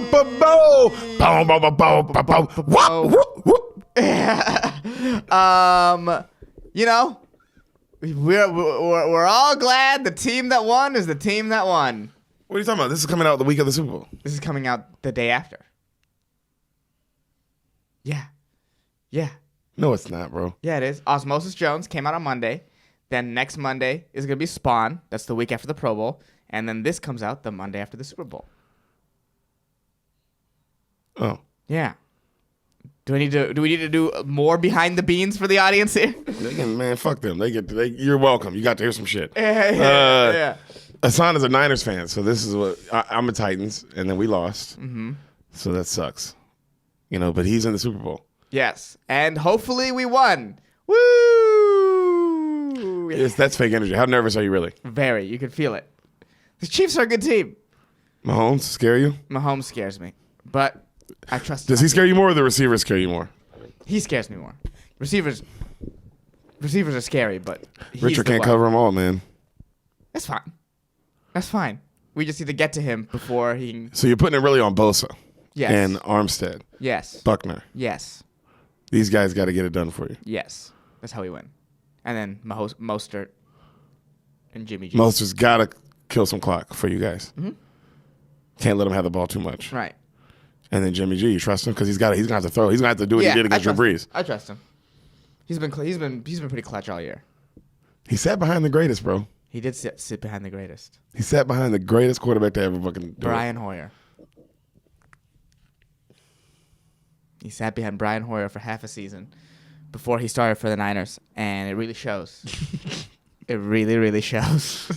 Super Bowl. Boom, boom, boom, boom, boom, boom. Whoop, whoop, whoop. You know, we're all glad the team that won is the team that won. What are you talking about? This is coming out the week of the Super Bowl. This is coming out the day after. Yeah. No, it's not, bro. Yeah, it is. Osmosis Jones came out on Monday. Then next Monday is going to be Spawn. That's the week after the Pro Bowl. And then this comes out the Monday after the Super Bowl. Oh. Yeah. Do we need to do more behind the beans for the audience here? Man, fuck them. You're welcome. You got to hear some shit. Yeah. Hassan is a Niners fan, so this is what I'm a Titans, and then we lost. Mm-hmm. So that sucks. But he's in the Super Bowl. Yes. And hopefully we won. Woo! That's fake energy. How nervous are you really? Very. You can feel it. The Chiefs are a good team. Mahomes scare you? Mahomes scares me. But I trust him. Does he scare you more or the receivers scare you more? He scares me more. Receivers are scary, but Richard can't cover them all, man. That's fine. We just need to get to him before he can... So you're putting it really on Bosa. Yes. And Armstead. Yes. Buckner. Yes. These guys got to get it done for you. Yes. That's how we win. And then Mostert and Jimmy G. Mostert's got to kill some clock for you guys. Mm-hmm. Can't let him have the ball too much. Right. And then Jimmy G, you trust him? Because he's going to have to throw. He's going to have to do what he did against Drew Brees. I trust him. He's been pretty clutch all year. He sat behind the greatest, bro. He did sit behind the greatest. He sat behind the greatest quarterback to ever fucking do Brian Hoyer. He sat behind Brian Hoyer for half a season before he started for the Niners, and it really shows. It really, really shows.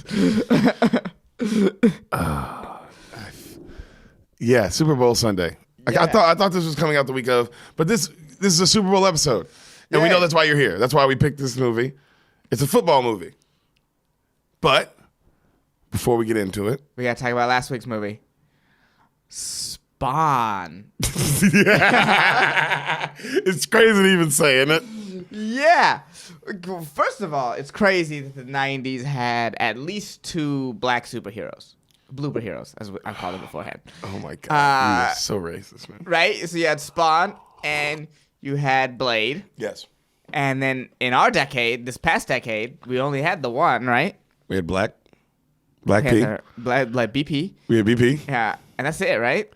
Yeah, Super Bowl Sunday. Yeah. I thought this was coming out the week of, but this is a Super Bowl episode, and we know that's why you're here. That's why we picked this movie. It's a football movie. But before we get into it, We gotta talk about last week's movie, Spawn. it's crazy to even say, isn't it? Yeah. First of all, it's crazy that the 90s had at least 2 black superheroes. Blooper heroes, as I called them beforehand. Oh my God. You're so racist, man. Right? So you had Spawn and you had Blade. Yes. And then in our decade, this past decade, we only had the one, right? We had Black P. Panther, Black BP. We had BP. Yeah. And that's it, right?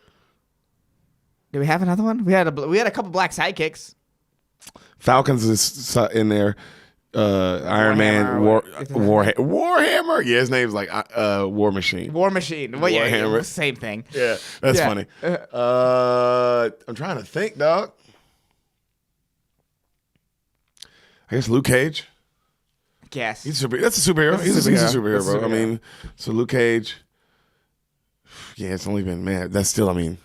Did we have another one? We had a couple black sidekicks. Falcons is in there. Iron Man, Warhammer. Yeah, his name's like War Machine. War Machine. Well, yeah, Warhammer. same thing. Yeah, that's Yeah. funny. I'm trying to think, dog. I guess Luke Cage. Yes. That's a superhero. He's a superhero, bro. I mean, so Luke Cage. Yeah, it's only been, man, that's still, I mean,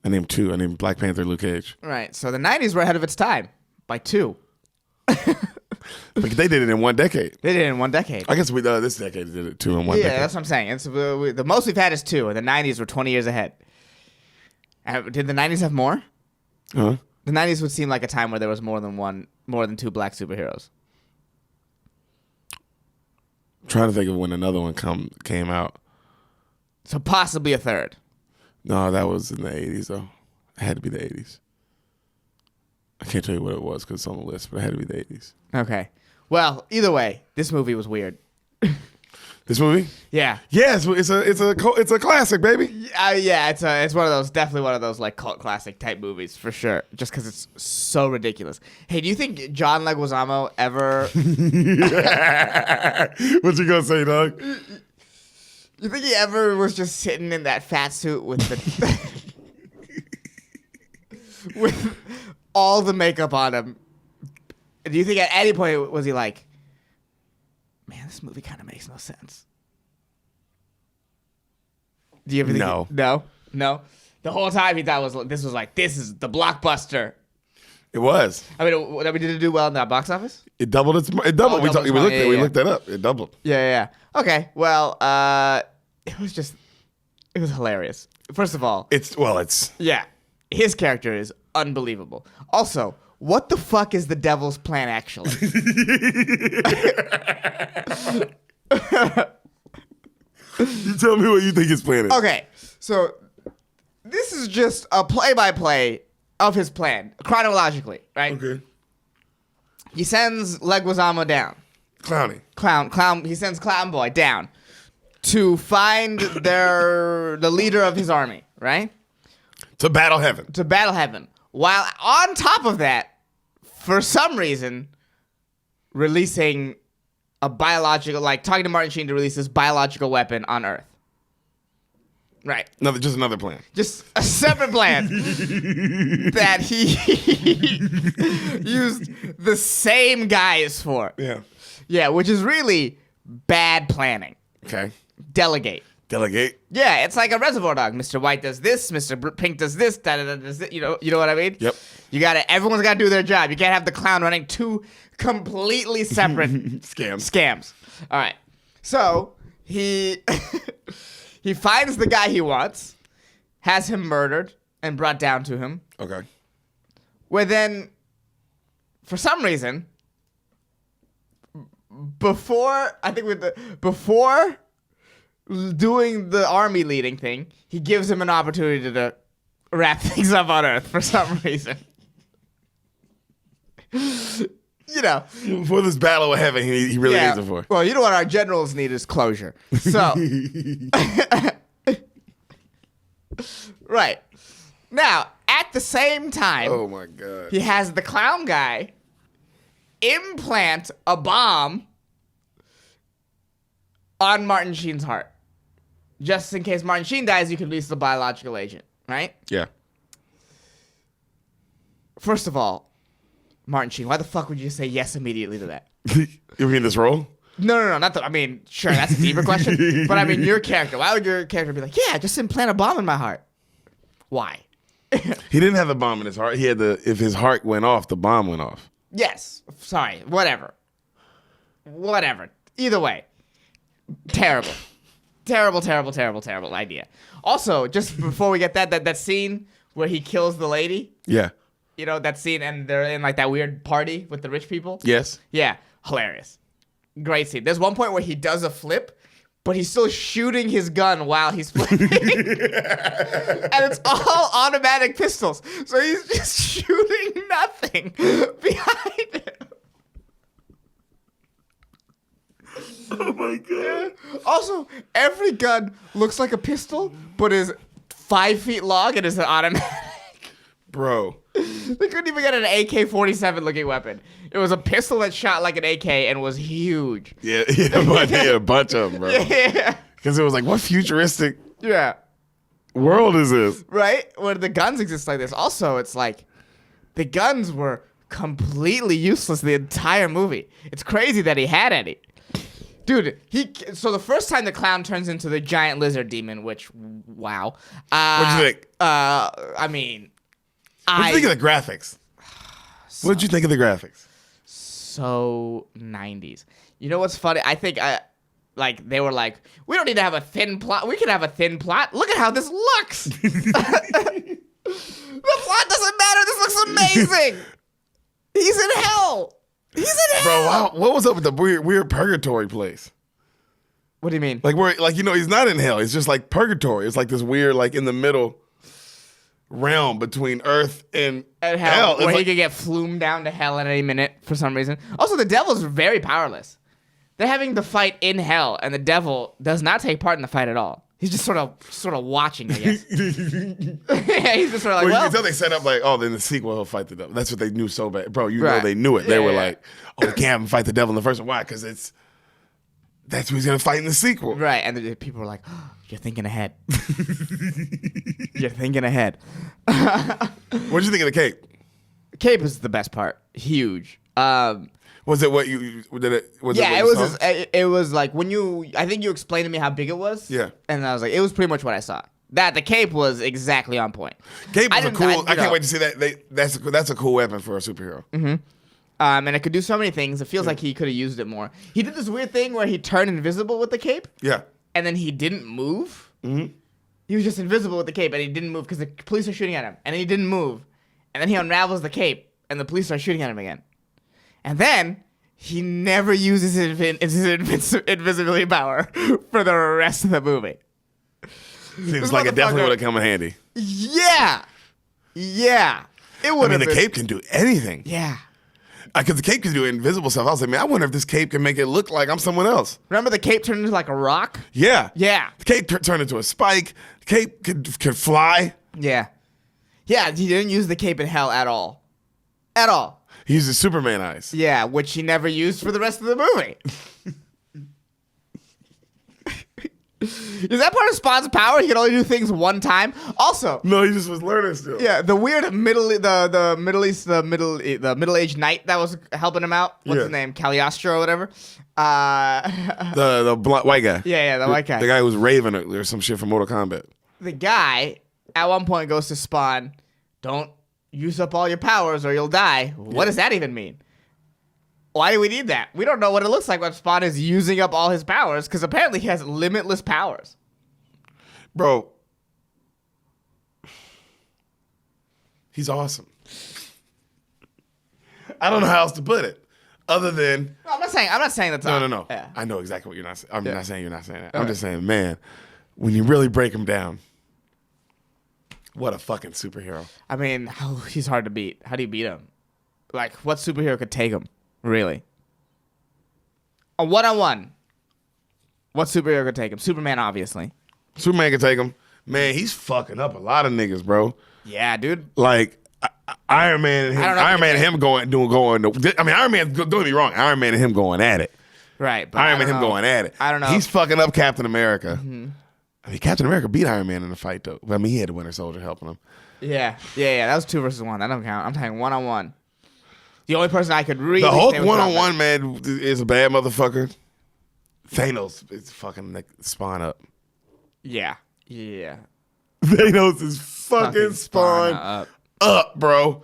I named 2. I named Black Panther, Luke Cage. Right. So the 90s were ahead of its time by 2. But they did it in 1 decade. They did it in 1 decade. I guess this decade did it too in 1 decade. Yeah, that's what I'm saying. It's the most we've had is 2, and the 90s were 20 years ahead. Did the 90s have more? Huh? The 90s would seem like a time where there was more than 2 black superheroes. I'm trying to think of when another one came out. So possibly a third. No, that was in the 80s, though. It had to be the 80s. I can't tell you what it was because it's on the list, but it had to be the 80s. Okay. Well, either way, this movie was weird. This movie? Yeah. Yeah, it's a classic, baby. Yeah, it's definitely one of those like cult classic type movies for sure. Just because it's so ridiculous. Hey, do you think John Leguizamo ever? What you gonna say, dog? You think he ever was just sitting in that fat suit with the with all the makeup on him? Do you think at any point was he like, man, this movie kind of makes no sense? Do you ever think No. No. The whole time he thought this is the blockbuster. It was. I mean, did it do well in that box office? It doubled. It doubled. Oh, We looked that up. It doubled. Yeah. Okay. Well, it was hilarious. First of all, it's yeah, his character is unbelievable. Also, what the fuck is the devil's plan actually? You tell me what you think his plan is. Okay, so this is just a play-by-play of his plan, chronologically, right? Okay. He sends Leguizamo down. Clowny. He sends Clown Boy down to find the leader of his army, right? To battle heaven. To battle heaven. While on top of that, for some reason, releasing a biological, like talking to Martin Sheen to release this biological weapon on Earth. Right. Just another plan. Just a separate plan that he used the same guys for. Yeah. Yeah, which is really bad planning. Okay. Delegate. Yeah, it's like a Reservoir Dog. Mr. White does this, Mr. Pink does this, does this. You know what I mean? Yep. Everyone's gotta do their job. You can't have the clown running two completely separate scams. All right. So he he finds the guy he wants, has him murdered and brought down to him. Okay. Where then, for some reason, before doing the army leading thing, he gives him an opportunity to wrap things up on Earth for some reason. You know. For this battle with heaven, he really needs it for. Well, you know what our generals need is closure. So. Right. Now, at the same time. Oh my God. He has the clown guy implant a bomb on Martin Sheen's heart. Just in case Martin Sheen dies, you can release the biological agent, right? Yeah. First of all, Martin Sheen, why the fuck would you say yes immediately to that? You mean this role? No, not I mean, sure, that's a deeper question. But I mean, your character. Why would your character be like, yeah, just implant a bomb in my heart? Why? He didn't have the bomb in his heart. He had if his heart went off, the bomb went off. Yes. Sorry. Whatever. Either way. Terrible. Terrible idea. Also, just before we get that scene where he kills the lady. Yeah. You know, that scene and they're in like that weird party with the rich people. Yes. Yeah. Hilarious. Great scene. There's one point where he does a flip, but he's still shooting his gun while he's flipping. And it's all automatic pistols. So he's just shooting nothing behind him. Oh my God. Also, every gun looks like a pistol, but is 5 feet long and is an automatic. Bro. They couldn't even get an AK-47 looking weapon. It was a pistol that shot like an AK and was huge. Yeah, a bunch of them, bro. Yeah. Because it was like, what futuristic Yeah. world is this? Right? Where the guns exist like this. Also, it's like the guns were completely useless the entire movie. It's crazy that he had any. Dude, so the first time the clown turns into the giant lizard demon, which, wow. What'd you think? I mean, What'd you think of the graphics? What'd you think of the graphics? So 90s. You know what's funny? I think they were like, we don't need to have a thin plot. We can have a thin plot. Look at how this looks. The plot doesn't matter. This looks amazing. He's in hell. Bro, wow, what was up with the weird purgatory place? What do you mean? He's not in hell. It's just like purgatory. It's like this weird, like in the middle realm between Earth and hell. Where he could get flumed down to hell at any minute for some reason. Also, the devil's very powerless. They're having the fight in hell, and the devil does not take part in the fight at all. He's just sort of watching, I guess. Yeah, he's just sort of like, you can tell they set up like, oh, then the sequel he'll fight the devil. That's what they knew so bad. Bro, know they knew it. They were like, oh, we can't have him fight the devil in the first one. Why? Because that's who he's going to fight in the sequel. Right, and the people were like, oh, you're thinking ahead. You're thinking ahead. What'd you think of the cape? Cape is the best part. Huge. Was it what you did? It was like when I think you explained to me how big it was. Yeah. And I was like, it was pretty much what I saw. The cape was exactly on point. Cape was I can't wait to see that. That's a cool weapon for a superhero. Mm-hmm. And it could do so many things. It feels like he could have used it more. He did this weird thing where he turned invisible with the cape. Yeah. And then he didn't move. Mm-hmm. He was just invisible with the cape, and he didn't move because the police are shooting at him. And then he didn't move. And then he unravels the cape, and the police are shooting at him again. And then he never uses his invisibility power for the rest of the movie. Seems like it definitely would have come in handy. Yeah. Yeah. It I would mean, have the been. cape can do anything. Yeah. Because the cape can do invisible stuff. I was like, man, I wonder if this cape can make it look like I'm someone else. Remember the cape turned into like a rock? Yeah. Yeah. The cape turned into a spike. The cape could fly. Yeah. Yeah, he didn't use the cape in hell at all. At all. He uses Superman eyes. Yeah, which he never used for the rest of the movie. Is that part of Spawn's power? He can only do things one time. Also, No, he just was learning still. yeah, the weird middle aged knight that was helping him out. What's Yeah. his name? Cagliostro or whatever. The white guy. Yeah, the white guy. The guy who was Raven or some shit from Mortal Kombat. The guy at one point goes to Spawn, "Don't use up all your powers or you'll die." What does that even mean? Why do we need that? We don't know what it looks like when Spawn is using up all his powers, because apparently he has limitless powers. Bro. He's awesome. I don't know how else to put it. Other than No, I'm not saying that's no. Yeah. I know exactly what you're not saying. I'm Yeah. not saying you're not saying that. All I'm right. just saying, man, when you really break him down, what a fucking superhero. I mean, he's hard to beat. How do you beat him? Like, what superhero could take him? Really? A one-on-one. What superhero could take him? Superman, obviously. Superman can take him. Man, he's fucking up a lot of niggas, bro. Yeah, dude. Like Iron Man and him, I don't know if Iron you Man and can- him going. I mean, Iron Man. Don't get me wrong. Iron Man and him going at it. Right. But Iron I Man don't him know. going at it. I don't know. He's fucking up Captain America. I mean, Captain America beat Iron Man in the fight though. I mean, he had the Winter Soldier helping him. Yeah. That was 2 versus 1. That don't count. I'm talking one-on-one. The only person I could really The Hulk say was one-on-one man is a bad motherfucker. Thanos is fucking like Spawn up. Yeah. Yeah. Thanos is fucking Spawn up, bro.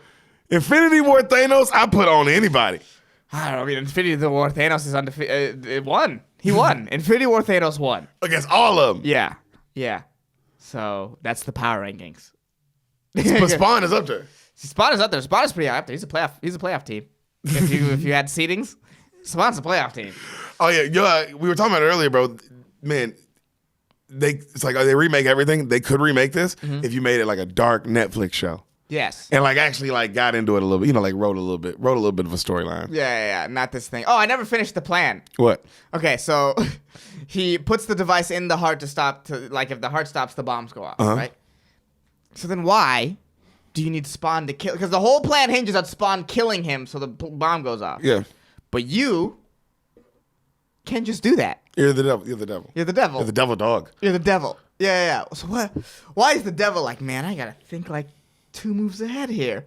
Infinity War Thanos, I put on anybody. I don't know. I mean, Infinity War Thanos is undefeated. It won. He won. Infinity War Thanos won. Against all of them. Yeah. Yeah. So that's the power rankings. But Spawn is up there. Spawn is up there. Spawn is pretty high up there. He's a playoff team. If you had seedings, Spawn's a playoff team. Oh yeah, we were talking about it earlier, bro. Man, it's like they remake everything. They could remake this if you made it like a dark Netflix show Yes. and like actually like got into it a little bit. You know, like wrote a little bit of a storyline. Yeah. Not this thing. Oh, I never finished the plan. What? Okay, so he puts the device in the heart if the heart stops, the bombs go off, right? So then why do you need Spawn to kill? Because the whole plan hinges on Spawn killing him so the bomb goes off. Yeah, But you can't just do that. you're the devil. You're the devil. You're the devil. You're the devil dog. You're the devil. Yeah. So what? Why is the devil like, man, I gotta think like 2 moves ahead here?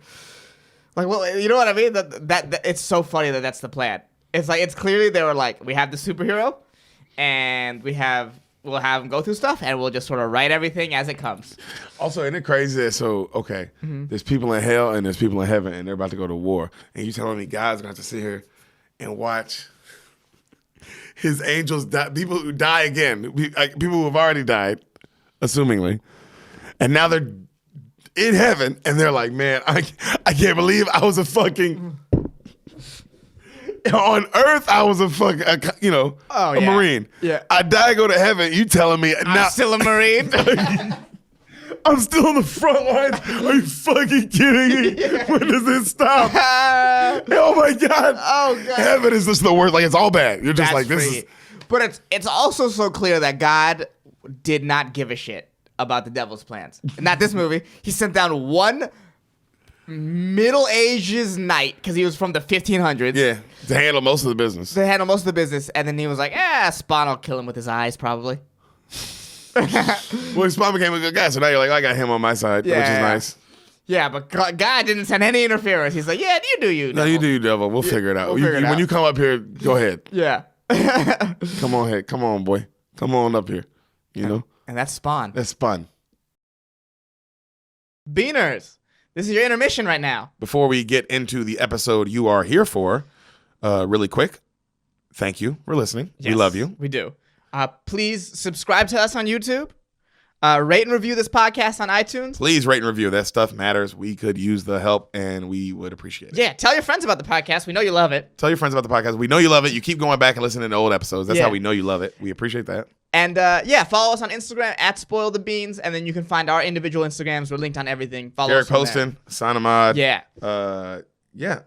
Like, well, you know what I mean? That it's so funny that that's the plan. It's like, it's clearly they were like, we have the superhero, and we'll have him go through stuff, and we'll just sort of write everything as it comes. Also, isn't it crazy that there's people in hell and there's people in heaven and they're about to go to war, and you telling me God's going to have to sit here and watch his angels die, people who die again, people who have already died, assumingly, and now they're in heaven and they're like, man, I can't believe I was a fucking on Earth. I was a fucking a Marine. Yeah. I die, go to heaven. You telling me now? I'm still a Marine. I'm still on the front lines. Are you fucking kidding me? When does this stop? Oh my god. Oh, God. Heaven is just the worst. Like it's all bad. You're just That's like this free. is. But it's also so clear that God did not give a shit about the devil's plans. Not this movie. He sent down one Middle Ages knight because he was from the 1500s. Yeah, to handle most of the business. They handle most of the business, and then he was like, Spawn will kill him with his eyes, probably. Well, Spawn became a good guy, so now you're like, I got him on my side, which is Yeah. nice. Yeah, but God didn't send any interference. He's like, yeah, you do you. No, you do, you devil. We'll figure it out. we'll figure it When out. you come up here, go ahead. Yeah. Come on, head. Come on, boy. Come on up here. You know, And that's Spawn. that's fun. Beaners, this is your intermission right now. Before we get into the episode you are here for, really quick, thank you for listening. We Yes, love you. We do. Please subscribe to us on YouTube. Rate and review this podcast on iTunes. Please rate and review. That stuff matters. We could use the help, and we would appreciate it. Yeah, tell your friends about the podcast. We know you love it. Tell your friends about the podcast. We know you love it. You keep going back and listening to old episodes. That's Yeah. how we know you love it. We appreciate that. And follow us on Instagram at Spoil the Beans, and then you can find our individual Instagrams. We're linked on everything. Follow Derek us on there. Poston, Sonamod. Yeah. Yeah.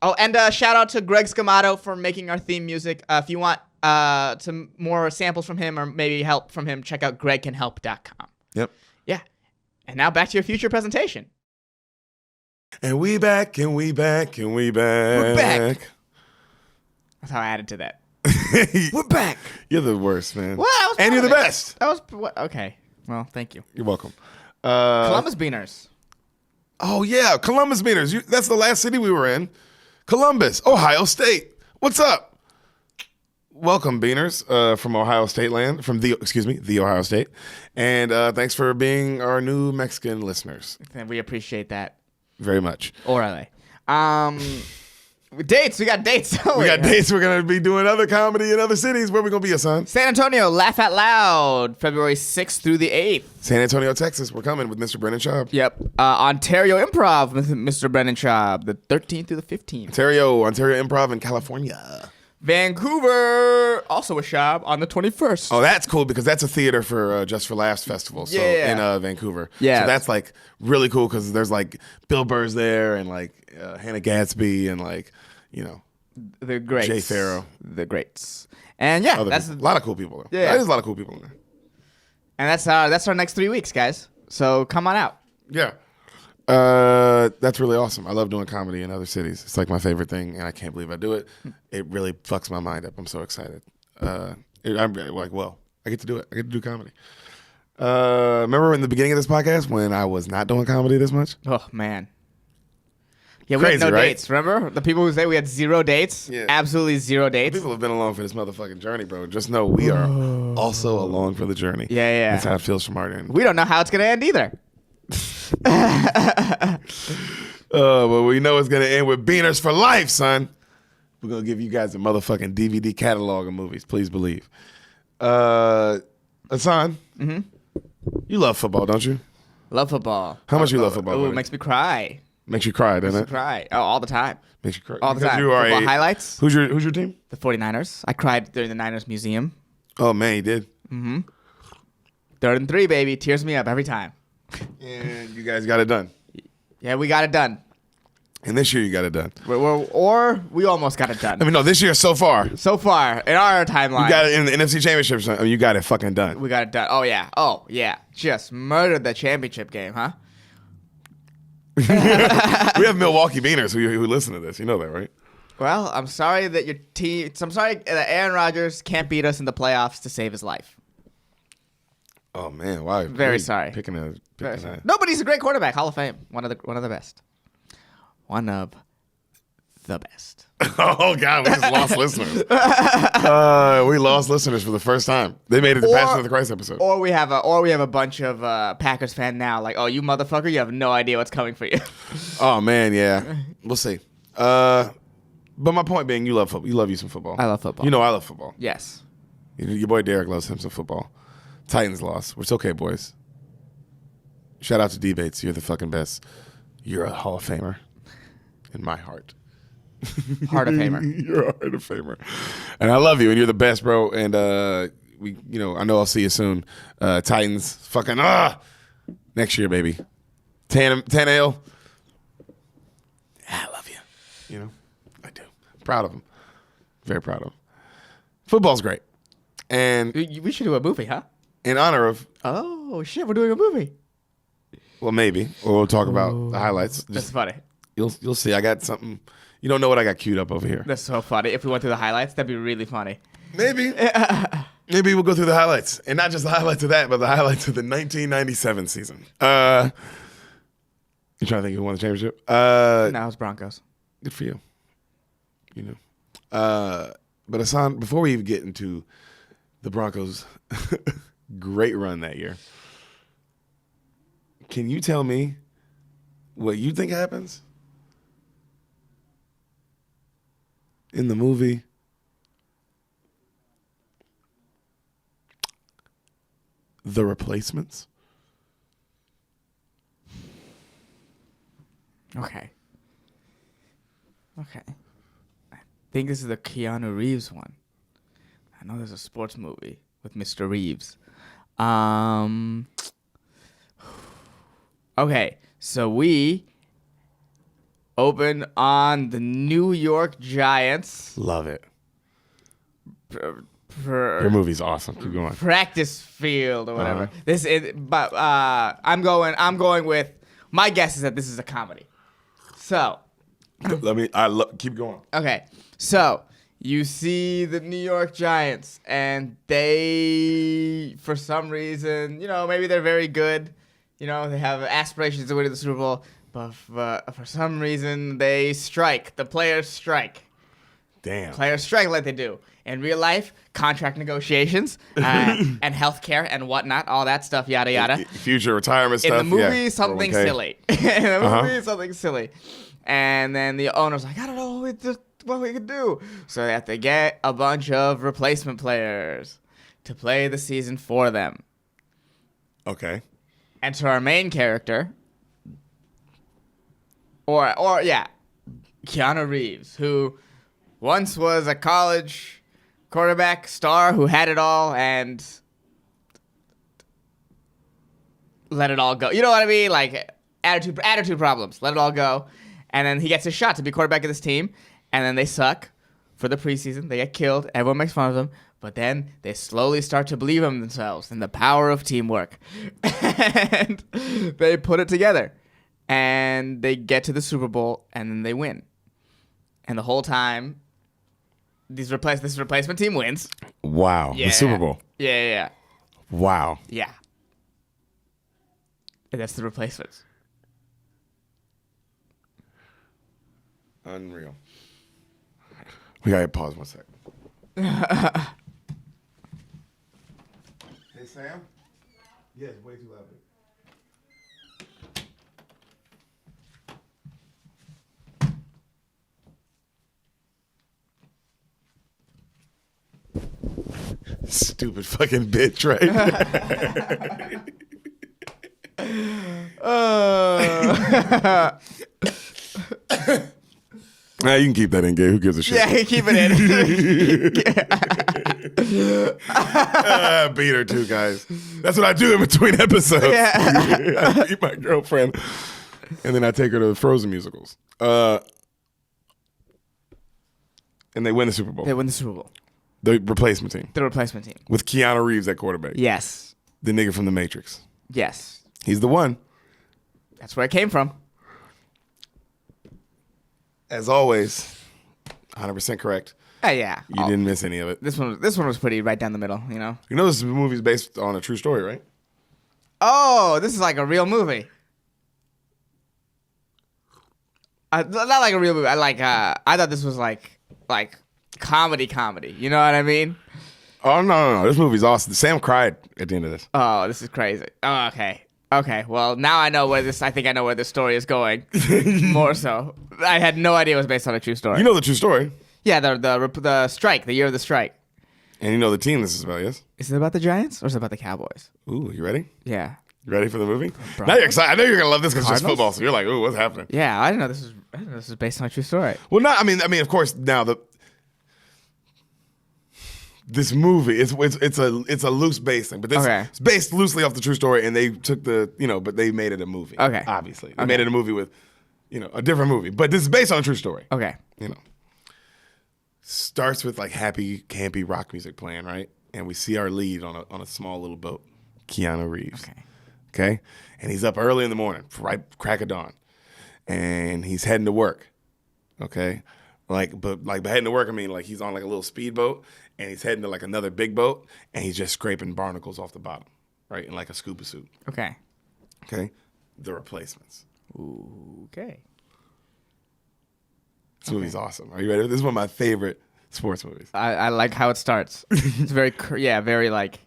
Oh, and shout out to Greg Scamato for making our theme music. If you want some more samples from him or maybe help from him, check out gregcanhelp.com. Yep. Yeah. And now back to your future presentation. And we back, and we back, and we back. We're back. That's how I added to that. We're back. You're the worst, man. Well, and you're the best. That was okay. Well, thank you. You're welcome. Columbus Beaners. Oh, yeah. Columbus Beaners. That's the last city we were in. Columbus, Ohio State. What's up? Welcome, Beaners, from Ohio State land, from the Ohio State. And thanks for being our new Mexican listeners. And we appreciate that. Very much. Or are they? Dates. We got dates. We got dates. We're going to be doing other comedy in other cities. Where we going to be, son? San Antonio, Laugh Out Loud, February 6th through the 8th. San Antonio, Texas. We're coming with Mr. Brennan Schaub. Yep. Ontario Improv with Mr. Brennan Schaub, the 13th through the 15th. Ontario Improv in California. Vancouver, also a Schaub, on the 21st. Oh, that's cool because that's a theater for Just for Laughs festival. So in Vancouver. Yeah. So that's like really cool because there's like Bill Burr's there and like Hannah Gadsby and like, you know, the greats. Jay Farrow. The greats. And yeah, that's a lot of cool people there. Yeah. There's a lot of cool people in there. And that's our next 3 weeks, guys. So come on out. Yeah. That's really awesome. I love doing comedy in other cities. It's like my favorite thing, and I can't believe I do it. It really fucks my mind up. I'm so excited. I'm like, well, I get to do it. I get to do comedy. Remember in the beginning of this podcast when I was not doing comedy this much? Oh, man. Yeah, we Crazy, had no right? dates. Remember? The people who say we had 0 dates? Yeah. Absolutely 0 dates. People have been along for this motherfucking journey, bro. Just know we are also along for the journey. Yeah. That's how it feels from our end. We don't know how it's going to end either. But we know it's going to end with Beaners for life, son. We're going to give you guys a motherfucking DVD catalog of movies. Please believe. Hassan, you love football, don't you? Love football. How much you love football? Ooh, buddy? it makes me cry. Makes you cry, doesn't it? Cry. Oh, all the time. Makes you cry. All the Because time. You are Football highlights. Who's your team? The 49ers. I cried during the Niners Museum. Oh, man, you did. 3rd and 3, baby. Tears me up every time. And you guys got it done. Yeah, we got it done. And this year you got it done. Or we almost got it done. I mean, no, this year so far. So far, in our timeline. You got it in the NFC Championship. I mean, you got it fucking done. We got it done. Oh, yeah. Just murdered the championship game, huh? We have Milwaukee Beaners who listen to this. You know that, right? Well, I'm sorry that your team. I'm sorry that Aaron Rodgers can't beat us in the playoffs to save his life. Oh man, wow! Very sorry. Picking a. No, but he's a great quarterback, Hall of Fame, one of the best, one of the best. Oh God, we just lost listeners. We lost listeners for the first time. They made it to Passion of the Christ episode. Or we have a bunch of Packers fan now, like, oh, you motherfucker, you have no idea what's coming for you. Oh man, yeah, we'll see. But my point being, you love football. You love you some football. I love football. You know I love football. Yes. Your boy Derek loves him some football. Titans lost. It's okay, boys. Shout out to D-Bates. You're the fucking best. You're a Hall of Famer in my heart. Heart of Famer. You're a Heart of Famer. And I love you, and you're the best, bro. And I know I'll see you soon. Titans, fucking next year, baby. Tannehill. I love you. You know, I do. Proud of him. Very proud of him. Football's great. And We should do a movie, huh? in honor of, Oh shit, we're doing a movie. well, maybe, or we'll talk about the highlights. That's funny. You'll see. I got something. You don't know what I got queued up over here. That's so funny. If we went through the highlights, that'd be really funny. Maybe. Maybe we'll go through the highlights. And not just the highlights of that, but the highlights of the 1997 season. You trying to think who won the championship? No, it's Broncos. Good for you. You know. But Hassan, before we even get into the Broncos' great run that year, can you tell me what you think happens in the movie The Replacements? Okay. I think this is the Keanu Reeves one. I know there's a sports movie with Mr. Reeves. Okay, so we open on the New York Giants. Love it. Per Your movie's awesome. Keep going. practice field or whatever. I'm going with, my guess is that this is a comedy. So, Keep going. okay. So, you see the New York Giants and they, for some reason, maybe they're very good. They have aspirations to win the Super Bowl, but for some reason they strike. The players strike. Damn. Players strike like they do. In real life, contract negotiations and healthcare and whatnot, all that stuff, yada yada. Future retirement In stuff. the movie, yeah. something 401k. silly. In the movie, something silly. And then the owner's like, I don't know what we could do. So they have to get a bunch of replacement players to play the season for them. Okay. Enter our main character, Keanu Reeves, who once was a college quarterback star who had it all and let it all go. You know what I mean? Like attitude problems. Let it all go. And then he gets a shot to be quarterback of this team, and then they suck for the preseason. They get killed. Everyone makes fun of them. But then they slowly start to believe in themselves and the power of teamwork. And they put it together. And they get to the Super Bowl, and then they win. And the whole time, this replacement team wins. Wow. Yeah. The Super Bowl. Yeah. Wow. Yeah. And that's the replacements. Unreal. We gotta pause 1 second. Hey, Sam? Yeah, it's way too loud. Stupid fucking bitch, right? Nah, you can keep that in, Gabe. Who gives a shit? Yeah, keep it in. Beat her too, guys. That's what I do in between episodes. Yeah. I beat my girlfriend, and then I take her to the Frozen musicals. And they win the Super Bowl. They win the Super Bowl. The replacement team The replacement team. with Keanu Reeves at quarterback. Yes. The nigga from The Matrix. Yes. He's the one. That's where it came from. As always, 100% correct. Yeah. You didn't miss any of it. This one was pretty right down the middle, you know? You know this movie's based on a true story, right? Oh, this is like a real movie. Not like a real movie. I thought this was like comedy. You know what I mean? Oh, no. This movie's awesome. Sam cried at the end of this. Oh, this is crazy. Oh, okay. Okay, well, now I know I think I know where this story is going. More so. I had no idea it was based on a true story. You know the true story. Yeah, the strike, the year of the strike. And you know the team this is about, yes? Is it about the Giants or is it about the Cowboys? Ooh, you ready? Yeah. You ready for the movie? Broncos? Now you're excited. I know you're going to love this because it's just Cardinals? football. So you're like, ooh, what's happening? Yeah, I didn't know this was based on a true story. Well, I mean, of course, now this movie it's a loose base thing, but this Okay. it's based loosely off the true story, and they took but they made it a movie. Okay. Obviously, they made it a movie with, a different movie, but this is based on a true story. Okay. Starts with like happy, campy rock music playing, right? And we see our lead on a small little boat, Keanu Reeves. Okay, and he's up early in the morning, right crack of dawn, and he's heading to work. Okay, but heading to work, I mean like he's on like a little speedboat, and he's heading to like another big boat, and he's just scraping barnacles off the bottom, right, in like a scuba suit. Okay. Okay, The Replacements. Okay. This movie's awesome. Are you ready? This is one of my favorite sports movies. I like how it starts. It's very very like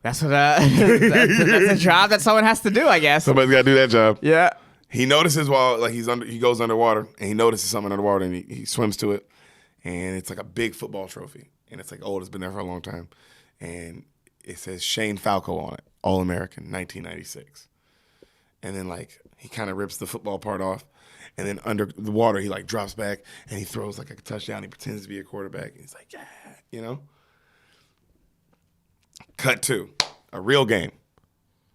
that's what that's a job that someone has to do, I guess. Somebody's got to do that job. Yeah. He notices while he goes underwater, and he notices something underwater, and he swims to it, and it's like a big football trophy, and it's like old. It's been there for a long time, and it says Shane Falco on it, All-American, 1996. And then like he kind of rips the football part off, and then under the water he like drops back and he throws like a touchdown. He pretends to be a quarterback, and he's like, yeah, Cut to a real game.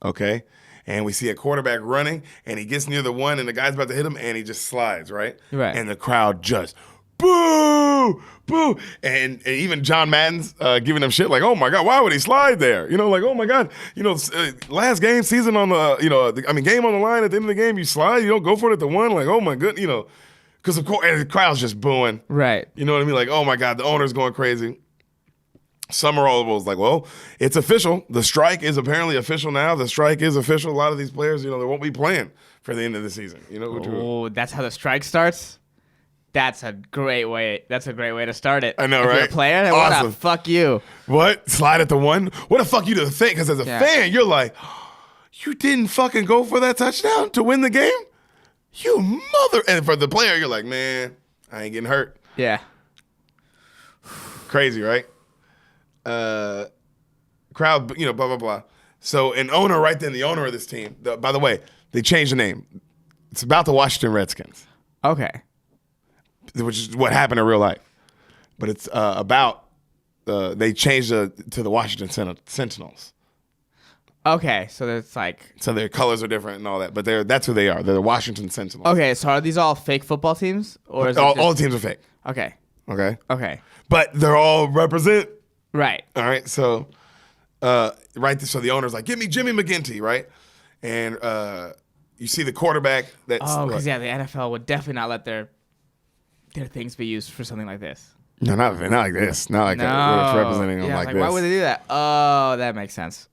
Okay? And we see a quarterback running, and he gets near the one, and the guy's about to hit him, and he just slides, right? Right. And the crowd just, boo, boo. And even John Madden's giving him shit like, oh, my God, why would he slide there? Like, oh, my God, last game, season on the, game on the line at the end of the game, you slide, you don't go for it at the one, like, oh, my goodness, because of course, and the crowd's just booing. Right. You know what I mean? Like, oh, my God, the owner's going crazy. Summerall was like, well, it's official. The strike is apparently official now. The strike is official. A lot of these players, they won't be playing for the end of the season. Oh, that's how the strike starts? That's a great way. That's a great way to start it. I know, if right? You're a player, then Awesome. what a fuck you. What? Slide at the one? What the fuck you to think? Because as a fan, you're like, you didn't fucking go for that touchdown to win the game? You mother. And for the player, you're like, man, I ain't getting hurt. Yeah. Crazy, right? Crowd, blah, blah, blah. So an owner right then, the owner of this team, by the way, they changed the name. It's about the Washington Redskins. Okay. Which is what happened in real life. But it's about, they changed it to the Washington Sentinels. Okay, so it's like... So their colors are different and all that, but that's who they are. They're the Washington Sentinels. Okay, so are these all fake football teams? Or is all the teams are fake. Okay. Okay. But they're all represent. Right. All right, so so the owner's like, give me Jimmy McGinty, right? And you see the quarterback that's... Oh, because the NFL would definitely not let their things be used for something like this. No, not like this. Not like that. We're representing them like this. Why would they do that? Oh, that makes sense.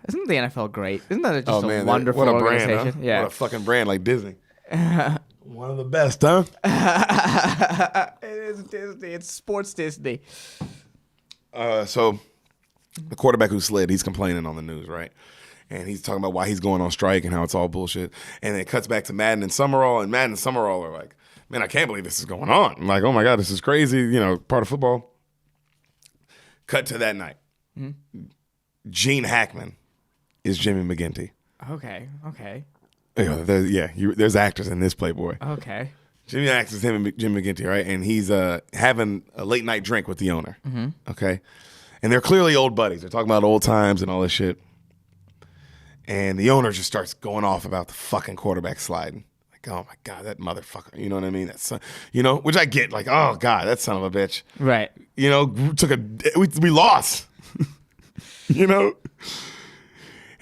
Isn't the NFL great? Isn't that just a wonderful organization? Brand, huh? Yeah. What a fucking brand, like Disney. One of the best, huh? It is Disney. It's sports Disney. So the quarterback who slid, he's complaining on the news, right? And he's talking about why he's going on strike and how it's all bullshit. And then it cuts back to Madden and Summerall, and Madden and Summerall are like, man, I can't believe this is going on. I'm like, oh my God, this is crazy, part of football. Cut to that night. Mm-hmm. Gene Hackman is Jimmy McGinty. Okay. There's actors in this Playboy. Okay. Jimmy acts as him and Jim McGinty, right? And he's having a late night drink with the owner. Mm-hmm. Okay. And they're clearly old buddies. They're talking about old times and all this shit. And the owner just starts going off about the fucking quarterback sliding. Like, oh my God, that motherfucker. You know what I mean? That's which I get. Like, oh God, that son of a bitch. Right. We lost. And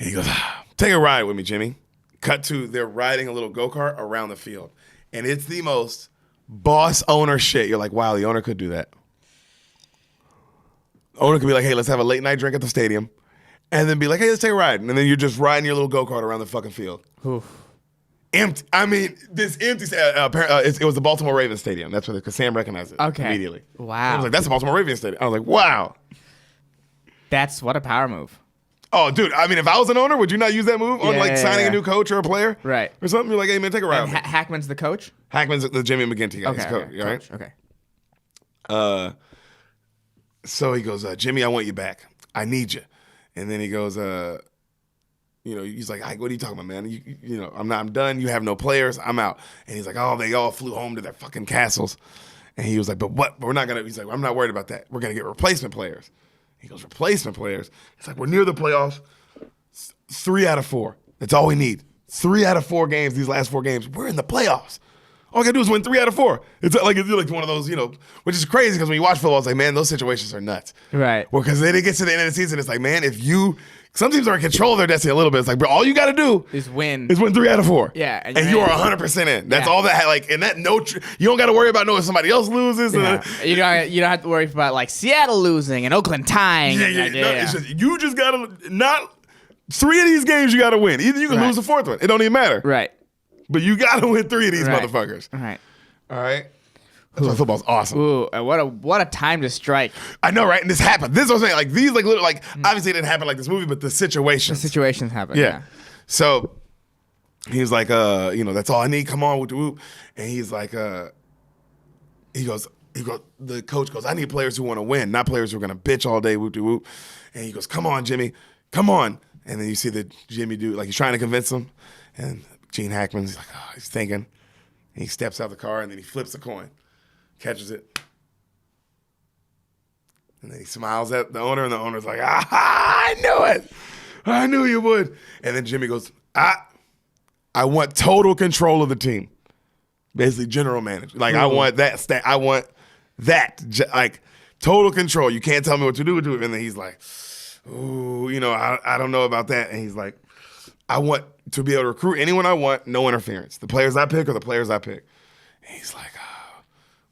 he goes, take a ride with me, Jimmy. Cut to, they're riding a little go-kart around the field. And it's the most boss owner shit. You're like, wow, the owner could do that. Owner could be like, hey, let's have a late night drink at the stadium. And then be like, hey, let's take a ride. And then you're just riding your little go-kart around the fucking field. Oof. Empty. I mean, this empty. It was the Baltimore Ravens stadium. That's what, because Sam recognized it immediately. Wow. I was like, that's the Baltimore Ravens stadium. I was like, wow. That's what a power move. Oh, dude, I mean, if I was an owner, would you not use that move on signing a new coach or a player? Right. Or something? You're like, hey, man, take a ride. Hackman's the coach? Hackman's the Jimmy McGinty guy. Okay, Coach, right? Okay. So he goes, Jimmy, I want you back. I need you. And then he goes, he's like, what are you talking about, man? I'm done. You have no players. I'm out. And he's like, oh, they all flew home to their fucking castles. And he was like, but what? We're not going to, he's like, I'm not worried about that. We're going to get replacement players. He goes, replacement players? It's like, we're near the playoffs. 3 out of 4. That's all we need. 3 out of 4 games, these last 4 games, we're in the playoffs. All I got to do is win 3 out of 4. It's like one of those, which is crazy because when you watch football, it's like, man, those situations are nuts. Right. Well, because then it gets to the end of the season, it's like, man, some teams are in control of their destiny a little bit. It's like, bro, all you got to do is win 3 out of 4. Yeah. And you are 100% in. That's all that, and that you don't got to worry about knowing if somebody else loses. Yeah. You don't have to worry about like Seattle losing and Oakland tying. It's just, you just got to not 3 of these games you got to win. Either you can lose the 4th one. It don't even matter. Right. But you got to win 3 of these motherfuckers. Right. All right. That's why football's awesome. Ooh, what a time to strike. I know, right? And this happened. This is what I'm saying. Like these, obviously it didn't happen like this movie, but the situations. The situations happen. Yeah. So he was like, that's all I need. Come on, whoop whoop. And he's like, he goes. The coach goes, I need players who want to win, not players who are gonna bitch all day, whoop whoop. And he goes, come on, Jimmy, come on. And then you see the Jimmy dude, like he's trying to convince him, and Gene Hackman's like, he's thinking. And he steps out the car and then he flips the coin. Catches it. And then he smiles at the owner, and the owner's like, I knew it. I knew you would. And then Jimmy goes, I want total control of the team. Basically, general manager. Like, I want that. I want that. Like, total control. You can't tell me what to do. And then he's like, ooh, I don't know about that. And he's like, I want to be able to recruit anyone I want, no interference. The players I pick are the players I pick. And he's like,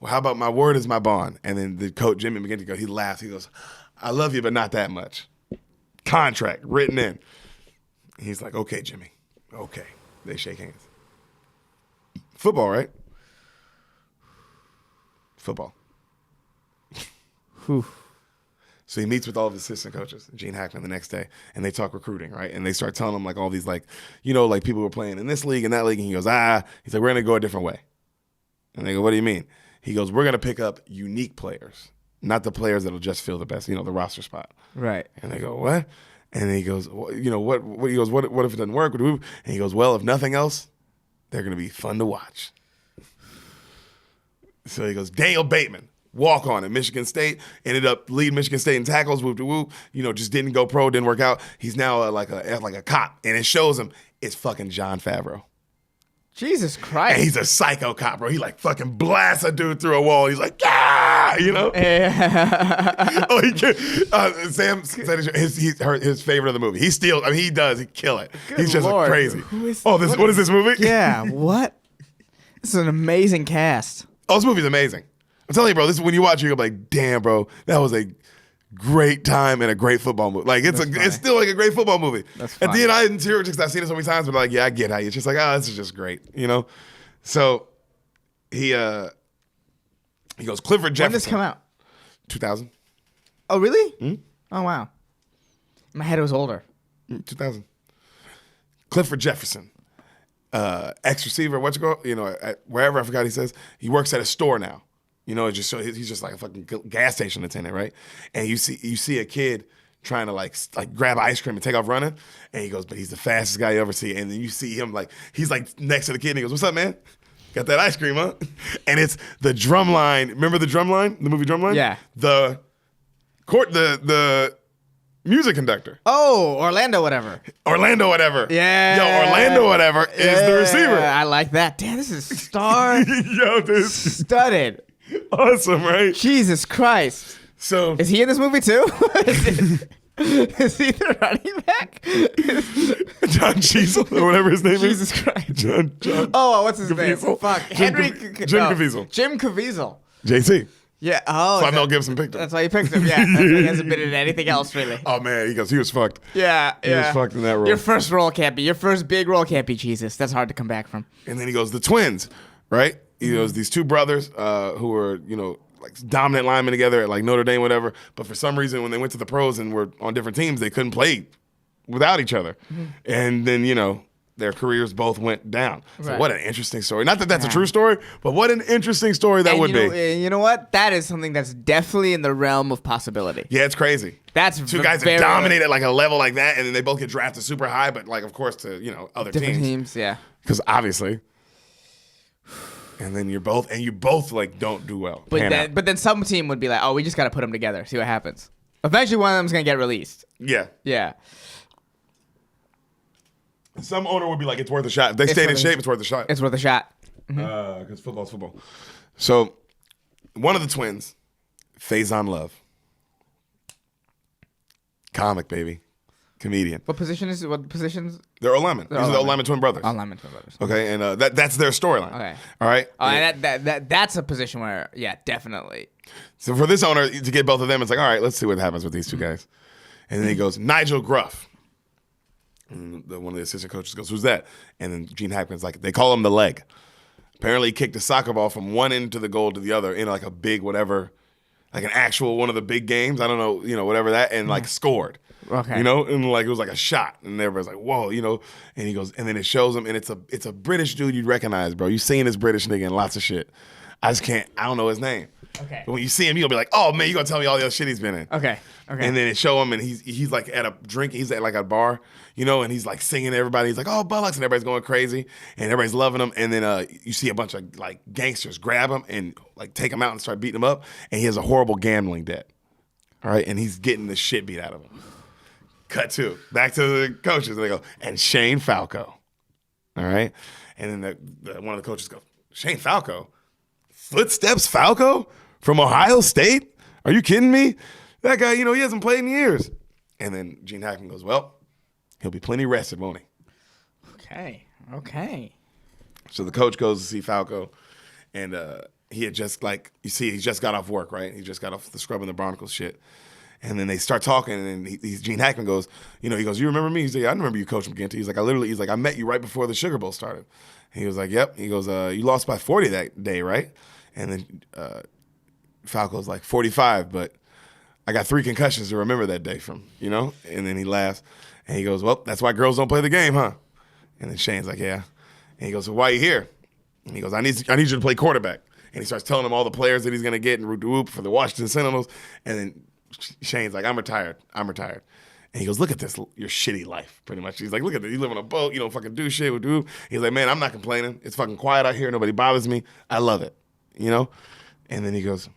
well, how about my word is my bond? And then the coach, Jimmy McGinty, he laughs. He goes, I love you, but not that much. Contract written in. And he's like, okay, Jimmy. Okay. They shake hands. Football, right? Football. Whew. So he meets with all of his assistant coaches, Gene Hackman, the next day, and they talk recruiting, right? And they start telling him like all these like people who are playing in this league and that league. And he goes, he's like, we're gonna go a different way. And they go, what do you mean? He goes, we're gonna pick up unique players, not the players that'll just fill the best, the roster spot. Right. And they go, what? And he goes, well, what? He goes, what if it doesn't work? And he goes, well, if nothing else, they're gonna be fun to watch. So he goes, Daniel Bateman, walk on at Michigan State, ended up leading Michigan State in tackles, whoop to whoop. Just didn't go pro, didn't work out. He's now like a cop, and it shows him it's fucking Jon Favreau. Jesus Christ. And he's a psycho cop, bro. He like fucking blasts a dude through a wall. He's like, yeah, Oh, he Sam said his favorite of the movie. He steals. I mean, he does. He kill it. Good he's just Lord. crazy. What is this movie? Yeah. What? This is an amazing cast. Oh, this movie's amazing. I'm telling you, bro. This is when you watch it, you're like, damn, bro, that was a great time and a great football movie. Like it's still like a great football movie. At the end, I didn't tear because I've seen it so many times, but like, yeah, I get how it's just like, this is just great, So he goes, Clifford Jefferson. When did this come out? 2000. Oh, really? Mm-hmm. Oh, wow. In my head, it was older. 2000. Clifford Jefferson, ex-receiver, wherever, I forgot he says. He works at a store now. He's just like a fucking gas station attendant, right? And you see a kid trying to like grab ice cream and take off running, and he goes, but he's the fastest guy you ever see. And then you see him like he's like next to the kid, and he goes, "What's up, man? Got that ice cream, huh?" And it's the drum line. Remember the drum line? The movie Drumline? Yeah. The music conductor. Oh, Orlando whatever. Yeah. Yo, Orlando whatever is the receiver. I like that. Damn, this is studded. Awesome, right? Jesus Christ. So is he in this movie too? Is he the running back? John Cheezel or whatever his name is. Jesus Christ. John. Oh, what's his name? Fuck. Jim Caviezel. Jim Caviezel. JC. Yeah. Oh. So Mel Gibson picked him. That's why he picked him. Yeah. He hasn't been in anything else really. Oh man, he was fucked. Yeah. He was fucked in that role. Your first big role can't be Jesus. That's hard to come back from. And then he goes, the twins, right? He goes, these two brothers who were, like dominant linemen together at like Notre Dame, whatever. But for some reason, when they went to the pros and were on different teams, they couldn't play without each other. Mm-hmm. And then, their careers both went down. So what an interesting story. Not that that's a true story, but what an interesting story that would be. You know what? That is something that's definitely in the realm of possibility. Yeah, it's crazy. That's two guys that dominate at like a level like that, and then they both get drafted super high, but like, of course, to, other different teams. Yeah. Because obviously. And then you both like don't do well. But then some team would be like, oh, we just got to put them together, see what happens. Eventually, one of them's gonna get released. Yeah. Yeah. Some owner would be like, it's worth a shot. If they stayed in shape, it's worth a shot. It's worth a shot. Because football's football. So, one of the twins, Faison Love, comic baby, comedian. What positions? They're O-linemen. These are the O-lineman twin brothers. O-lineman twin brothers. Okay, and that's their storyline. Okay. All right. Oh, and that's a position where, yeah, definitely. So for this owner to get both of them, it's like, all right, let's see what happens with these two guys. And then he goes, Nigel Gruff. And one of the assistant coaches goes, who's that? And then Gene Hackman's like, they call him the leg. Apparently he kicked a soccer ball from one end of the goal to the other in like a big whatever, like an actual one of the big games. I don't know, whatever that, and like scored. Okay. And like it was like a shot. And everybody's like, whoa, and he goes, and then it shows him, and it's a British dude you'd recognize, bro. You've seen this British nigga in lots of shit. I don't know his name. Okay. But when you see him, you'll be like, oh man, you're gonna tell me all the other shit he's been in. Okay. And then it show him, and he's like at a drink, he's at like a bar, and he's like singing to everybody. He's like, oh, Bullocks, and everybody's going crazy, and everybody's loving him. And then you see a bunch of like gangsters grab him and like take him out and start beating him up, and he has a horrible gambling debt. All right, and he's getting the shit beat out of him. Cut to back to the coaches, and they go, and Shane Falco. All right, and then one of the coaches goes, Shane Falco, Footsteps Falco from Ohio State? Are you kidding me? That guy, he hasn't played in years. And then Gene Hackman goes, well, he'll be plenty rested, won't he? Okay. So the coach goes to see Falco, and he had just, he just got off work, right? He just got off the scrubbing the Broncos shit. And then they start talking, and then Gene Hackman goes, he goes, you remember me? He's like, yeah, I remember you, Coach McGinty. He's like, I met you right before the Sugar Bowl started. And he was like, yep. He goes, you lost by 40 that day, right? And then Falco's like, 45, but I got 3 concussions to remember that day from, And then he laughs, and he goes, well, that's why girls don't play the game, huh? And then Shane's like, yeah. And he goes, well, why are you here? And he goes, I need you to play quarterback. And he starts telling him all the players that he's going to get and whoop for the Washington Sentinels. And then Shane's like, I'm retired. And he goes, look at this, your shitty life, pretty much. He's like, look at this. You live on a boat. You don't fucking do shit. He's like, man, I'm not complaining. It's fucking quiet out here. Nobody bothers me. I love it, And then he goes,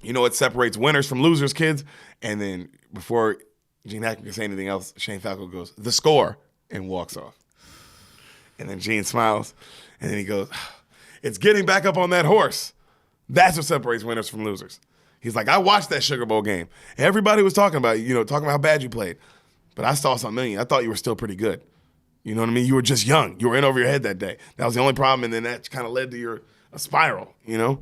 you know what separates winners from losers, kids? And then before Gene Hackman can say anything else, Shane Falco goes, the score, and walks off. And then Gene smiles, and then he goes, it's getting back up on that horse. That's what separates winners from losers. He's like, I watched that Sugar Bowl game. Everybody was talking about how bad you played. But I saw something in you. I thought you were still pretty good. You know what I mean? You were just young. You were in over your head that day. That was the only problem, and then that kind of led to a spiral, And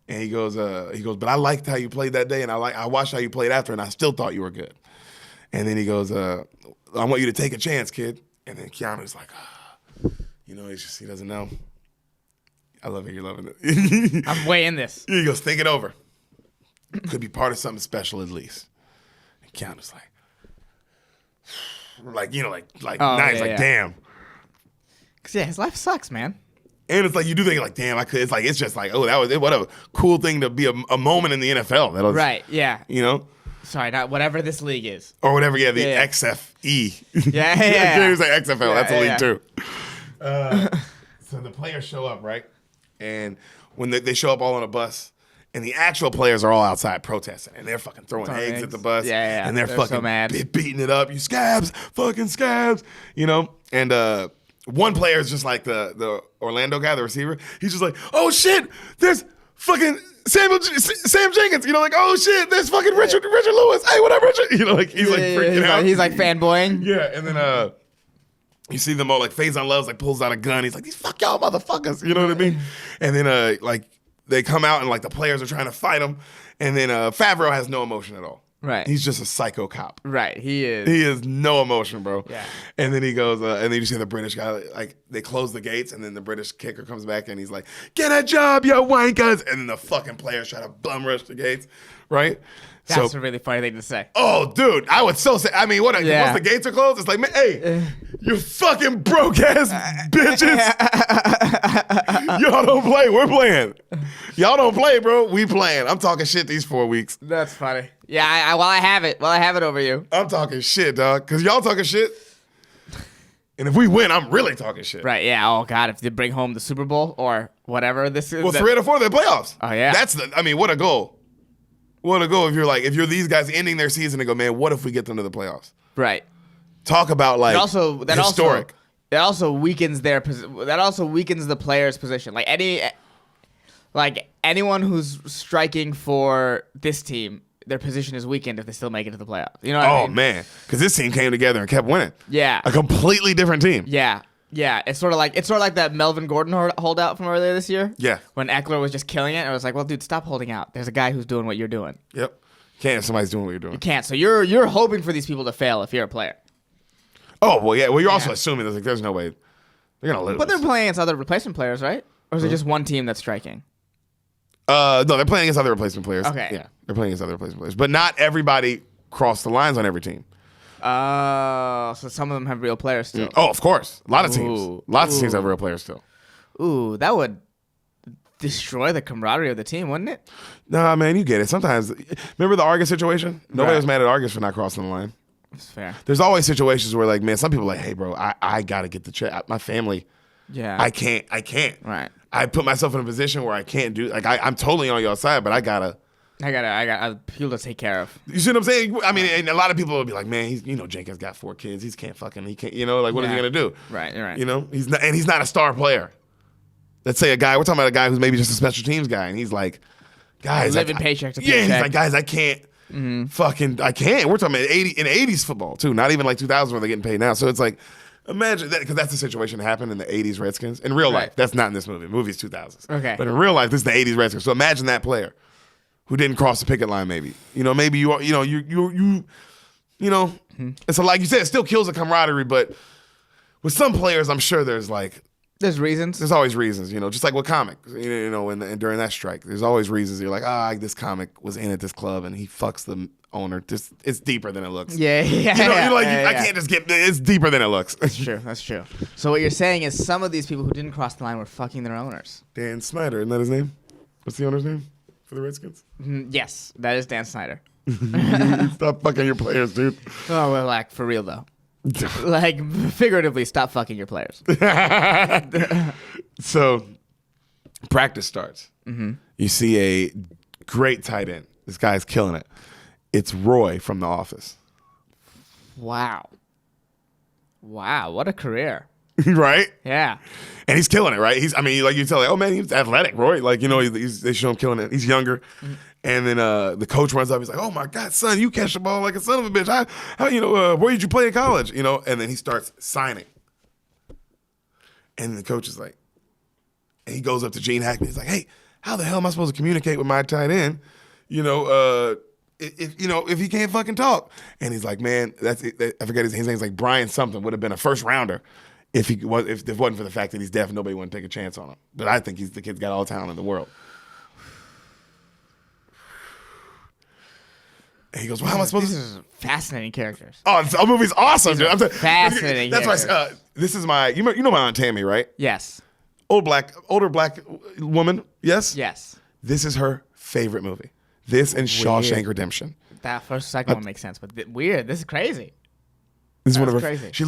he goes, but I liked how you played that day, and I watched how you played after, and I still thought you were good. And then he goes, I want you to take a chance, kid. And then Keanu's like, he doesn't know. I love it. You're loving it. I'm way in this. He goes, think it over. Could be part of something special at least. And Keanu's damn. Cause his life sucks, man. And it's like you do think like, damn, I could. It's like it's just like, oh, that was what a cool thing to be a moment in the NFL. Right? Yeah. Sorry, not whatever this league is. Or whatever. Yeah, the XFE. Yeah. He was like XFL. That's a league too. So the players show up, right? And when they show up all on a bus. And the actual players are all outside protesting, and they're fucking throwing eggs at the bus. Yeah. And they're fucking so mad. Beating it up. You scabs, fucking scabs, And one player is just like the Orlando guy, the receiver. He's just like, oh shit, there's fucking Sam Jenkins. Oh shit, there's fucking Richard Lewis. Hey, what up, Richard? He's freaking out. He's like fanboying. Yeah, and then you see them all like Faison Loves like pulls out a gun. He's like, these fuck y'all motherfuckers. You know what I mean? And then they come out and the players are trying to fight him, and then Favreau has no emotion at all. Right. He's just a psycho cop. Right. He is. He has no emotion, bro. Yeah. And then he goes, and then you see the British guy, they close the gates, and then the British kicker comes back, and he's like, get a job, you wankers. And then the fucking players try to bum rush the gates, right? That's a really funny thing to say. Oh, dude, I would so say. I mean, once the gates are closed, it's like, man, hey, you fucking broke ass bitches. Y'all don't play. We're playing. Y'all don't play, bro. We playing. I'm talking shit these 4 weeks. That's funny. Yeah, while I have it over you. I'm talking shit, dog. Because y'all talking shit. And if we win, I'm really talking shit. Right, yeah. Oh, God, if they bring home the Super Bowl or whatever this is. Well, 3 out of 4, they're playoffs. Oh, yeah. What a goal. What a goal if you're these guys ending their season and go, man, what if we get them to the playoffs? Right. Talk about historic. That also weakens the player's position. Anyone who's striking for this team, their position is weakened if they still make it to the playoffs. You know what I mean? Oh man, because this team came together and kept winning. Yeah. A completely different team. Yeah. Yeah, it's sort of like that Melvin Gordon holdout from earlier this year. Yeah, when Eckler was just killing it, and I was like, "Well, dude, stop holding out. There's a guy who's doing what you're doing." Yep, can't if somebody's doing what you're doing. You can't. So you're hoping for these people to fail if you're a player. Oh well, yeah. Well, you're also assuming there's no way they're gonna lose. But they're playing against other replacement players, right? Or is it just one team that's striking? No, they're playing against other replacement players. Okay, yeah, they're playing against other replacement players, but not everybody crossed the lines on every team. So some of them have real players still. Oh, of course. A lot of teams. Lots of teams have real players still. Ooh, that would destroy the camaraderie of the team, wouldn't it? Nah, man, you get it. Sometimes, remember the Argus situation? Nobody was mad at Argus for not crossing the line. That's fair. There's always situations where, like, man, some people are like, hey, bro, I got to get the check. My family, I can't. Right. I put myself in a position where I can't do, like, I'm totally on your side, but I got to I got people to take care of. You see what I'm saying? I mean, and a lot of people will be like, man, Jenkins got 4 kids. He can't, like, what is he gonna do? Right. He's not a star player. Let's say we're talking about a guy who's maybe just a special teams guy, and he's like, guys, living paycheck to paycheck. Yeah, he's like, guys, I can't. I can't. We're talking about in 80s football too, not even like 2000 where they're getting paid now. So it's like, imagine that, because that's the situation that happened in the 80s Redskins. In real life, that's not in this movie. The movie's 2000s. Okay. But in real life, this is the 80s Redskins. So imagine that player who didn't cross the picket line. Maybe maybe it's like you said, it still kills the camaraderie. But with some players, I'm sure there's reasons. There's always reasons, just like with comics, and during that strike, there's always reasons. You're like, this comic was in at this club and he fucks the owner. It's deeper than it looks. Yeah. I can't just get. It's deeper than it looks. That's true. So what you're saying is some of these people who didn't cross the line were fucking their owners. Dan Snyder, isn't that his name? What's the owner's name for the Redskins? Yes, that is Dan Snyder. Stop fucking your players, dude. Oh, well, like, for real, though. Like, figuratively, stop fucking your players. So, practice starts. You see a great tight end. This guy's killing it. It's Roy from The Office. Wow, what a career. Right? Yeah. And he's killing it, right? Like you tell, oh man, he's athletic, Roy. Like, they show him killing it. He's younger. And then the coach runs up. He's like, oh my God, son, you catch the ball like a son of a bitch. Where did you play in college? And then he starts signing. And the coach is like, and he goes up to Gene Hackman. He's like, hey, how the hell am I supposed to communicate with my tight end? If he can't fucking talk. And he's like, man, I forget his name's like Brian something, would have been a first rounder if it wasn't for the fact that he's deaf and nobody wouldn't take a chance on him. But I think the kid's got all the talent in the world. And he goes, well, how am I supposed to? These are fascinating characters. Oh, the movie's awesome, dude. Fascinating. That's why this is my, you know my Aunt Tammy, right? Yes. Older black woman, yes? Yes. This is her favorite movie. This and Shawshank Redemption. That second one makes sense, but weird. This is crazy. This is one of her. Crazy. She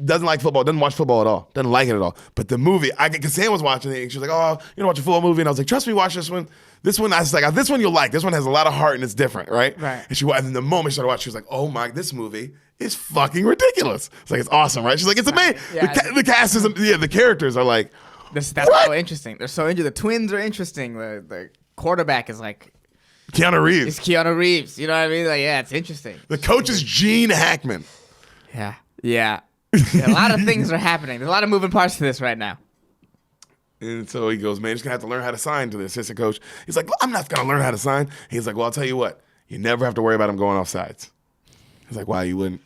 doesn't like football. Doesn't watch football at all. Doesn't like it at all. But the movie, because Sam was watching it, and she was like, "Oh, watch a football movie," and I was like, "Trust me, watch this one. This one, I was like, this one you'll like. This one has a lot of heart and it's different, right?" Right. And the moment she started watching, she was like, "Oh my, this movie is fucking ridiculous." It's like, it's awesome, right? She's like, "It's amazing." Yeah, the cast is, the characters are like, that's what? so interesting. They're so interesting. The twins are interesting. The quarterback is like Keanu Reeves. It's Keanu Reeves. You know what I mean? Like, yeah, it's interesting. The coach is Gene Hackman. Yeah. A lot of things are happening. There's a lot of moving parts to this right now. And so he goes, man, you're just going to have to learn how to sign to the assistant coach. He's like, I'm not going to learn how to sign. He's like, well, I'll tell you what. You never have to worry about him going off sides. He's like, why you wouldn't?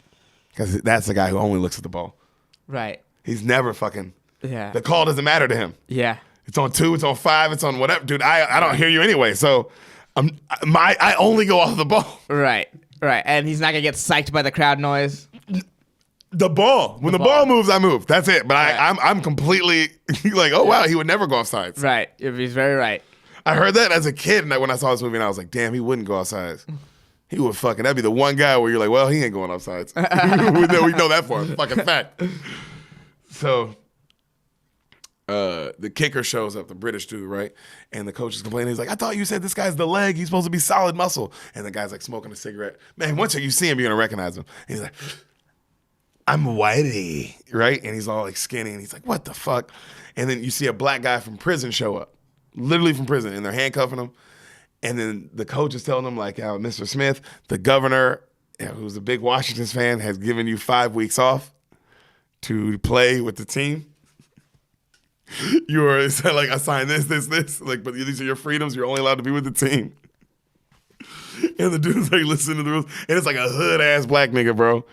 Because that's the guy who only looks at the ball. Right. He's never fucking. Yeah. The call doesn't matter to him. Yeah. It's on 2, it's on 5, it's on whatever. Dude, I don't hear you anyway. So I only go off the ball. Right. And he's not going to get psyched by the crowd noise. The ball. When the ball moves, I move. That's it. But I'm completely like, oh, wow, he would never go off sides. Right. He's very right. I heard that as a kid when I saw this movie, and I was like, damn, he wouldn't go off sides. He would fucking, that'd be the one guy where you're like, well, he ain't going off sides. we know that for a fucking fact. So the kicker shows up, the British dude, right? And the coach is complaining. He's like, I thought you said this guy's the leg. He's supposed to be solid muscle. And the guy's like smoking a cigarette. Man, once you see him, you're going to recognize him. And he's like, I'm whitey, right? And he's all like skinny, and he's like, what the fuck? And then you see a black guy from prison show up, literally from prison, and they're handcuffing him. And then the coach is telling him, like, Mr. Smith, the governor, who's a big Washington fan, has given you 5 weeks off to play with the team. You are like, assign this, like, but these are your freedoms. You're only allowed to be with the team. And the dude's like, listen to the rules. And it's like a hood-ass black nigga, bro.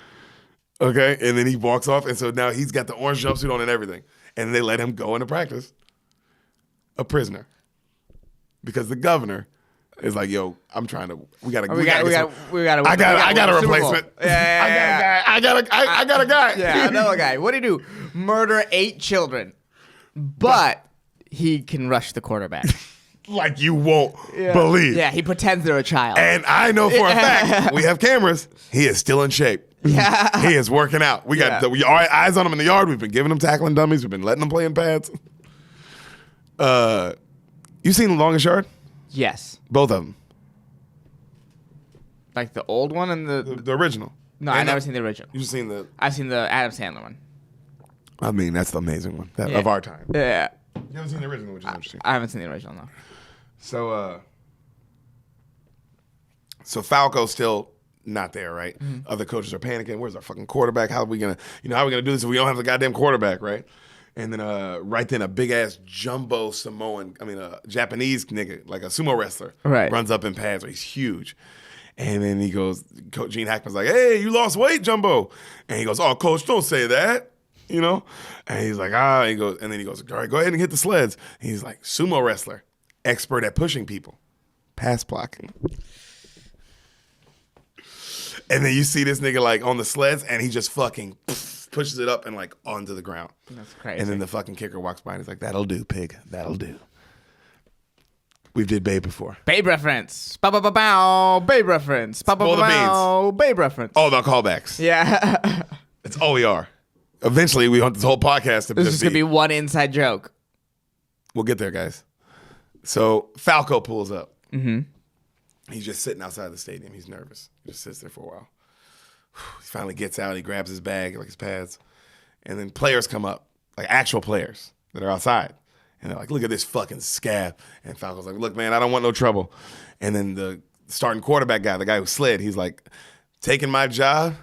Okay, and then he walks off, and so now he's got the orange jumpsuit on and everything, and they let him go into practice, a prisoner, because the governor is like, "Yo, I'm trying to. We got a replacement. Yeah. I got a guy. Yeah, I know a guy. What do you do? Murder 8 children, but he can rush the quarterback." Like you won't believe. Yeah, he pretends they're a child. And I know for a fact, we have cameras. He is still in shape. Yeah. He is working out. We got our eyes on him in the yard. We've been giving him tackling dummies. We've been letting him play in pads. You seen The Longest Yard? Yes. Both of them. Like the old one and The original. No, I've never seen the original. You've seen the... I've seen the Adam Sandler one. I mean, that's the amazing one of our time. Yeah. You haven't seen the original, which is interesting. I haven't seen the original, no. So Falco's still not there, right? Mm-hmm. Other coaches are panicking. Where's our fucking quarterback? How are we gonna do this if we don't have the goddamn quarterback, right? And then right then a big ass jumbo Japanese nigga, like a sumo wrestler, runs up and pads. He's huge. And then he goes, Coach Gene Hackman's like, "Hey, you lost weight, Jumbo." And he goes, "Oh, coach, don't say that." And he's like, and then he goes, "All right, go ahead and hit the sleds." And he's like, sumo wrestler, expert at pushing people, pass blocking. And then you see this nigga like on the sleds and he just fucking pushes it up and like onto the ground. That's crazy. And then the fucking kicker walks by and he's like, "That'll do, pig. That'll do." We've did Babe before. Babe reference. Bow. Babe reference. Bow. Babe reference. All about callbacks. Yeah. That's all we are. Eventually, we want this whole podcast to This is going to be one inside joke. We'll get there, guys. So Falco pulls up. Mm-hmm. He's just sitting outside the stadium. He's nervous. He just sits there for a while. He finally gets out. He grabs his bag, like his pads. And then players come up, like actual players that are outside. And they're like, "Look at this fucking scab." And Falco's like, "Look, man, I don't want no trouble." And then the starting quarterback guy, the guy who slid, he's like, "Taking my job?"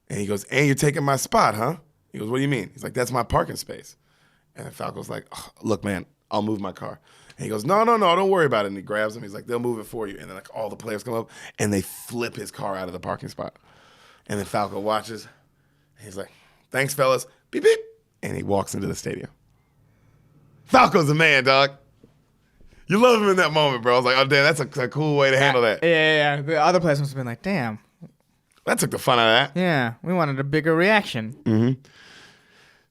And he goes, "And you're taking my spot, huh?" He goes, "What do you mean?" He's like, "That's my parking space." And then Falco's like, "Oh, look, man, I'll move my car." And he goes, No, don't worry about it. And he grabs him. He's like, "They'll move it for you." And then like all the players come up and they flip his car out of the parking spot. And then Falco watches. And he's like, "Thanks, fellas." Beep, beep. And he walks into the stadium. Falco's a man, dog. You love him in that moment, bro. I was like, "Oh, damn, that's a cool way to handle that." Yeah. The other players must have been like, "Damn. That took the fun out of that. Yeah, we wanted a bigger reaction." Mm-hmm.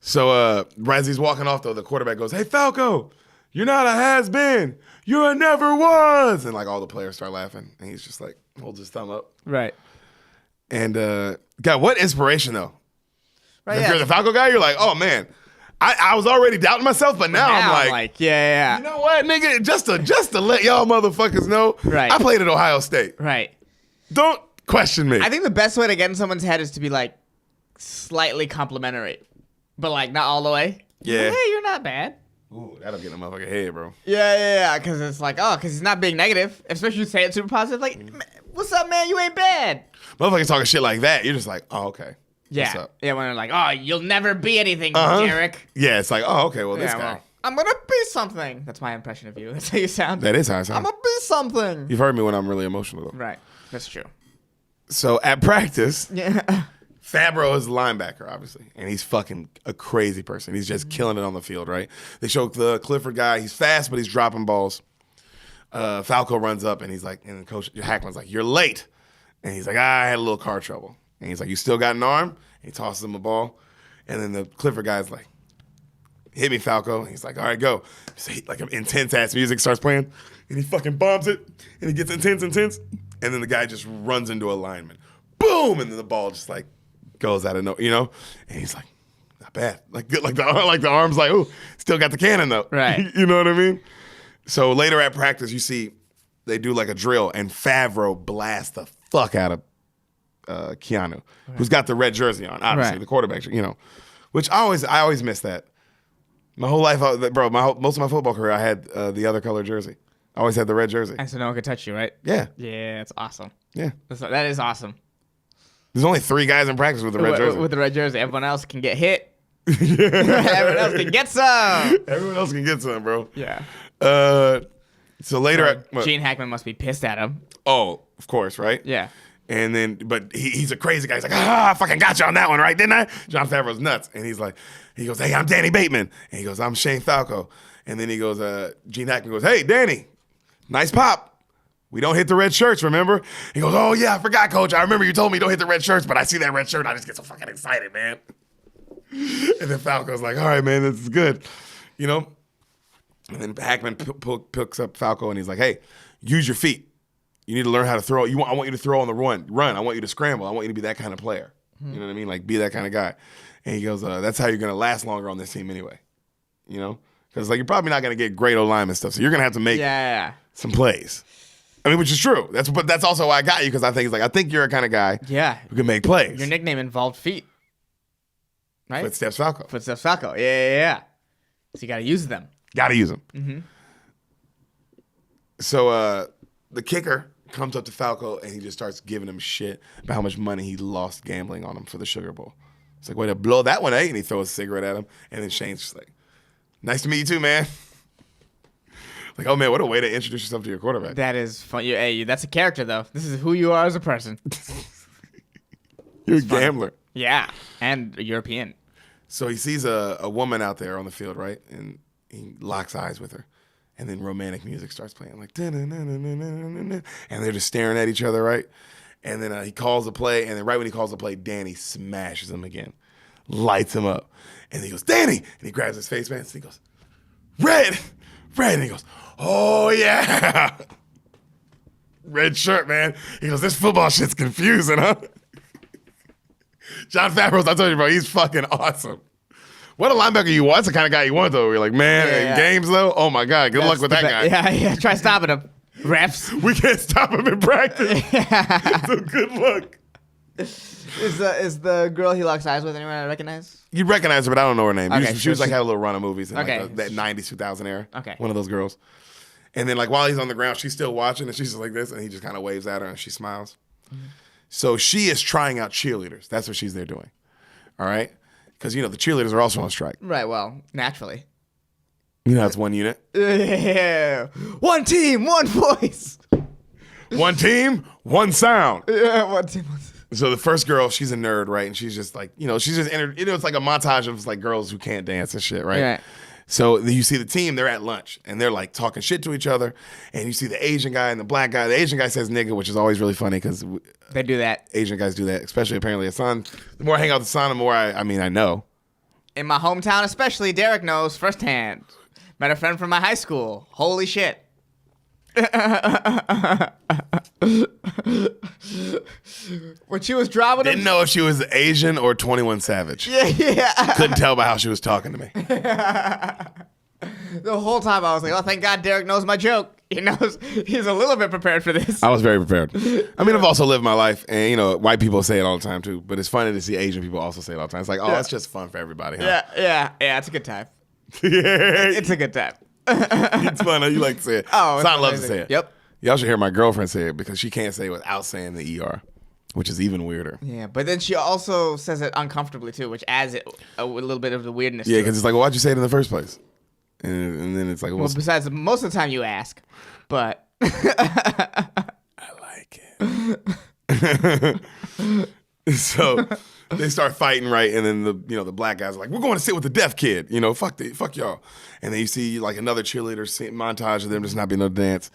So as he's walking off, though, the quarterback goes, "Hey, Falco, you're not a has-been. You're a never was." And like all the players start laughing. And he's just like, holds his thumb up. Right. And God, what inspiration, though. Right, if you're the Falco guy, you're like, "Oh, man. I was already doubting myself, but now I'm like, yeah. You know what, nigga? Just to let y'all motherfuckers know, right. I played at Ohio State. Right. Don't question me." I think the best way to get in someone's head is to be like slightly complimentary, but like not all the way. Yeah. Like, "Hey, you're not bad." Ooh, that'll get in a motherfucking head, bro. Yeah. Because it's like, because he's not being negative. Especially if you say it super positive. Like, "What's up, man? You ain't bad." Motherfuckers talking shit like that. You're just like, "Oh, okay." Yeah. What's up? Yeah, when they're like, "Oh, you'll never be anything, Derek." Yeah, it's like, "Oh, okay, well, this guy." Well, I'm going to be something. That's my impression of you. That's how you sound. That is how I sound. I'm going to be something. You've heard me when I'm really emotional, though. Right. That's true. So at practice, Yeah. Fabro is a linebacker, obviously, and he's fucking a crazy person. He's just killing it on the field, right? They show the Clifford guy. He's fast, but he's dropping balls. Falco runs up, and he's like, and Coach Hackman's like, "You're late." And he's like, "I had a little car trouble." And he's like, "You still got an arm?" And he tosses him a ball. And then the Clifford guy's like, "Hit me, Falco." And he's like, "All right, go." So like intense-ass music starts playing, and he fucking bombs it, and he gets intense. And then the guy just runs into a lineman. Boom! And then the ball just like goes out of nowhere, And he's like, "Not bad." Like good, like the arm's like, "Ooh, still got the cannon though." Right. You know what I mean? So later at practice, you see they do like a drill, and Favreau blasts the fuck out of Keanu, who's got the red jersey on, obviously, the quarterback, which I always miss that. My whole life, bro, most of my football career, I had the other color jersey. I always had the red jersey. And so no one could touch you, right? Yeah. Yeah, it's awesome. Yeah. That is awesome. There's only 3 guys in practice with the red jersey. With the red jersey. Everyone else can get hit. Everyone else can get some. Everyone else can get some, bro. Yeah. So later, Gene Hackman must be pissed at him. Oh, of course, right? Yeah. And then, but he's a crazy guy. He's like, I fucking got you on that one, right? Didn't I? Jon Favreau's nuts. And he goes, "Hey, I'm Danny Bateman." And he goes, "I'm Shane Falco." And then he goes, Gene Hackman goes, "Hey, Danny, nice pop. We don't hit the red shirts, remember?" He goes, "Oh, yeah, I forgot, coach. I remember you told me don't hit the red shirts, but I see that red shirt. I just get so fucking excited, man." And then Falco's like, "All right, man, this is good." And then Hackman picks up Falco and he's like, "Hey, use your feet. You need to learn how to throw. I want you to throw on the run. I want you to scramble. I want you to be that kind of player. You know what I mean? Like, be that kind of guy." And he goes, "That's how you're going to last longer on this team anyway. Because like you're probably not going to get great O-line and stuff, so you're going to have to make some plays." I mean, which is true. But that's also why I got you, because I think I think you're a kind of guy Yeah. who can make plays. Your nickname involved feet. Right? Footsteps Falco. Footsteps Falco. Yeah. So you got to use them. Got to use them. Mm-hmm. So the kicker comes up to Falco and he just starts giving him shit about how much money he lost gambling on him for the Sugar Bowl. It's like, way to blow that one, eh? And he throws a cigarette at him. And then Shane's just like, nice to meet you too, man. Like, oh man, what a way to introduce yourself to your quarterback. That is fun. Hey, that's a character, though. This is who you are as a person. You're a gambler. Yeah. And a European. So he sees a woman out there on the field, right? And he locks eyes with her. And then romantic music starts playing, like, and they're just staring at each other, right? And then he calls the play, and then right when he calls the play, Danny smashes him again, lights him up. And he goes, Danny! And he grabs his face mask, and he goes, Red! And he goes, oh, yeah! Red shirt, man. He goes, this football shit's confusing, huh? Jon Favreau, I told you, bro, he's fucking awesome. What a linebacker you want. That's the kind of guy you want, though. You're like, man, in games, though, oh, my God, good luck with that guy. Yeah, try stopping him. Refs. We can't stop him in practice. So good luck. Is the girl he locks eyes with anyone I recognize? You'd recognize her, but I don't know her name. Okay, she was like, had a little run of movies in Okay. like that 90s, 2000 era. Okay. One of those girls. And then, like, while he's on the ground, she's still watching, and she's just like this, and he just kind of waves at her, and she smiles. Mm-hmm. So she is trying out cheerleaders. That's what she's there doing. All right? Because, the cheerleaders are also on strike. Right, well, naturally. It's one unit. Yeah. One team, one voice. One team, one sound. Yeah, one team, one sound. So the first girl, she's a nerd, right? And she's just like, she's just entered, it's like a montage of like girls who can't dance and shit, right? Right. So you see the team, they're at lunch and they're like talking shit to each other. And you see the Asian guy and the black guy. The Asian guy says nigga, which is always really funny because they do that. Asian guys do that, especially apparently Hassan. The more I hang out with Hassan, the more I know. In my hometown, especially, Derek knows firsthand. Met a friend from my high school. Holy shit. When she was dropping Didn't know if she was Asian or 21 Savage. Yeah. Couldn't tell by how she was talking to me. The whole time I was like, oh, thank God Derek knows my joke. He knows he's a little bit prepared for this. I was very prepared. I mean, I've also lived my life, and white people say it all the time too. But it's funny to see Asian people also say it all the time. It's like, oh, it's just fun for everybody. Huh? Yeah. It's a good time. Yeah, It's a good time. it's fun. You like to say it. Oh, Son loves to say it. Yep. Y'all should hear my girlfriend say it because she can't say it without saying the ER, which is even weirder. Yeah, but then she also says it uncomfortably too, which adds a little bit of the weirdness. Yeah, to because it's like, well, why'd you say it in the first place? And then it's like, well, besides, most of the time you ask, but I like it. So they start fighting, right? And then the black guys are like, we're going to sit with the deaf kid. Fuck y'all. And then you see like another cheerleader montage of them just not being able to dance.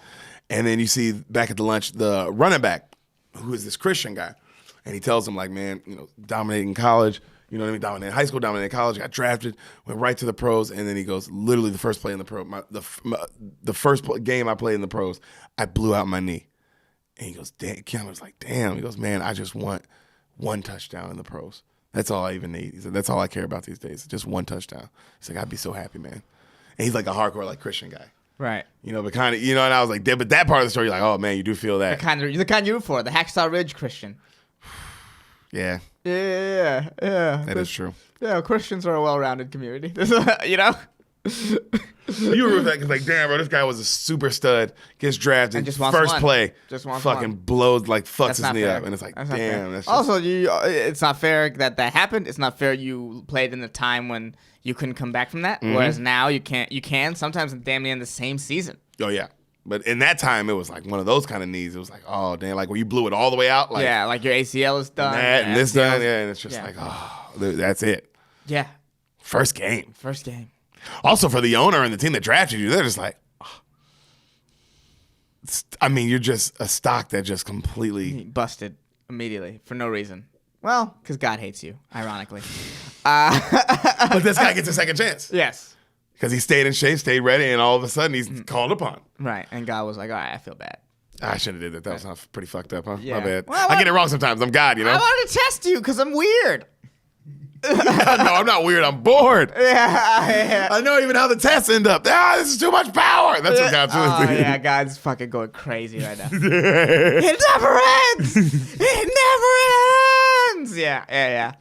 And then you see back at the lunch the running back, who is this Christian guy, and he tells him like, man, dominating college. You know what I mean? Dominated high school, dominated college, got drafted, went right to the pros, and then he goes, literally the first play in the pro, the first game I played in the pros, I blew out my knee. And he goes, damn, Keanu's like, damn. He goes, man, I just want one touchdown in the pros. That's all I even need. He said, that's all I care about these days, just one touchdown. He's like, I'd be so happy, man. And he's like a hardcore like Christian guy. right. But kind of, and I was like, but that part of the story, you're like, oh man, you do feel that. The kind you root for, the Hacksaw Ridge Christian. Yeah. Yeah. That is true. Yeah, Christians are a well-rounded community. You were with that because, like, damn, bro, this guy was a super stud, gets drafted, And just wants first one. play, Just wants fucking one. blows, like, fucks That's his not knee fair. up. And it's like, That's not fair. damn. That's just, Also, it's not fair that happened. It's not fair you played in the time when you couldn't come back from that, whereas now you can't. You can sometimes damn near in the same season. oh, yeah. But in that time, it was like one of those kind of knees. It was like, oh, damn, like where you blew it all the way out. Like, Yeah, like your ACL is done. that and this MCL done. is- Yeah, and it's just Yeah. like, oh, that's it. Yeah, First game. first game. Also, for the owner and the team that drafted you, they're just like, oh. I mean, you're just a stock that just completely. Busted immediately for no reason. Well, because God hates you, ironically. But this guy gets a second chance Yes. because he stayed in shape, stayed ready, and all of a sudden he's called upon. Right, and God was like, all right, I feel bad. I shouldn't have did that. That was pretty fucked up, huh? Yeah. My bad. Well, I get it wrong sometimes. I'm God, I wanted to test you because I'm weird. No, I'm not weird. I'm bored. Yeah. I know even how the tests end up. This is too much power. That's what God's really thinking. Yeah, God's fucking going crazy right now. It never ends. It never ends. Yeah.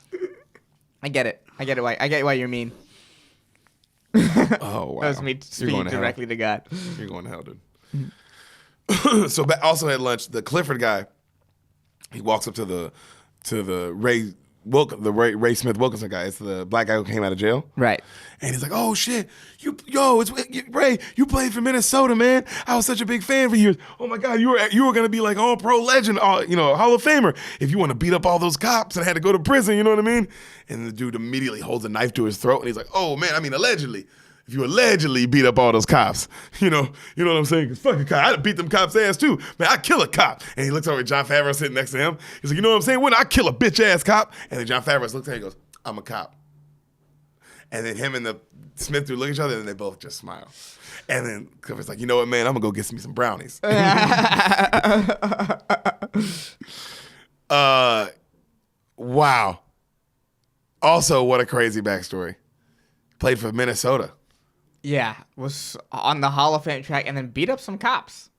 I get it. I get why you're mean. Oh, wow. That was me speaking directly to God. You're going to hell, dude. So also at lunch, the Clifford guy, he walks up to the Ray Smith Wilkinson guy. It's the black guy who came out of jail. Right. And he's like, "Oh shit, it's Ray. You played for Minnesota, man. I was such a big fan for years. Oh my God, you were gonna be like all pro legend, Hall of Famer if you want to beat up all those cops and had to go to prison. You know what I mean?" And the dude immediately holds a knife to his throat, and he's like, "Oh man, I mean allegedly. If you allegedly beat up all those cops, you know what I'm saying? 'Cause fucking cop, I'd beat them cops' ass too. Man, I'd kill a cop." And he looks over at Jon Favreau sitting next to him. He's like, "You know what I'm saying? When I kill a bitch ass cop," and then Jon Favreau looks at him and goes, "I'm a cop." And then him and the Smith dude look at each other and they both just smile. And then Clifford's like, "You know what, man? I'm gonna go get me some brownies." Wow. Also, what a crazy backstory. Played for Minnesota. Yeah, was on the Hall of Fame track and then beat up some cops.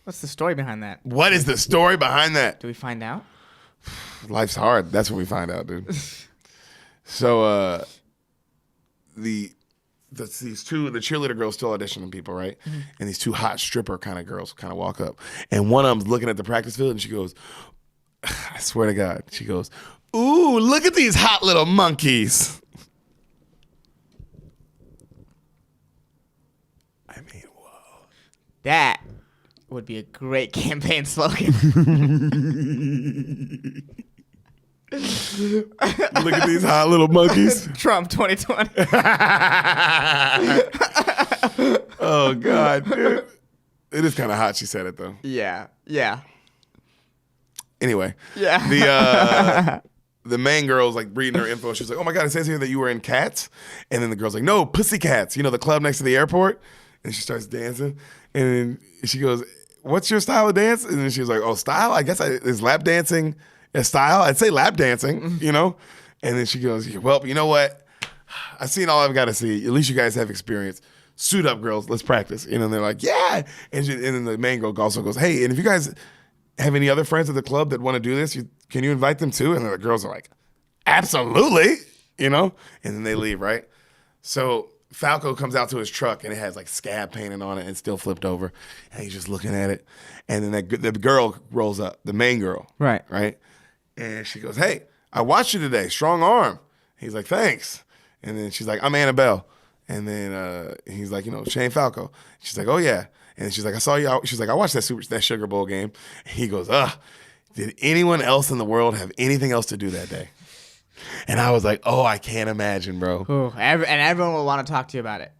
What's the story behind that? What is the story behind that? Do we find out? Life's hard. That's what we find out, dude. So, the cheerleader girls still auditioning people, right? Mm-hmm. And these two hot stripper kind of girls kind of walk up, and one of them's looking at the practice field, and she goes, "I swear to God," she goes, "Ooh, look at these hot little monkeys." I mean, whoa. That would be a great campaign slogan. Look at these hot little monkeys. Trump 2020. Oh, God, dude. It is kind of hot she said it, though. Yeah. Anyway. Yeah. The main girl's like reading her info. She's like, "Oh, my God, it says here that you were in Cats." And then the girl's like, "No, Pussycats. You know, the club next to the airport?" And she starts dancing. And then she goes, "What's your style of dance?" And then she was like, "Oh, style? I guess is lap dancing a style? I'd say lap dancing, you know?" And then she goes, "Well, you know what? I've seen all I've got to see. At least you guys have experience. Suit up, girls. Let's practice." And then they're like, "Yeah." And then the main girl also goes, "Hey, and if you guys have any other friends at the club that want to do this, can you invite them too?" And the girls are like, "Absolutely." You know? And then they leave, right? So Falco comes out to his truck and it has like scab painted on it and still flipped over. And he's just looking at it. And then the girl rolls up, the main girl. Right. And she goes, "Hey, I watched you today. Strong arm." He's like, "Thanks." And then she's like, "I'm Annabelle." And then he's like, "Shane Falco." She's like, "Oh, yeah." And then she's like, "I saw you." She's like, "I watched that Sugar Bowl game." And he goes, "Did anyone else in the world have anything else to do that day?" And I was like, "Oh, I can't imagine, bro." Ooh, and everyone will want to talk to you about it.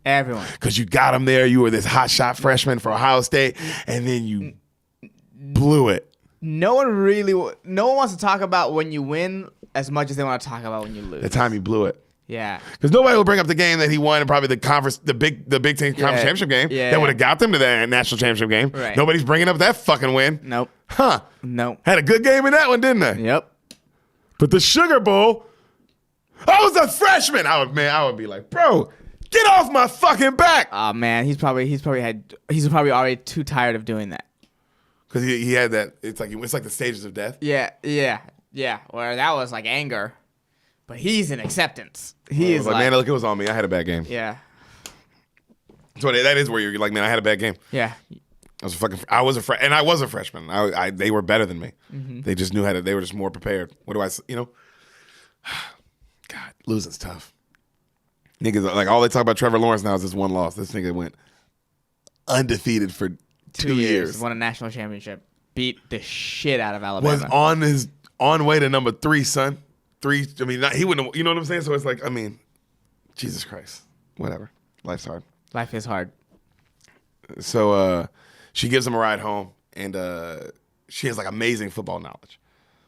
Everyone. Because you got him there. You were this hotshot freshman for Ohio State, and then you blew it. No one wants to talk about when you win as much as they want to talk about when you lose. The time you blew it. Yeah. Because nobody will bring up the game that he won and probably the Big Ten Conference Championship game that would have got them to that national championship game. Right. Nobody's bringing up that fucking win. Nope. Huh. Nope. Had a good game in that one, didn't they? Yep. But the Sugar Bowl, I was a freshman. I would be like, "Bro, get off my fucking back." Oh man, he's probably already too tired of doing that. Because he had that. It's like the stages of death. Yeah. Where that was like anger, but he's in acceptance. He is like, "Man, look, it was on me. I had a bad game." Yeah. So that is where you're like, "Man, I had a bad game." Yeah. I was a freshman. They were better than me. Mm-hmm. They just knew how to. They were just more prepared. What do I? God, losing's tough. Niggas like all they talk about Trevor Lawrence now is this one loss. This nigga went undefeated for 2 years. Won a national championship. Beat the shit out of Alabama. Was on his way to number 3, son. 3. I mean, he wouldn't. You know what I'm saying? So it's like, I mean, Jesus Christ. Whatever. Life's hard. Life is hard. So she gives him a ride home, and she has like amazing football knowledge.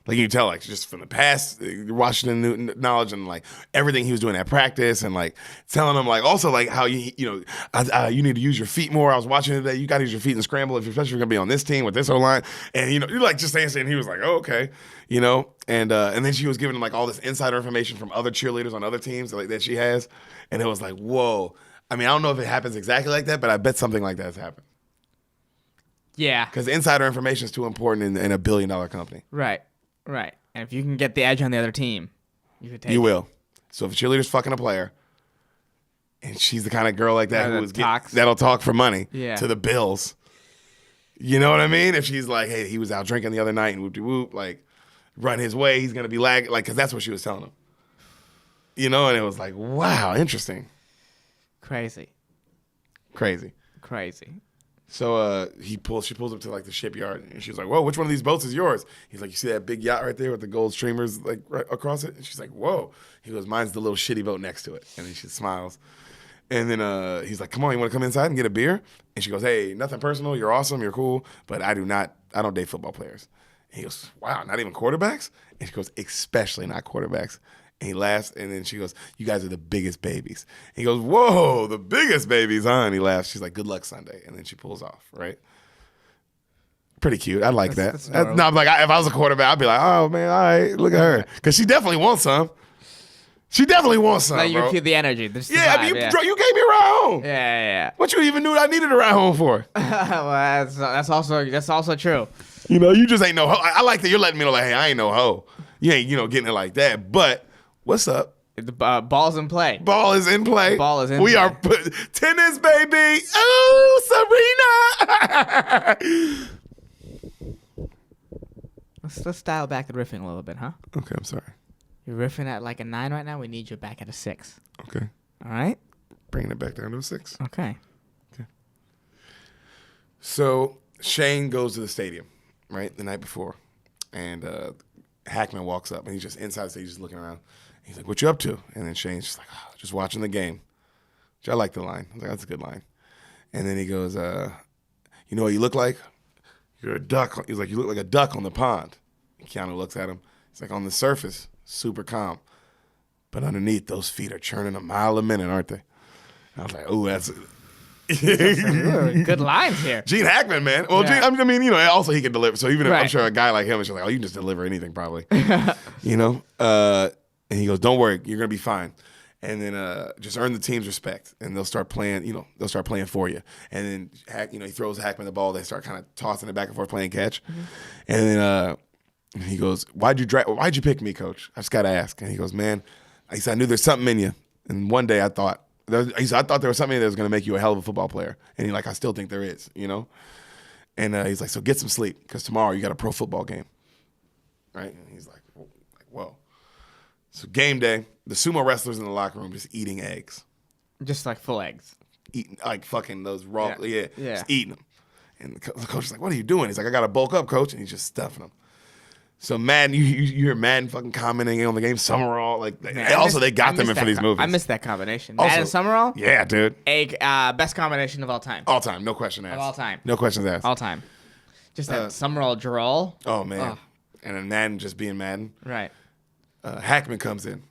Like, you can tell, like, just from the past, Washington knowledge and, like, everything he was doing at practice and, like, telling him, like, also, like, how, you need to use your feet more. I was watching today. You got to use your feet and scramble, especially if you're going to be on this team with this O-line. And, you're, like, just saying, he was like, oh, okay, And then she was giving him, like, all this insider information from other cheerleaders on other teams, like, that she has. And it was like, whoa. I mean, I don't know if it happens exactly like that, but I bet something like that has happened. Yeah. Because insider information is too important in a billion-dollar company. Right. Right. And if you can get the edge on the other team, you could take You it. will. So if a cheerleader's fucking a player, and she's the kind of girl like that that'll talk for money to the Bills, you know what I mean? If she's like, hey, he was out drinking the other night and whoop-de-whoop, like, run his way, he's going to be lagging, like, because that's what she was telling him. And it was like, wow, interesting. Crazy. So she pulls up to, like, the shipyard, and she's like, whoa, which one of these boats is yours? He's like, you see that big yacht right there with the gold streamers, like, right across it? And she's like, whoa. He goes, mine's the little shitty boat next to it. And then she smiles. And then he's like, come on, you want to come inside and get a beer? And she goes, hey, nothing personal. You're awesome. You're cool. But I don't date football players. And he goes, wow, not even quarterbacks? And she goes, especially not quarterbacks. And he laughs, and then she goes, you guys are the biggest babies. And he goes, whoa, the biggest babies, huh? And he laughs. She's like, good luck Sunday. And then she pulls off, right? Pretty cute. I like that. I'm like, if I was a quarterback, I'd be like, oh, man, all right, look at her. Because she definitely wants some. Like, you feel the energy. You gave me a ride home. Yeah. What you even knew I needed a ride home for? Well, that's also true. You just ain't no hoe. I like that you're letting me know, like, hey, I ain't no hoe. You ain't, getting it like that. But what's up? The ball's in play. Ball is in play. We are tennis, baby. Oh, Serena. Let's dial back the riffing a little bit, huh? Okay, I'm sorry. You're riffing at like a 9 right now. We need you back at a 6. Okay. All right. Bringing it back down to a 6. Okay. So Shane goes to the stadium, right, the night before, and Hackman walks up, and he's just inside the stage, just looking around. He's like, what you up to? And then Shane's just like, oh, just watching the game. Which I like the line. I was like, that's a good line. And then he goes, you know what you look like? You're a duck. He's like, you look like a duck on the pond. And Keanu looks at him. He's like, on the surface, super calm. But underneath, those feet are churning a mile a minute, aren't they? And I was like, oh, that's... Good lines here. Gene Hackman, man. Well, Yeah. I mean, also he can deliver. So even if I'm Right. sure a guy like him is just like, oh, you can just deliver anything probably. And he goes, don't worry, you're gonna be fine. And then just earn the team's respect, and they'll start playing. They'll start playing for you. And then he throws Hackman the ball. They start kind of tossing it back and forth, playing catch. Mm-hmm. And then he goes, why'd you pick me, coach? I just gotta ask. And he goes, man, I said I knew there's something in you. And one day I thought there was something that was going to make you a hell of a football player. And I still think there is, And he's like, so get some sleep, because tomorrow you got a pro football game. Right? And he's like, whoa. So game day, the sumo wrestlers in the locker room just eating eggs. Just like full eggs. Eating, like fucking those raw, Yeah. just eating them. And the coach is like, what are you doing? He's like, I got to bulk up, coach. And he's just stuffing them. So Madden, you hear Madden fucking commenting on the game. Summerall, they got them in for these movies. I missed that combination. Madden and Summerall? Yeah, dude. Best combination of all time. All time, no question asked. Of all time. No questions asked. All time. Just that Summerall drawl. Oh, man. And then Madden just being Madden. Right. Hackman comes in.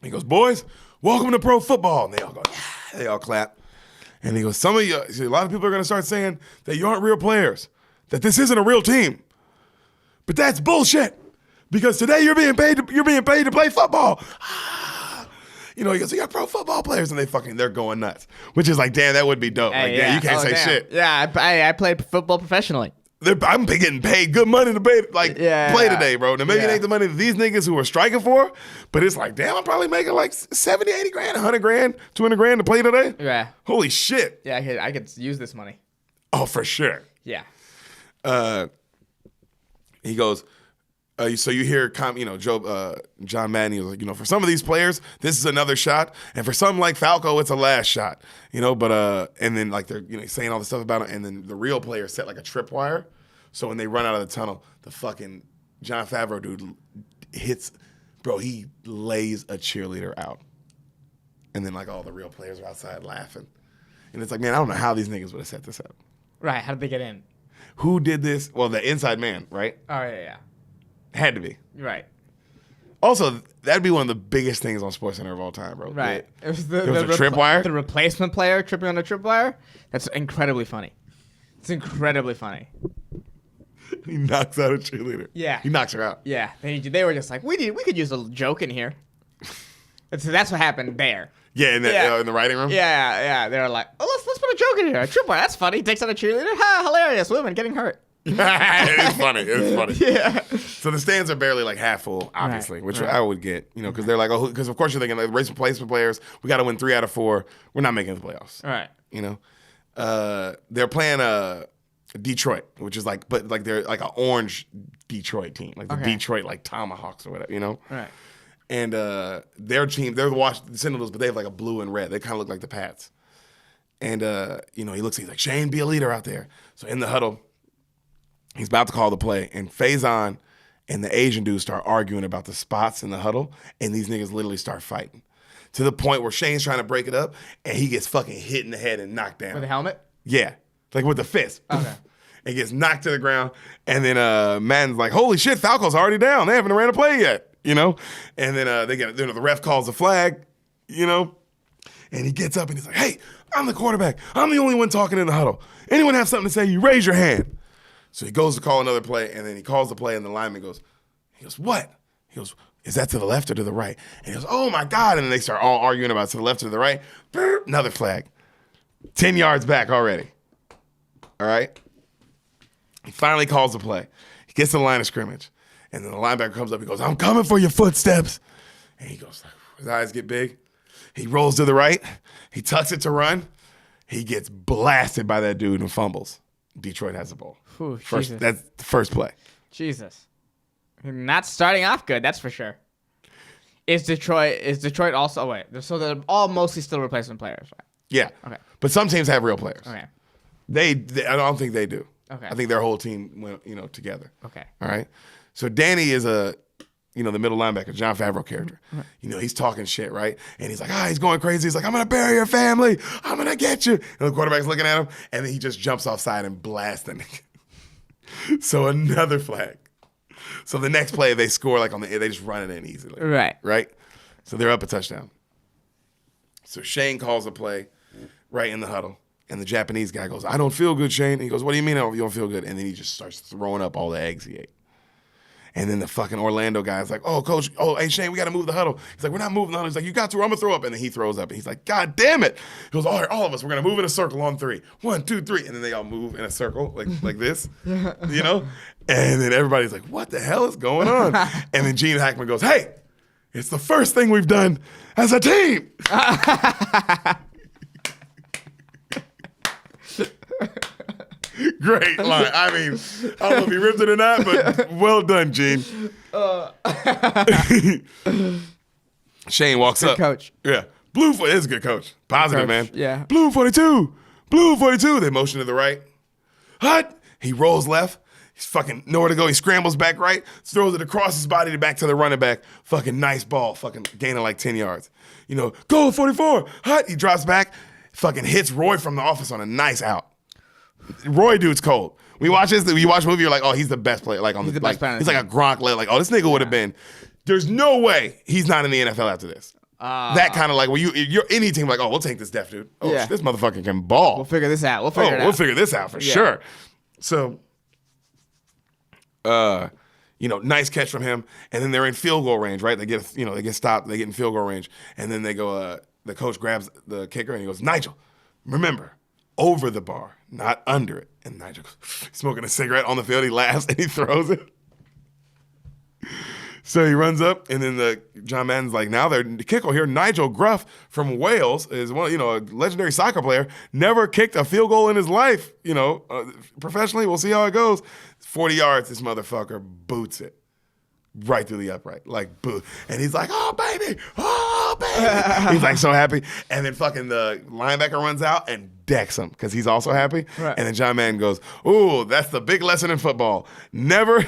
He goes, boys, welcome to pro football. And they all go, yeah. They all clap. And he goes, a lot of people are going to start saying that you aren't real players, that this isn't a real team. But that's bullshit, because today you're being paid to play football. He goes, you got pro football players, and they're going nuts. Which is like, damn, that would be dope. You can't say shit. Yeah, I played football professionally. I'm getting paid good money to play today, bro. Now maybe it ain't the money that these niggas who are striking for, but it's like, damn, I'm probably making like 70, 80 grand, 100 grand, 200 grand to play today. Yeah. Holy shit. Yeah, I could use this money. Oh, for sure. Yeah. He goes, so you hear, John Madden, he was like, for some of these players, this is another shot. And for some like Falco, it's a last shot, but, and then like they're, saying all this stuff about it. And then the real players set like a tripwire. So when they run out of the tunnel, the fucking Jon Favreau dude he lays a cheerleader out. And then like all the real players are outside laughing. And it's like, man, I don't know how these niggas would have set this up. Right. How did they get in? Who did this? Well, the inside man, right? Oh, yeah. Had to be. Right. Also, that'd be one of the biggest things on SportsCenter of all time, bro. Right. There was a tripwire. The replacement player tripping on a tripwire. That's incredibly funny. It's incredibly funny. He knocks out a cheerleader. Yeah. He knocks her out. Yeah. They were just like, we could use a joke in here. And so that's what happened there. Yeah, in the writing room. Yeah. They were like, oh, let's put a joke in here. A tripwire. That's funny. He takes out a cheerleader. Ha! Hilarious. Women getting hurt. It's funny. It's funny. Yeah. So the stands are barely like half full, obviously, which I would get, because they're like, because of course you're thinking like race replacement players, we got to win 3 out of 4. We're not making the playoffs. All right. They're playing Detroit, which is like, but like they're like an orange Detroit team, like the Detroit like Tomahawks or whatever, All right. And their team, they're the Washington Sentinels, but they have like a blue and red. They kind of look like the Pats. And he looks, he's like, Shane, be a leader out there. So in the huddle, he's about to call the play, and Faison and the Asian dude start arguing about the spots in the huddle, and these niggas literally start fighting to the point where Shane's trying to break it up, and he gets fucking hit in the head and knocked down. With a helmet? Yeah, like with the fist. Okay. And gets knocked to the ground, and then Madden's like, holy shit, Falco's already down. They haven't ran a play yet, And then the ref calls the flag, and he gets up and he's like, hey, I'm the quarterback. I'm the only one talking in the huddle. Anyone have something to say, you raise your hand. So he goes to call another play, and then he calls the play, and the lineman goes, what? He goes, is that to the left or to the right? And he goes, oh, my God. And then they start all arguing about to the left or to the right. Another flag. 10 yards back already. All right? He finally calls the play. He gets to the line of scrimmage, and then the linebacker comes up. He goes, I'm coming for your footsteps. And he goes, his eyes get big. He rolls to the right. He tucks it to run. He gets blasted by that dude and fumbles. Detroit has the ball. Ooh, That's the first play. Jesus. Not starting off good, that's for sure. Is Detroit also... Oh, wait. So they're all mostly still replacement players, right? Yeah. Okay. But some teams have real players. Okay. They I don't think they do. Okay. I think their whole team went, together. Okay. All right. So Danny is the middle linebacker, Jon Favreau character. Right. He's talking shit, right? And he's like, he's going crazy. He's like, I'm going to bury your family. I'm going to get you. And the quarterback's looking at him, and then he just jumps offside and blasts the nigga. So another flag. So the next play, they score they just run it in easily. Right. Right? So they're up a touchdown. So Shane calls a play right in the huddle. And the Japanese guy goes, I don't feel good, Shane. And he goes, what do you mean you don't feel good? And then he just starts throwing up all the eggs he ate. And then the fucking Orlando guy's like, oh, coach, hey, Shane, we got to move the huddle. He's like, we're not moving the huddle. He's like, you got to, I'm going to throw up. And then he throws up. And he's like, God damn it. He goes, all right, all of us, we're going to move in a circle on 3. 1, 2, 3. And then they all move in a circle like this, And then everybody's like, what the hell is going on? And then Gene Hackman goes, hey, it's the first thing we've done as a team. Great line. I mean, I don't know if he ripped it or not, but well done, Gene. Shane walks good up. Coach. Yeah. Blue 42. This is a good coach. Positive, coach. Man. Yeah. Blue 42. Blue 42. They motion to the right. Hut. He rolls left. He's fucking nowhere to go. He scrambles back right. Throws it across his body back to the running back. Fucking nice ball. Fucking gaining like 10 yards. Go 44. Hut. He drops back. Fucking hits Roy from the office on a nice out. Roy dude's cold. We watch this. You watch a movie. You're like, oh, he's the best player. Like on he's the best player. He's like a Gronk. Like, oh, this nigga would have been. There's no way he's not in the NFL after this. That kind of like when you're any team like, oh, we'll take this deaf dude. Oh, yeah. This motherfucker can ball. We'll figure this out. We'll figure this out for sure. So, nice catch from him, and then they're in field goal range, right? They get stopped. They get in field goal range, and then they go. The coach grabs the kicker and he goes, Nigel, remember, over the bar, not under it. And Nigel goes, smoking a cigarette on the field. He laughs and he throws it. So he runs up, and then John Madden's like, now the kicker here, Nigel Gruff from Wales, is a legendary soccer player, never kicked a field goal in his life, professionally. We'll see how it goes. 40 yards, this motherfucker boots it right through the upright, like boo. And he's like, oh, baby. He's like so happy. And then fucking the linebacker runs out and decks him because he's also happy. Right. And then John Madden goes, ooh, that's the big lesson in football. Never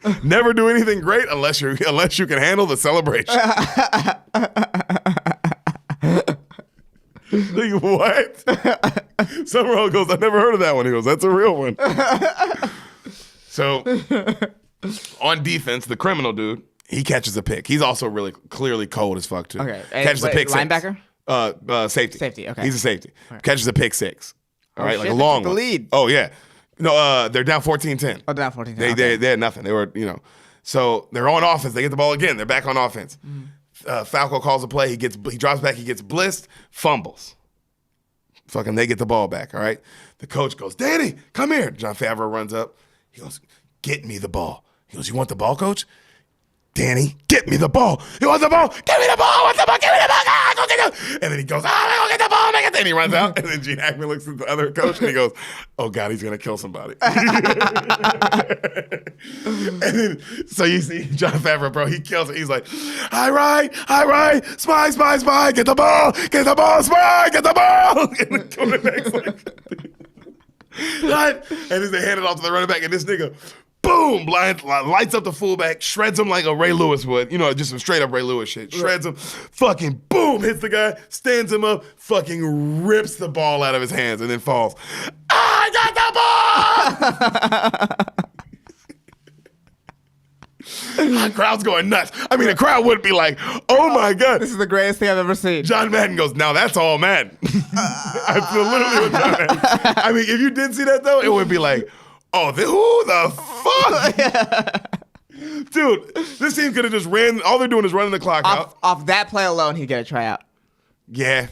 do anything great unless you can handle the celebration. Like, what? Summerall goes, I never heard of that one. He goes, that's a real one. So On defense, the criminal dude, he catches a pick. He's also really clearly cold as fuck too. Okay. Catches a pick. Linebacker? Safety. Safety, okay. He's a safety. Catches a pick six. All right, like shit, a they long took the one. lead. Oh yeah. No, they're down 14-10. Oh, down 14. They had nothing. They were, So they're on offense. They get the ball again. They're back on offense. Falco calls a play. He drops back. He gets blitzed. Fumbles. Fucking they get the ball back. All right. The coach goes, Danny, come here. John Favreau runs up. He goes, get me the ball. He goes, you want the ball, coach? Danny, get me the ball. He wants the ball. Give me the ball. What's the ball? Give me the ball. Ah, go get it. And then he goes, I'm going to get the ball. And he runs out. And then Gene Hackman looks at the other coach and he goes, oh, God, he's going to kill somebody. And then, so you see John Favreau, bro, he kills it. He's like, all right, spy, get the ball, spy, get the ball. And the quarterback's like, what? And then they hand it off to the running back, and this nigga, boom, lights up the fullback, shreds him like a Ray Lewis would. Just some straight up Ray Lewis shit. Shreds him, fucking boom, hits the guy, stands him up, fucking rips the ball out of his hands, and then falls. I got the ball! The crowd's going nuts. I mean, the crowd would be like, oh my God. This is the greatest thing I've ever seen. John Madden goes, now that's all Madden. I feel literally with John Madden. I mean, if you didn't see that though, it would be like, oh, who the fuck? Dude, this team could have just ran. All they're doing is running the clock out. Off that play alone, he'd get a tryout. Yeah.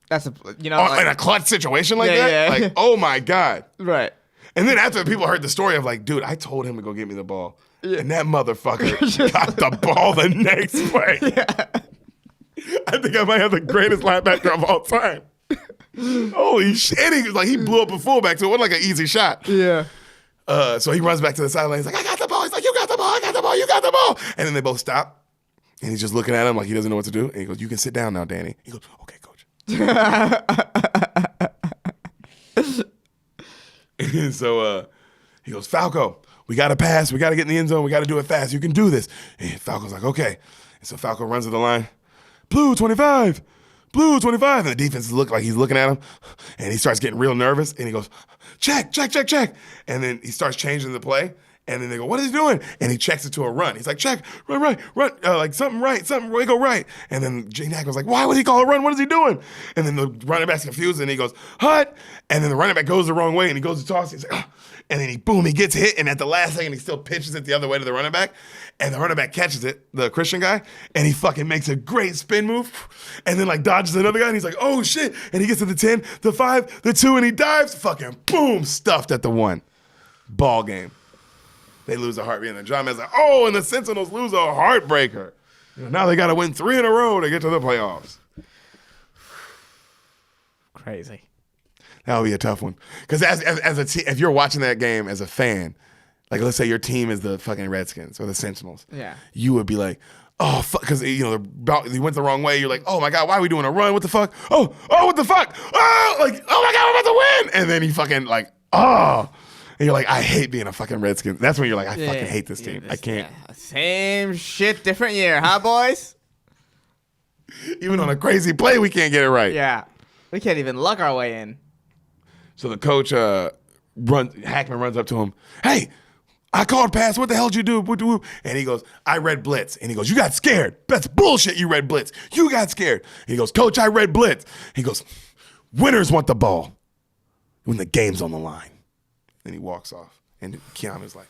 That's in a clutch situation like that? Yeah. Like, oh my God. Right. And then after people heard the story of like, dude, I told him to go get me the ball. Yeah. And that motherfucker got the ball the next play. Yeah. I think I might have the greatest linebacker of all time. Holy shit. He blew up a fullback, so it wasn't like an easy shot. Yeah. So he runs back to the sideline. He's like, I got the ball. He's like, you got the ball. I got the ball. You got the ball. And then they both stop. And he's just looking at him like he doesn't know what to do. And he goes, you can sit down now, Danny. He goes, okay, coach. And so he goes, Falco, we got to pass. We got to get in the end zone. We got to do it fast. You can do this. And Falco's like, okay. And so Falco runs to the line. Blue 25. Blue 25. And the defense look like he's looking at him. And he starts getting real nervous. And he goes, check. And then he starts changing the play. And then they go, what is he doing? And he checks it to a run. He's like, check, run, like something right, we go right. And then Gene Hackman's like, why would he call a run? What is he doing? And then the running back's confused and he goes, hut. And then the running back goes the wrong way and he goes to toss. He's like, oh. And then he gets hit. And at the last second, he still pitches it the other way to the running back. And the running back catches it, the Christian guy, and he fucking makes a great spin move. And then like dodges another guy and he's like, oh shit. And he gets to the 10, the 5, the 2, and he dives. Fucking boom, stuffed at the 1. Ball game. They lose a heartbeat. And then John Madden's like, oh, and the Sentinels lose a heartbreaker. Now they got to win 3 in a row to get to the playoffs. Crazy. That would be a tough one. Because as a team, if you're watching that game as a fan, like let's say your team is the fucking Redskins or the Sentinels, you would be like, oh, fuck, because they went the wrong way. You're like, oh my God, why are we doing a run? What the fuck? Oh, what the fuck? Oh, like, oh my God, we're about to win. And then he fucking like, oh. And you're like, I hate being a fucking Redskin. That's when you're like, I fucking hate this team. I can't. Same shit, different year, huh, boys? Even on a crazy play, we can't get it right. Yeah. We can't even luck our way in. So the coach, Hackman runs up to him. Hey, I called pass. What the hell did you do? And he goes, I read blitz. And he goes, you got scared. That's bullshit. You read blitz. You got scared. And he goes, coach, I read blitz. He goes, winners want the ball when the game's on the line. Then he walks off. And Keanu's like,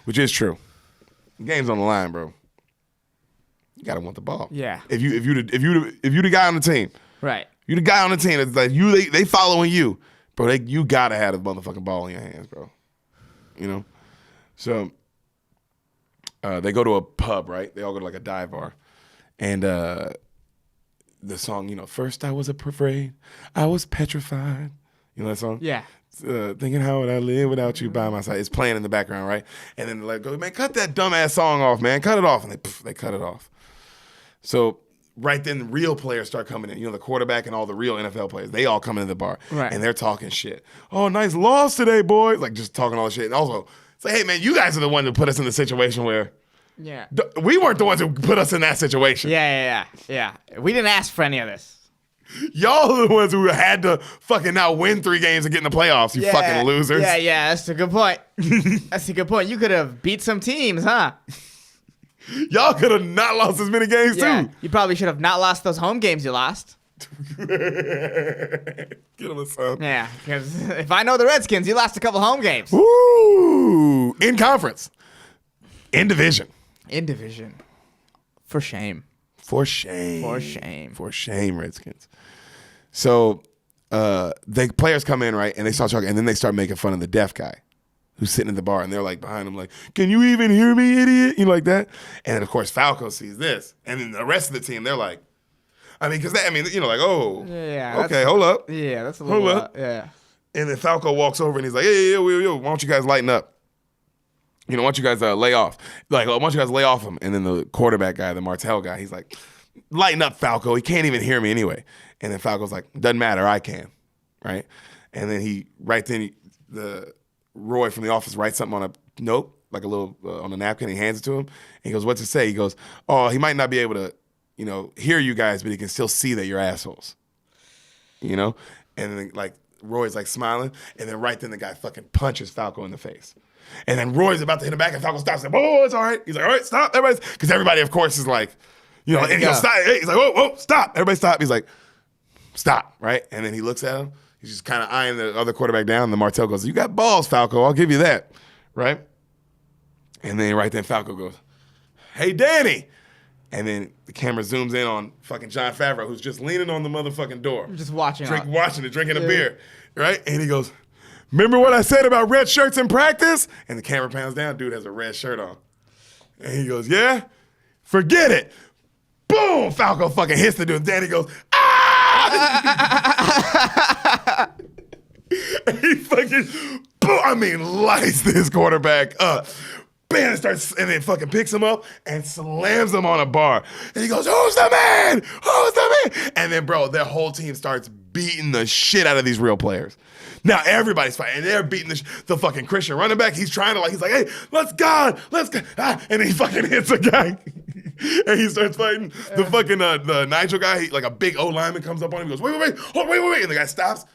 which is true. The game's on the line, bro. You gotta want the ball. Yeah. If you the guy on the team, right? You the guy on the team that's like they following you, bro. You gotta have the motherfucking ball in your hands, bro. So they go to a pub, right? They all go to like a dive bar, and the song, first I was afraid, I was petrified. You know that song? Yeah. Thinking how would I live without you by my side? It's playing in the background, right? And then they're like, go, man, cut that dumbass song off, man. Cut it off. And they cut it off. So right then, real players start coming in. The quarterback and all the real NFL players, they all come into the bar. Right. And they're talking shit. Oh, nice loss today, boys. Like just talking all this shit. And also, it's like, hey, man, you guys are the ones who put us in the situation where we weren't the ones who put us in that situation. Yeah. We didn't ask for any of this. Y'all are the ones who had to fucking now win 3 games and get in the playoffs, you fucking losers. Yeah, that's a good point. That's a good point. You could have beat some teams, huh? Y'all could have not lost as many games, too. You probably should have not lost those home games you lost. Get him a son. Yeah, because if I know the Redskins, you lost a couple home games. Woo! In conference. In division. In division. For shame. For shame. For shame. For shame, Redskins. So the players come in, right, and they start talking, and then they start making fun of the deaf guy who's sitting in the bar, and they're like behind him, like, "Can you even hear me, idiot?" You know, like that. And then, of course, Falco sees this, and then the rest of the team, they're like, you know, like, oh, Yeah. okay, hold up. Yeah, that's a little. Hold up. Yeah. And then Falco walks over and he's like, hey, yo, why don't you guys lighten up? You know, why don't you guys lay off? Like, why don't you guys lay off him? And then the quarterback guy, the Martell guy, he's like, lighten up, Falco. He can't even hear me anyway. And then Falco's like, doesn't matter, I can, right? And then the Roy from the office writes something on a note, like a little on a napkin. He hands it to him. And he goes, what's it say? He goes, oh, he might not be able to, you know, hear you guys, but he can still see that you're assholes. You know? And then, like, Roy's, like, smiling. And then right then the guy fucking punches Falco in the face. And then Roy's about to hit him back, and Falco stops and, oh, it's all right. He's like, all right, stop. Because everybody, of course, is like, you know, and he goes, stop. He's like, whoa, stop. Everybody stop. He's like, stop, right? And then he looks at him. He's just kind of eyeing the other quarterback down. And the Martell goes, you got balls, Falco. I'll give you that, right? And then right then Falco goes, hey, Danny. And then the camera zooms in on fucking Jon Favreau, who's just leaning on the motherfucking door. Just watching. Drinking a beer, right? And he goes, remember what I said about red shirts in practice? And the camera pans down, dude has a red shirt on. And he goes, yeah? Forget it. Boom! Falco fucking hits the dude. And Danny goes, ah! And he fucking, boom, lights this quarterback up. Bam, starts, and then fucking picks him up and slams him on a bar. And he goes, who's the man? Who's the man? And then, bro, their whole team starts beating the shit out of these real players. Now everybody's fighting, and they're beating the fucking Christian running back. He's trying to, like, he's like, hey, let's go. And then he fucking hits a guy. And he starts fighting the fucking, the Nigel guy. Like a big O lineman comes up on him. He goes, wait. And the guy stops.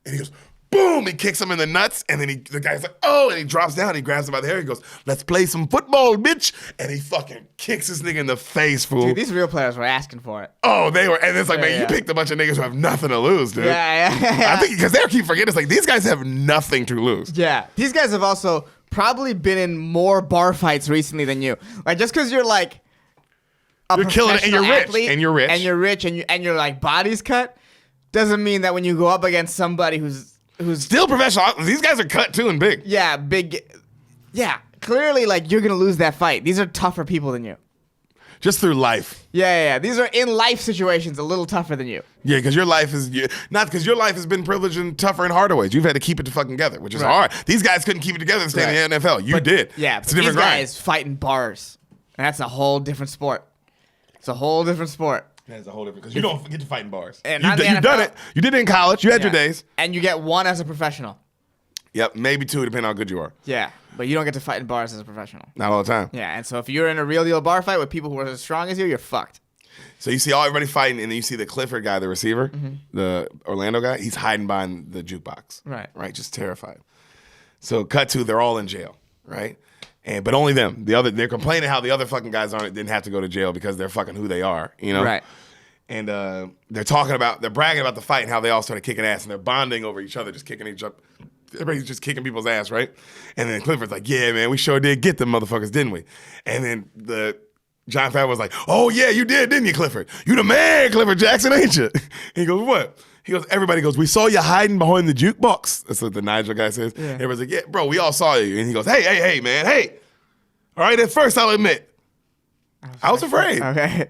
And he goes, boom, he kicks him in the nuts, and then the guy's like, oh, and he drops down, he grabs him by the hair, he goes, let's play some football, bitch. And he fucking kicks this nigga in the face, fool. Dude, these real players were asking for it. Oh, they were, and it's like, man, you picked a bunch of niggas who have nothing to lose, dude. Yeah. I think, because they keep forgetting, it's like, these guys have nothing to lose. Yeah, these guys have also probably been in more bar fights recently than you. Like, just because you're like, you're killing it, and you're rich, and your like body's cut, doesn't mean that when you go up against somebody who's still professional. These guys are cut too and big. Yeah, big. Yeah, clearly, like, you're gonna lose that fight. These are tougher people than you. Just through life. Yeah. These are in life situations a little tougher than you. Yeah, because your life is not because your life has been privileged and tougher and harder ways. You've had to keep it together, which is hard. These guys couldn't keep it together and stay in the NFL. You did. Yeah, it's a different these grind. guys fighting bars, and that's a whole different sport. It's a whole different sport. That's a whole different, because you don't get to fight in bars. And you've done it. You did it in college. You had your days. And you get one as a professional. Yep, maybe two, depending on how good you are. Yeah, but you don't get to fight in bars as a professional. Not all the time. Yeah, and so if you're in a real deal bar fight with people who are as strong as you're fucked. So you see everybody fighting, and then you see the Clifford guy, the receiver, the Orlando guy. He's hiding behind the jukebox. Right, just terrified. So cut to, they're all in jail, right? But only them. They're complaining how the other fucking guys didn't have to go to jail because they're fucking who they are, you know? Right. And they're bragging about the fight and how they all started kicking ass, and they're bonding over each other, just kicking each other. Everybody's just kicking people's ass, right? And then Clifford's like, yeah, man, we sure did get them motherfuckers, didn't we? And then Jon Favreau was like, oh, yeah, you did, didn't you, Clifford? You the man, Clifford Jackson, ain't you? He goes, what? He goes, everybody goes, we saw you hiding behind the jukebox. That's what the Nigel guy says. Yeah. Everybody's like, yeah, bro, we all saw you. And he goes, hey, man, hey. All right, at first, I'll admit, I was afraid. Okay.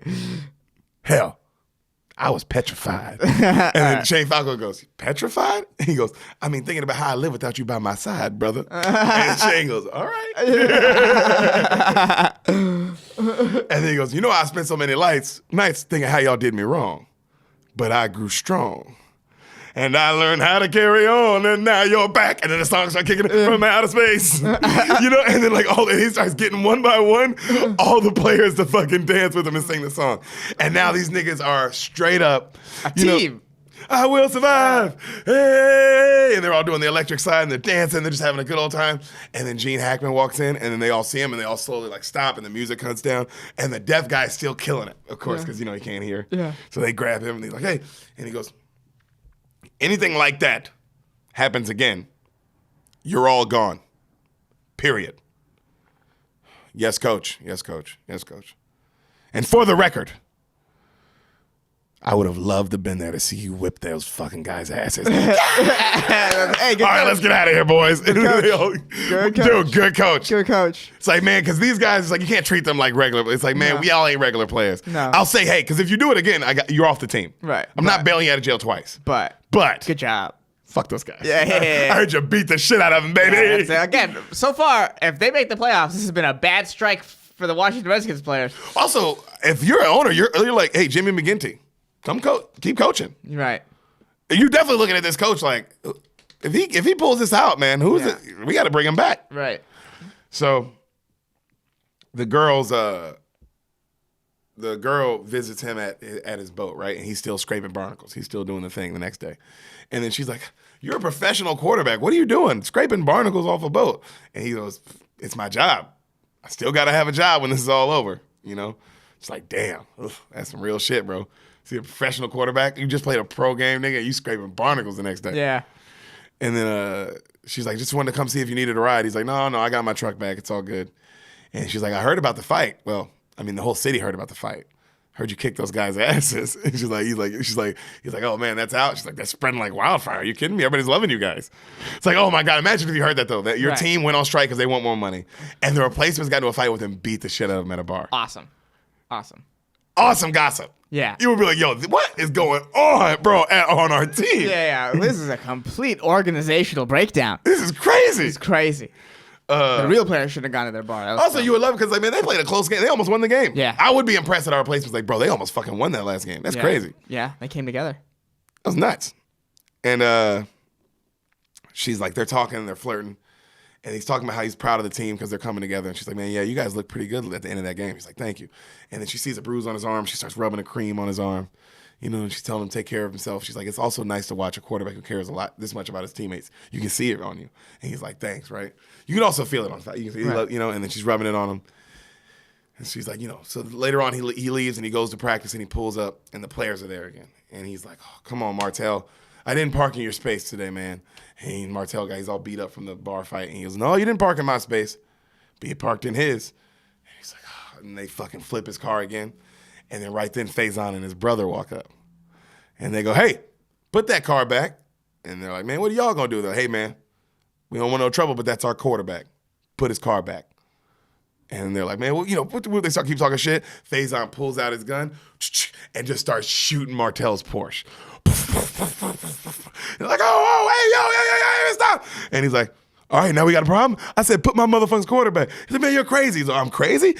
Hell, I was petrified. And then Shane Falco goes, petrified? And he goes, thinking about how I live without you by my side, brother. And Shane goes, all right. And then he goes, you know, I spent so many nights thinking how y'all did me wrong. But I grew strong. And I learned how to carry on, and now you're back. And then the songs start kicking from outer space. You know, and then and he starts getting one by one all the players to fucking dance with him and sing the song. And now these niggas are straight up a team. I will survive. Hey! And they're all doing the electric sign, and they're dancing, they're just having a good old time. And then Gene Hackman walks in, and then they all see him, and they all slowly like stop, and the music cuts down, and the deaf guy is still killing it, of course, because he can't hear. Yeah. So they grab him, and he's like, hey, and he goes, anything like that happens again, you're all gone. Period. Yes, coach. Yes, coach. Yes, coach. And for the record, I would have loved to have been there to see you whip those fucking guys' asses. Hey, all right, let's get out of here, boys. Good coach. Dude, good coach. Good coach. It's like, man, because these guys, it's like you can't treat them like regular. It's like, man, we all ain't regular players. No. I'll say, hey, because if you do it again, you're off the team. Right. I'm not bailing you out of jail twice. But Good job. Fuck those guys. Yeah. I heard you beat the shit out of them, baby. Yeah, again, so far, if they make the playoffs, this has been a bad strike for the Washington Redskins players. Also, if you're an owner, you're like, hey, Jimmy McGinty, come keep coaching. Right. You're definitely looking at this coach like, if he pulls this out, man, who's it? We got to bring him back. Right. So the girl visits him at his boat, right? And he's still scraping barnacles. He's still doing the thing the next day. And then she's like, you're a professional quarterback. What are you doing? Scraping barnacles off a boat. And he goes, it's my job. I still got to have a job when this is all over, you know? It's like, damn, that's some real shit, bro. See, a professional quarterback, you just played a pro game, nigga, you scraping barnacles the next day. Yeah. And then she's like, just wanted to come see if you needed a ride. He's like, no, I got my truck back. It's all good. And she's like, I heard about the fight. Well, I mean, the whole city heard about the fight. Heard you kick those guys' asses. And he's like, oh man, that's out. She's like, that's spreading like wildfire. Are you kidding me? Everybody's loving you guys. It's like, oh my God, imagine if you heard that though. That your team went on strike because they want more money. And the replacements got into a fight with him, beat the shit out of him at a bar. Awesome gossip. Yeah. You would be like, yo, what is going on, bro, on our team? Yeah. This is a complete organizational breakdown. This is crazy. It's crazy. The real players should have gone to their bar. Also, you would love it because, like, man, they played a close game. They almost won the game. Yeah. I would be impressed at our replacements. Like, bro, they almost fucking won that last game. That's crazy. Yeah, they came together. That was nuts. And she's like, they're talking and they're flirting. And he's talking about how he's proud of the team because they're coming together. And she's like, man, yeah, you guys look pretty good at the end of that game. He's like, thank you. And then she sees a bruise on his arm. She starts rubbing a cream on his arm. You know, and she's telling him to take care of himself. She's like, it's also nice to watch a quarterback who cares this much about his teammates. You can see it on you. And he's like, thanks, right? You can also feel it on his face. You can see, you know, and then she's rubbing it on him. And she's like, you know, so later on he leaves and he goes to practice and he pulls up and the players are there again. And he's like, oh, come on, Martell. I didn't park in your space today, man. And Martell guy, he's all beat up from the bar fight. And he goes, no, you didn't park in my space. But you parked in his. And he's like, oh. And they fucking flip his car again. And then right then Faison and his brother walk up. And they go, hey, put that car back. And they're like, man, what are y'all going to do? They're like, hey, man, we don't want no trouble, but that's our quarterback. Put his car back. And they're like, man, well, you know, they keep talking shit. Faison pulls out his gun and just starts shooting Martell's Porsche. They're like, oh, hey, stop. And he's like, all right, now we got a problem? I said, put my motherfucker's quarterback. He said, man, you're crazy. He's like, I'm crazy?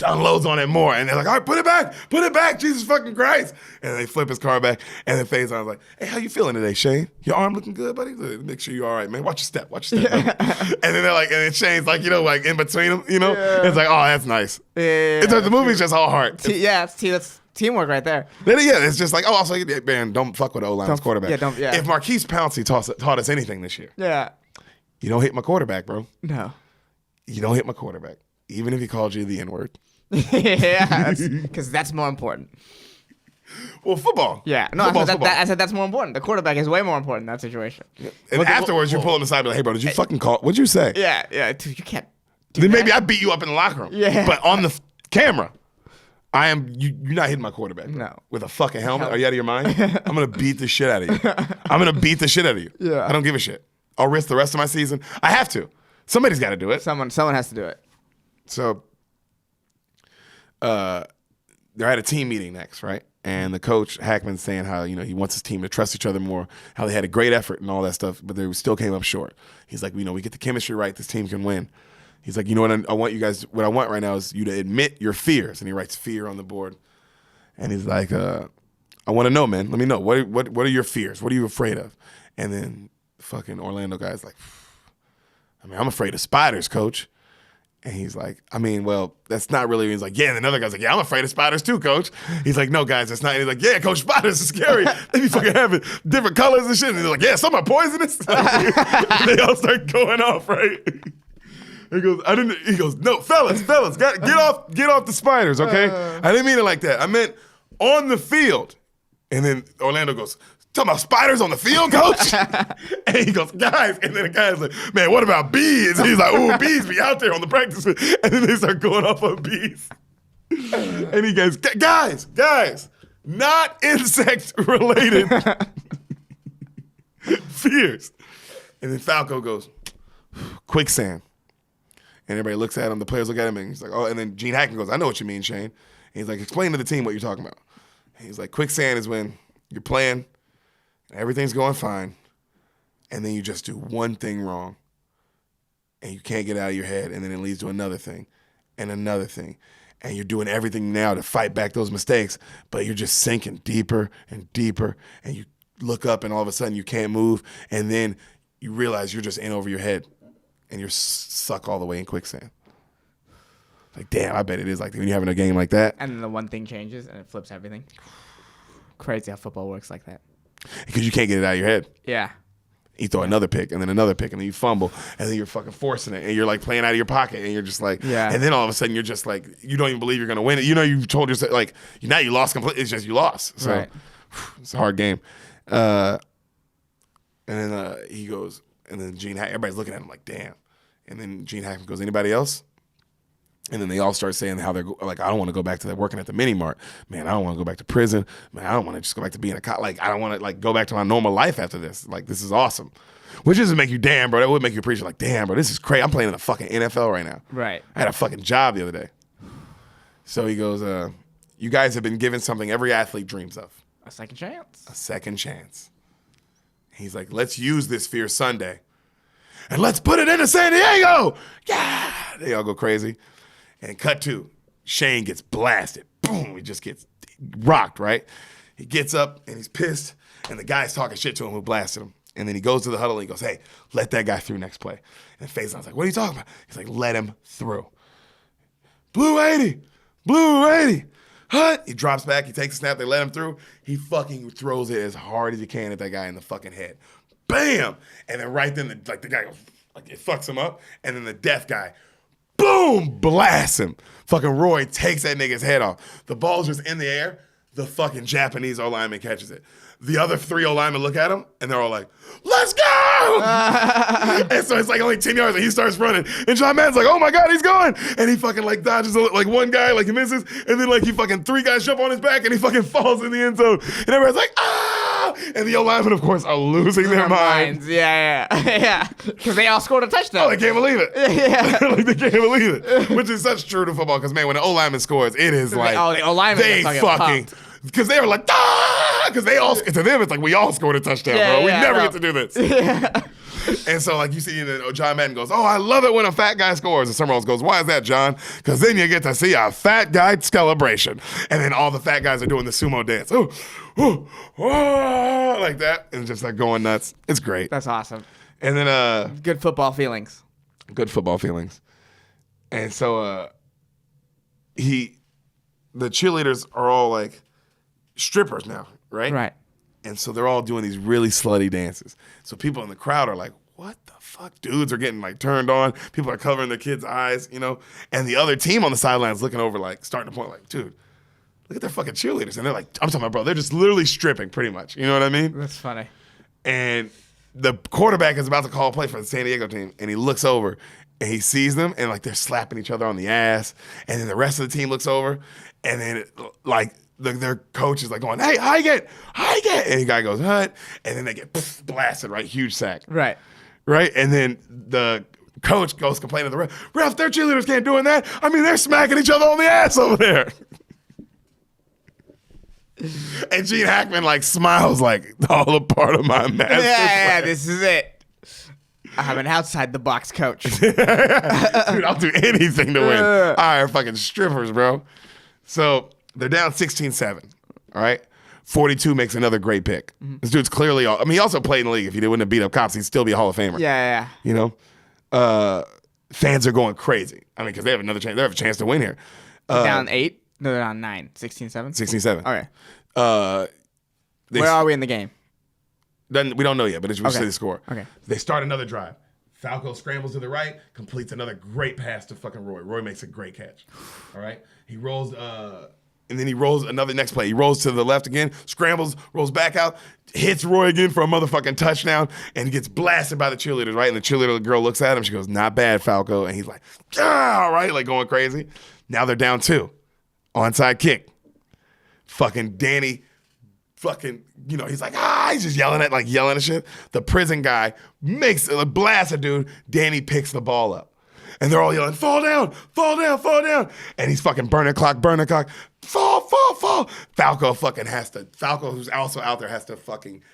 Unloads on it more. And they're like, all right, put it back, Jesus fucking Christ. And they flip his car back. And then Faison's like, hey, how you feeling today, Shane? Your arm looking good, buddy? Make sure you're all right, man. Watch your step. And then they're like, and then Shane's like, you know, like in between them, you know? Yeah. It's like, oh, that's nice. Yeah. The movie's just all heart. That's teamwork right there. Yeah, it's just like, oh, also, man, don't fuck with O-line's quarterback. Yeah. If Marquise Pouncey taught us anything this year. Yeah. You don't hit my quarterback, bro. No. You don't hit my quarterback, even if he called you the N-word. Yeah, because that's more important. Well, football. Yeah. No, I said that's more important. The quarterback is way more important in that situation. Yeah. And afterwards, you pull him aside and be like, hey, bro, did you fucking call? What'd you say? Yeah. Dude, you can't do Then that. maybe I beat you up in the locker room. Yeah. But on the camera, you're not hitting my quarterback. Bro. No. With a fucking helmet? Are you out of your mind? I'm going to beat the shit out of you. Yeah. I don't give a shit. I'll risk the rest of my season. I have to. Somebody's got to do it. Someone has to do it. So, they're at a team meeting next, right? And the coach, Hackman's saying how, you know, he wants his team to trust each other more, how they had a great effort and all that stuff, but they still came up short. He's like, you know, we get the chemistry right, this team can win. He's like, you know what I want you guys, what I want right now is you to admit your fears. And he writes fear on the board. And he's like, I want to know, man. Let me know. What are your fears? What are you afraid of? And then fucking Orlando guy's like, I mean, I'm afraid of spiders, coach. And he's like, I mean, well, that's not really. He's like, yeah. And another guy's like, yeah, I'm afraid of spiders too, coach. He's like, no, guys, that's not. And he's like, yeah, coach, spiders are scary. They be fucking having different colors and shit. And he's like, yeah, some are poisonous. Like, they all start going off, right? He goes, He goes, no, fellas, get off the spiders, okay? I didn't mean it like that. I meant on the field. And then Orlando goes, talking about spiders on the field, coach? And he goes, guys. And then the guy's like, man, what about bees? And he's like, ooh, bees be out there on the practice field. And then they start going off on bees. And he goes, guys, not insect-related fears. And then Falco goes, quicksand. And everybody looks at him. The players look at him, and he's like, oh. And then Gene Hackman goes, I know what you mean, Shane. And he's like, explain to the team what you're talking about. And he's like, quicksand is when you're playing, everything's going fine, and then you just do one thing wrong, and you can't get out of your head, and then it leads to another thing, and another thing. And you're doing everything now to fight back those mistakes, but you're just sinking deeper and deeper, and you look up, and all of a sudden you can't move, and then you realize you're just in over your head, and you're suck all the way in quicksand. Like, damn, I bet it is like that when you're having a game like that. And then the one thing changes, and it flips everything. Crazy how football works like that. Because you can't get it out of your head. Yeah. You throw another pick, and then another pick, and then you fumble, and then you're fucking forcing it, and you're like playing out of your pocket, and you're just like, yeah. And then all of a sudden you're just like, you don't even believe you're gonna win it. You know, you've told yourself like, now you lost completely. It's just you lost. So right. It's a hard game. And then he goes, and then Gene Hackman, everybody's looking at him like, damn. And then Gene Hackman goes, anybody else? And then they all start saying how they're like, I don't want to go back to that working at the mini mart. Man, I don't want to go back to prison. Man, I don't want to just go back to being a cop. Like, I don't want to like go back to my normal life after this. Like, this is awesome. Which doesn't make you damn, bro. That would make you appreciate like, damn, bro, this is crazy. I'm playing in the fucking NFL right now. Right. I had a fucking job the other day. So he goes, you guys have been given something every athlete dreams of. A second chance. A second chance. He's like, let's use this Fear Sunday. And let's put it into San Diego. Yeah. They all go crazy. And cut to, Shane gets blasted. Boom. He just gets rocked, right? He gets up and he's pissed. And the guy's talking shit to him who blasted him. And then he goes to the huddle and he goes, hey, let that guy through next play. And Faison's like, what are you talking about? He's like, let him through. Blue 80. Blue 80. Hut. He drops back. He takes a snap. They let him through. He fucking throws it as hard as he can at that guy in the fucking head. Bam! And then right then, the guy goes, like, it fucks him up. And then the deaf guy, boom, blasts him. Fucking Roy takes that nigga's head off. The ball's just in the air. The fucking Japanese O-lineman catches it. The other 3 O-linemen look at him, and they're all like, let's go! And so it's like only 10 yards, and he starts running. And John Madden's like, oh my God, he's going! And he fucking like dodges like one guy, like he misses, and then like he fucking 3 guys jump on his back, and he fucking falls in the end zone. And everybody's like, ah! And the O-linemen, of course, are losing their minds. Yeah. Yeah. Because they all scored a touchdown. Oh, they can't believe it. Yeah. Like, they can't believe it. Which is such true to football, because, man, when an O-lineman scores, it is like, the O-lineman they fucking, because they were like, ah! Because they all, to them, it's like, we all scored a touchdown, bro. We never get to do this. Yeah. And so, like, you see, John Madden goes, oh, I love it when a fat guy scores. And someone else goes, why is that, John? Because then you get to see a fat guy celebration. And then all the fat guys are doing the sumo dance. Ooh, ooh, oh, like that. And just like going nuts. It's great. That's awesome. And then, good football feelings. Good football feelings. And so, the cheerleaders are all like strippers now, right? Right. And so they're all doing these really slutty dances. So people in the crowd are like, what the fuck? Dudes are getting like turned on. People are covering their kids' eyes, you know? And the other team on the sidelines looking over, like, starting to point, like, dude, look at their fucking cheerleaders. And they're like, I'm talking about, bro, they're just literally stripping pretty much. You know what I mean? That's funny. And the quarterback is about to call a play for the San Diego team. And he looks over and he sees them and like they're slapping each other on the ass. And then the rest of the team looks over and then like, their coach is like going, hey, hike it. And the guy goes, hut. And then they get blasted, right? Huge sack. Right. And then the coach goes complaining to the ref, their cheerleaders can't do that. I mean, they're smacking each other on the ass over there. And Gene Hackman like smiles like, all a part of my master Yeah, this is it. I'm an outside the box coach. Dude, I'll do anything to win. All right, fucking strippers, bro. So they're down 16-7, all right? 42 makes another great pick. Mm-hmm. This dude's clearly, he also played in the league. If he wouldn't have beat up cops, he'd still be a Hall of Famer. Yeah. You know? fans are going crazy. I mean, because they have another chance. They have a chance to win here. Down 8? No, they're down 9. 16-7? 16-7. Okay. Where are we in the game? Then we don't know yet, but it's just the score. Okay. They start another drive. Falco scrambles to the right, completes another great pass to fucking Roy. Roy makes a great catch. All right. He rolls, and then he rolls another next play. He rolls to the left again, scrambles, rolls back out, hits Roy again for a motherfucking touchdown, and he gets blasted by the cheerleaders, right? And the cheerleader girl looks at him. She goes, "Not bad, Falco." And he's like, "Ah," right? Like going crazy. Now they're down 2. Onside kick. Fucking Danny. Fucking, he's like, he's just yelling and shit. The prison guy makes a blast a dude. Danny picks the ball up. And they're all yelling, "Fall down, fall down, fall down." And he's fucking burning clock. Fall, fall, fall. Falco, who's also out there, has to fucking,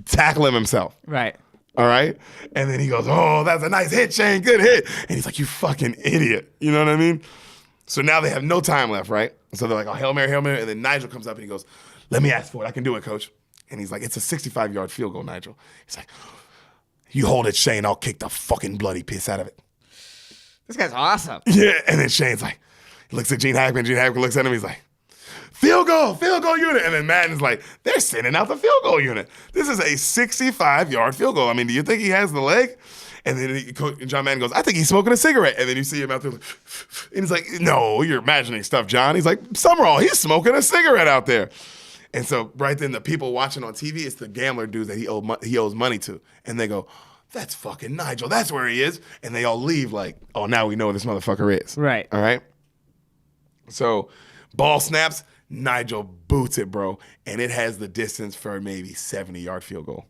tackle him himself. Right. All right? And then he goes, "Oh, that's a nice hit, Shane. Good hit." And he's like, "You fucking idiot." You know what I mean? So now they have no time left, right? So they're like, "Oh, Hail Mary, Hail Mary." And then Nigel comes up and he goes, "Let me ask for it. I can do it, coach." And he's like, "It's a 65-yard field goal, Nigel." He's like, "You hold it, Shane. I'll kick the fucking bloody piss out of it." This guy's awesome. Yeah. And then Shane's like, he looks at Gene Hackman. Gene Hackman looks at him. He's like, field goal unit. And then Madden's like, they're sending out the field goal unit. This is a 65-yard field goal. I mean, do you think he has the leg? And then John Madden goes, "I think he's smoking a cigarette." And then you see him out there, and he's like, "No, you're imagining stuff, John." He's like, "Summerall, he's smoking a cigarette out there." And so right then, the people watching on TV, it's the gambler dudes that he owes money to. And they go, "That's fucking Nigel. That's where he is." And they all leave like, "Oh, now we know where this motherfucker is." Right. All right? So ball snaps, Nigel boots it, bro. And it has the distance for maybe 70-yard field goal.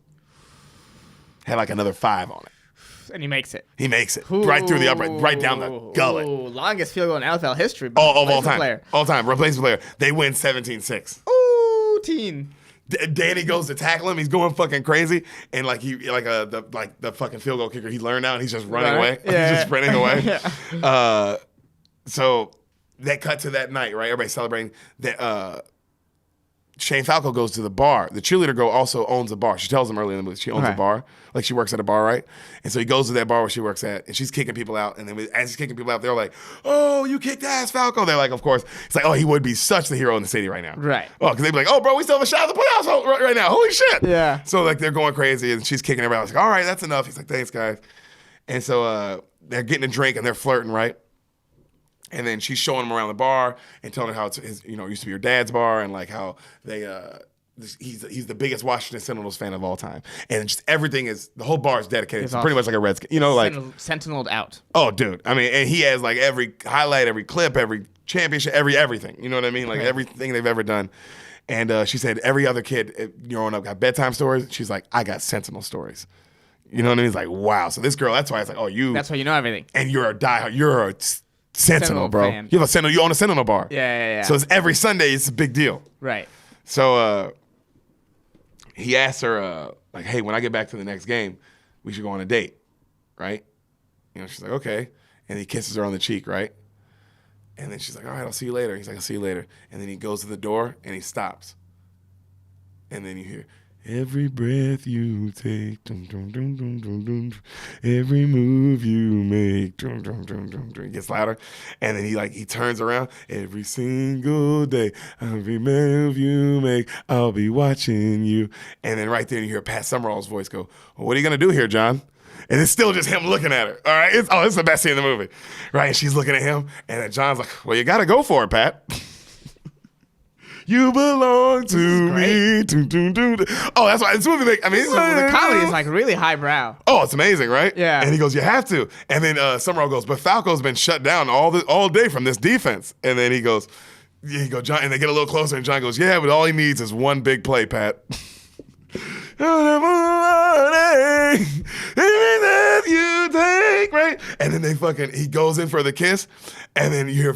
Had like another 5 on it. And he makes it. He makes it. Right through the upright, right down the gullet. Longest field goal in NFL history. Of all time. Player. All time. Replacement player. They win 17-6. Ooh, teen. Danny goes to tackle him. He's going fucking crazy, and the fucking field goal kicker he learned out, and he's just running away. Yeah. He's just sprinting away. Yeah. So that cut to that night, right? Everybody's celebrating. That Shane Falco goes to the bar. The cheerleader girl also owns a bar. She tells him early in the movie she owns a bar. Like she works at a bar, right? And so he goes to that bar where she works at, and she's kicking people out. And then as he's kicking people out, they're like, "Oh, you kicked ass, Falco." They're like, of course. It's like, oh, he would be such the hero in the city right now. Right. Oh, because they'd be like, "Oh, bro, we still have a shot at the playoffs right now. Holy shit." Yeah. So like they're going crazy, and she's kicking everybody out. It's like, "All right, that's enough." He's like, "Thanks, guys." And so they're getting a drink and they're flirting, right? And then she's showing him around the bar and telling her how it's his, used to be her dad's bar, and like how they he's the biggest Washington Sentinels fan of all time, and just everything is the whole bar is dedicated. It's pretty much like a Redskin, Sentineled out. Oh, dude! I mean, and he has like every highlight, every clip, every championship, everything. You know what I mean? Like everything they've ever done. And she said every other kid growing up got bedtime stories. She's like, "I got Sentinel stories." You know what I mean? It's like, wow. So this girl, that's why it's like, oh, you. That's why you know everything. And you're a diehard. You're a Sentinel, bro. Fan. You have a Sentinel. You own a Sentinel bar. Yeah. So it's every Sunday. It's a big deal. Right. So he asked her, like, "Hey, when I get back to the next game, we should go on a date, right?" She's like, "Okay." And he kisses her on the cheek, right? And then she's like, "All right, I'll see you later." He's like, "I'll see you later." And then he goes to the door and he stops. And then you hear, "Every breath you take, dum, dum, dum, dum, dum, dum. Every move you make, dum, dum, dum, dum, dum." It gets louder, and then he turns around. "Every single day, every move you make, I'll be watching you." And then right there you hear Pat Summerall's voice go, "Well, what are you gonna do here, John?" And it's still just him looking at her. All right, it's the best scene in the movie, right? And she's looking at him, and then John's like, "Well, you gotta go for it, Pat." "You belong to me." Oh, that's why this movie. The comedy is like really highbrow. Oh, it's amazing, right? Yeah. And he goes, "You have to." And then Summerall goes, "But Falco's been shut down all day from this defense." And then he goes, John, and they get a little closer, and John goes, "Yeah, but all he needs is one big play, Pat." You take, right? And then he goes in for the kiss, and then you hear.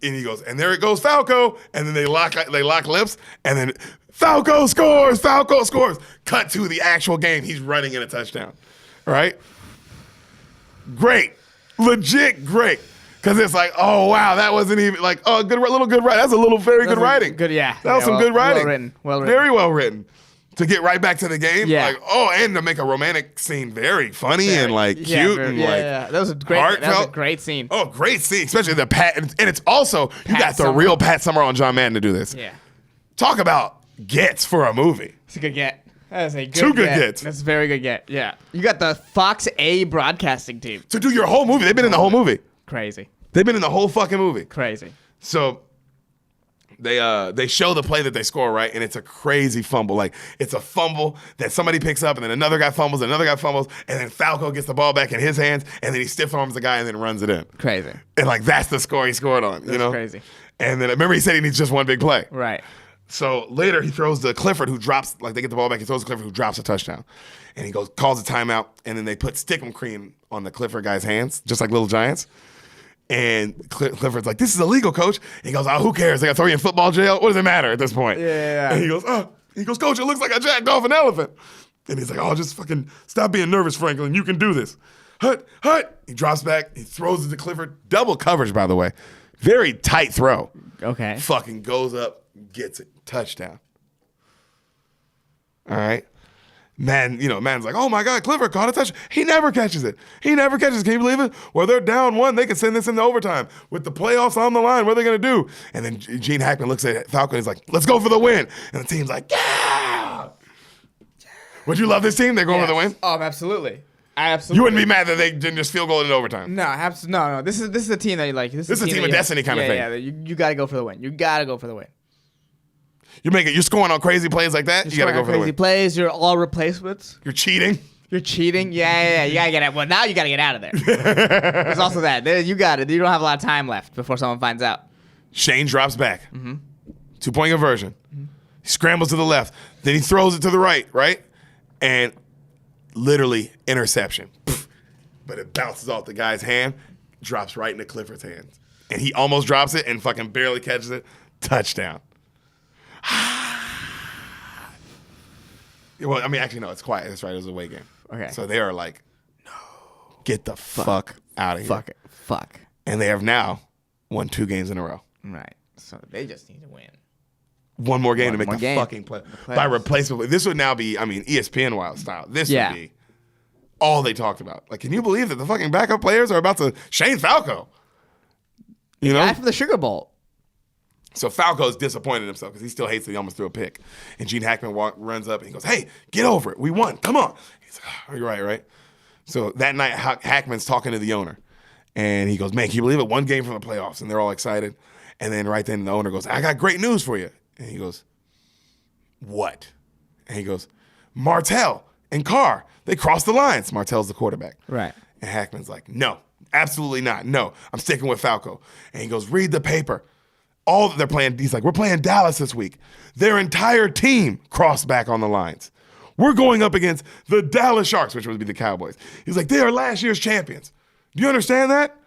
And he goes, and there it goes, Falco. And then they lock lips, and then Falco scores. Cut to the actual game. He's running in a touchdown. Right? Great. Legit great. Because it's like, oh, wow, that wasn't even like, oh, good writing. That's a very good writing. Good, yeah. That was some good writing. Well written. Very well written. to get right back to the game. Yeah. Like, and to make a romantic scene very funny and like cute and like That was a great. heartfelt. That was a great scene. Oh, great scene, especially the Pat, and it's also you Pat got the Summerall. real Pat Summerall and John Madden to do this. Yeah, Talk about gets for a movie. it's a good get. That is a good Two good get. gets. That's a very good get. Yeah, you got the Fox A broadcasting team. To do your whole movie. They've been in the whole movie. Crazy, They've been in the whole fucking movie. crazy. So they show the play that they score, right? And it's a crazy fumble. Like, it's a fumble that somebody picks up, and then another guy fumbles, and then Falco gets the ball back in his hands, and then he stiff arms the guy and then runs it in. Crazy. And like that's the score he scored on. You know, crazy. And then remember he said he needs just one big play. Right. So later he throws to Clifford, who drops, like they get the ball back, he throws to Clifford, who drops a touchdown. And he calls a timeout, and then they put Stickum cream on the Clifford guy's hands, just like Little Giants. And Clifford's like, "This is illegal, coach." And he goes, "Oh, who cares? They got to throw you in football jail. What does it matter at this point?" Yeah. And he goes, "Coach, it looks like I jacked off an elephant." And he's like, "Oh, just fucking stop being nervous, Franklin. You can do this." Hut. He drops back. He throws it to Clifford. Double coverage, by the way. Very tight throw. Okay. Fucking goes up, gets it. Touchdown. All right. Man's like, "Oh my God, Clifford caught a touchdown." He never catches it. Can you believe it? Well, they're down 1. They can send this into overtime. With the playoffs on the line, what are they going to do? And then Gene Hackman looks at Falcon. He's like, "Let's go for the win." And the team's like, "Yeah." Would you love this team? They're going for the win? Oh, absolutely. Absolutely. You wouldn't be mad that they didn't just field goal in overtime. No, no. This is a team that you like. This is a team that of you- destiny kind of thing. Yeah, you got to go for the win. You got to go for the win. You're scoring on crazy plays like that. You got to go for the crazy win. plays. You're all replacements. You're cheating. You're cheating. Yeah. You gotta get out. Well, now you gotta get out of there. There's also that. You got it. You don't have a lot of time left before someone finds out. Shane drops back. 2-point conversion. He scrambles to the left. Then he throws it to the right? And literally interception. Pfft. But it bounces off the guy's hand, drops right into Clifford's hands. And he almost drops it and fucking barely catches it. Touchdown. Well, I mean, actually, no, it's quiet. That's right. It was a away game. Okay. So they are like, no, get the fuck out of here. Fuck it. Fuck. And they have now won 2 games in a row. Right. So they just need to win. One more game to make more the game. fucking play. playoffs. By replacement. This would now be, ESPN wild style. This Yeah. would be all they talked about. Like, can you believe that the fucking backup players are about to Shane Falco? You know? Guy from the Sugar Bowl. So Falco's disappointed in himself because he still hates that he almost threw a pick. And Gene Hackman runs up and he goes, "Hey, get over it. We won. Come on." He's like, "Oh, you're right." So that night, Hackman's talking to the owner. And he goes, "Man, can you believe it? 1 game from the playoffs." And they're all excited. And then right then the owner goes, "I got great news for you." And he goes, "What?" And he goes, "Martell and Carr, they crossed the lines." Martell's the quarterback. Right. And Hackman's like, "No, absolutely not. No, I'm sticking with Falco." And he goes, "Read the paper. All that they're playing," he's like, "We're playing Dallas this week. Their entire team crossed back on the lines. We're going up against the Dallas Sharks," which would be the Cowboys. He's like, "They are last year's champions. Do you understand that?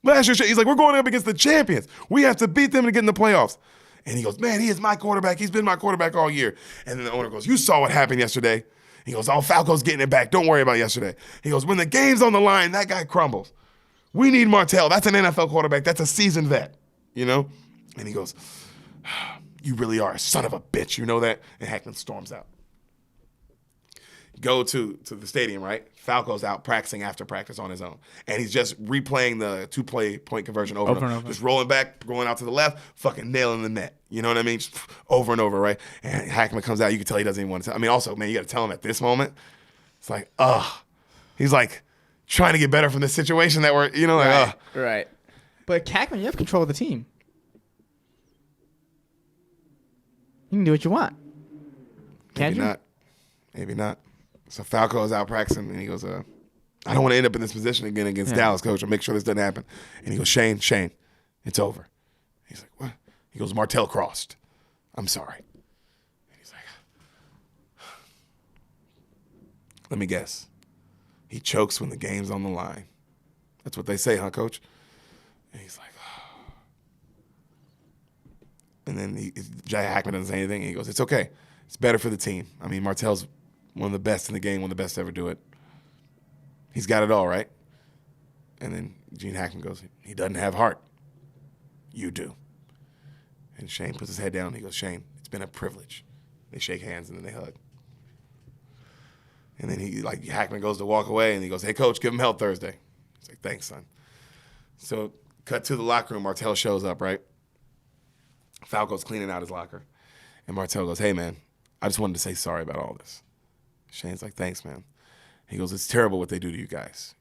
He's like, we're going up against the champions. We have to beat them to get in the playoffs." And he goes, "Man, he is my quarterback. He's been my quarterback all year." And then the owner goes, "You saw what happened yesterday." He goes, "Oh, Falco's getting it back. Don't worry about yesterday." He goes, "When the game's on the line, that guy crumbles. We need Martell. That's an NFL quarterback. That's a seasoned vet, you know?" And he goes, "You really are a son of a bitch. You know that?" And Hackman storms out. Go to the stadium, right? Falco's out practicing after practice on his own. And he's just replaying the 2-point conversion over and over. Just rolling back, going out to the left, fucking nailing the net. You know what I mean? Just over and over, right? And Hackman comes out. You can tell he doesn't even want to tell. Also, man, you got to tell him at this moment. It's like, he's like trying to get better from this situation that we're, like, Right. But Hackman, you have control of the team. You can do what you want. Can't you? Maybe not. So Falco is out practicing, and he goes, "I don't want to end up in this position again against Dallas, coach. I'll make sure this doesn't happen." And he goes, Shane, it's over." He's like, "What?" He goes, "Martell crossed. I'm sorry." And he's like, "Let me guess. He chokes when the game's on the line." That's what they say, huh, coach? And he's like, "Oh." And then Jay Hackman doesn't say anything. And he goes, "It's okay. It's better for the team. Martell's one of the best in the game, one of the best to ever do it. He's got it all, right?" And then Gene Hackman goes, "He doesn't have heart. You do." And Shane puts his head down and he goes, "Shane, it's been a privilege." They shake hands and then they hug. And then Hackman goes to walk away, and he goes, "Hey, coach, give him hell Thursday." He's like, "Thanks, son." So cut to the locker room. Martell shows up, right? Falco's cleaning out his locker. And Martell goes, "Hey, man, I just wanted to say sorry about all this." Shane's like, "Thanks, man." He goes, "It's terrible what they do to you guys,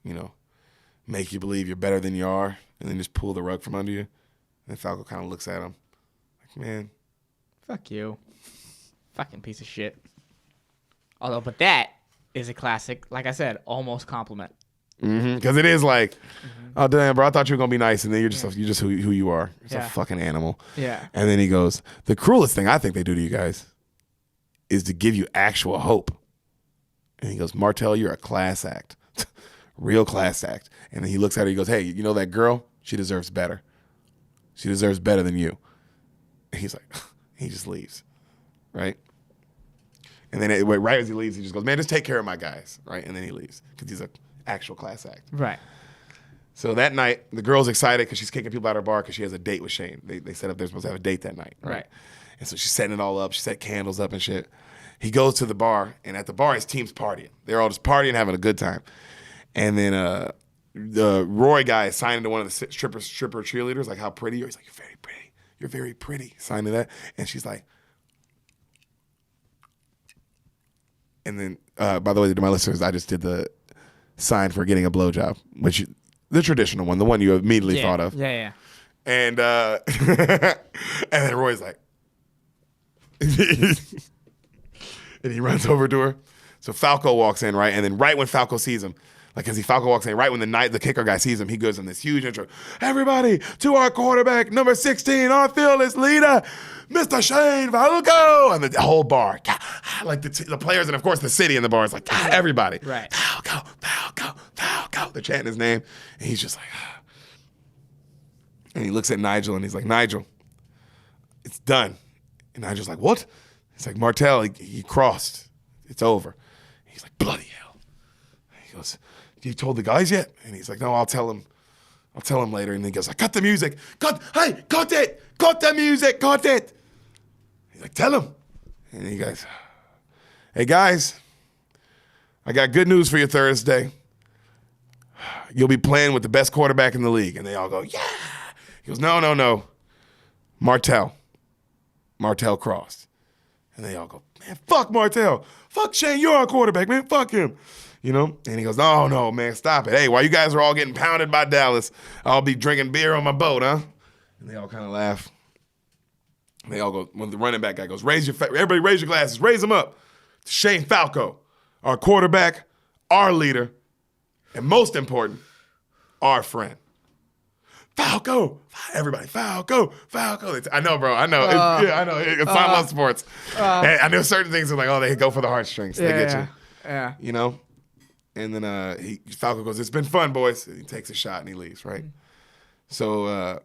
make you believe you're better than you are, and then just pull the rug from under you." And Falco kind of looks at him like, "Man. Fuck you. Fucking piece of shit." But that is a classic, like I said, almost compliment. Because it is like, "Oh, damn, bro, I thought you were going to be nice, and then you're just who you are. You're a fucking animal." Yeah. And then he goes, "The cruelest thing I think they do to you guys is to give you actual hope." And he goes, "Martell, you're a class act. Real class act." And then he looks at her, he goes, "Hey, you know that girl? She deserves better. She deserves better than you." And he's like, he just leaves, right? And then right as he leaves, he just goes, "Man, just take care of my guys," right? And then he leaves because he's an actual class act. Right. So that night, the girl's excited because she's kicking people out of her bar because she has a date with Shane. They set up they're supposed to have a date that night, right? And so she's setting it all up. She set candles up and shit. He goes to the bar, and at the bar, his team's partying. They're all just partying, having a good time. And then the Roy guy is signing to one of the stripper cheerleaders, like, "How pretty you are." He's like, "You're very pretty. You're very pretty." Signing to that. And she's like, and then, by the way, to my listeners, I just did the sign for getting a blowjob, the traditional one, the one you immediately thought of. Yeah. And and then Roy's like, and he runs over to her. So Falco walks in, right? And then right when Falco sees him, Falco walks in, right when the kicker guy sees him, he goes in this huge intro. "Everybody to our quarterback, number 16, our fearless leader, Mr. Shane Falco." And the whole bar, like the players and, of course, the city in the bar is like, everybody. Right. "Falco, Falco, Falco." They're chanting his name. And he's just like, And he looks at Nigel, and he's like, "Nigel, it's done." And Nigel's like, "What?" He's like, "Martell, he crossed. It's over." He's like, "Bloody hell." He goes, "You told the guys yet?" And he's like, "No, I'll tell him later." And then he goes, "Cut the music. Cut it. Cut the music. Cut it." He's like, "Tell him." And he goes, "Hey, guys, I got good news for you Thursday. You'll be playing with the best quarterback in the league." And they all go, "Yeah." He goes, No. Martell crossed." And they all go, "Man, fuck Martell. Fuck Shane. You're our quarterback, man. Fuck him." And he goes, No, man, stop it. Hey, while you guys are all getting pounded by Dallas, I'll be drinking beer on my boat, huh?" And they all kind of laugh. And they all go, when the running back guy goes, "Everybody raise your glasses. Raise them up to Shane Falco, our quarterback, our leader, and most important, our friend. Falco." Everybody, "Falco, Falco." I know, bro. I know. I know. It's I love sports. And I know certain things are like, they go for the heartstrings. They get you. Yeah. And then Falco goes, "It's been fun, boys." And he takes a shot and he leaves, right? So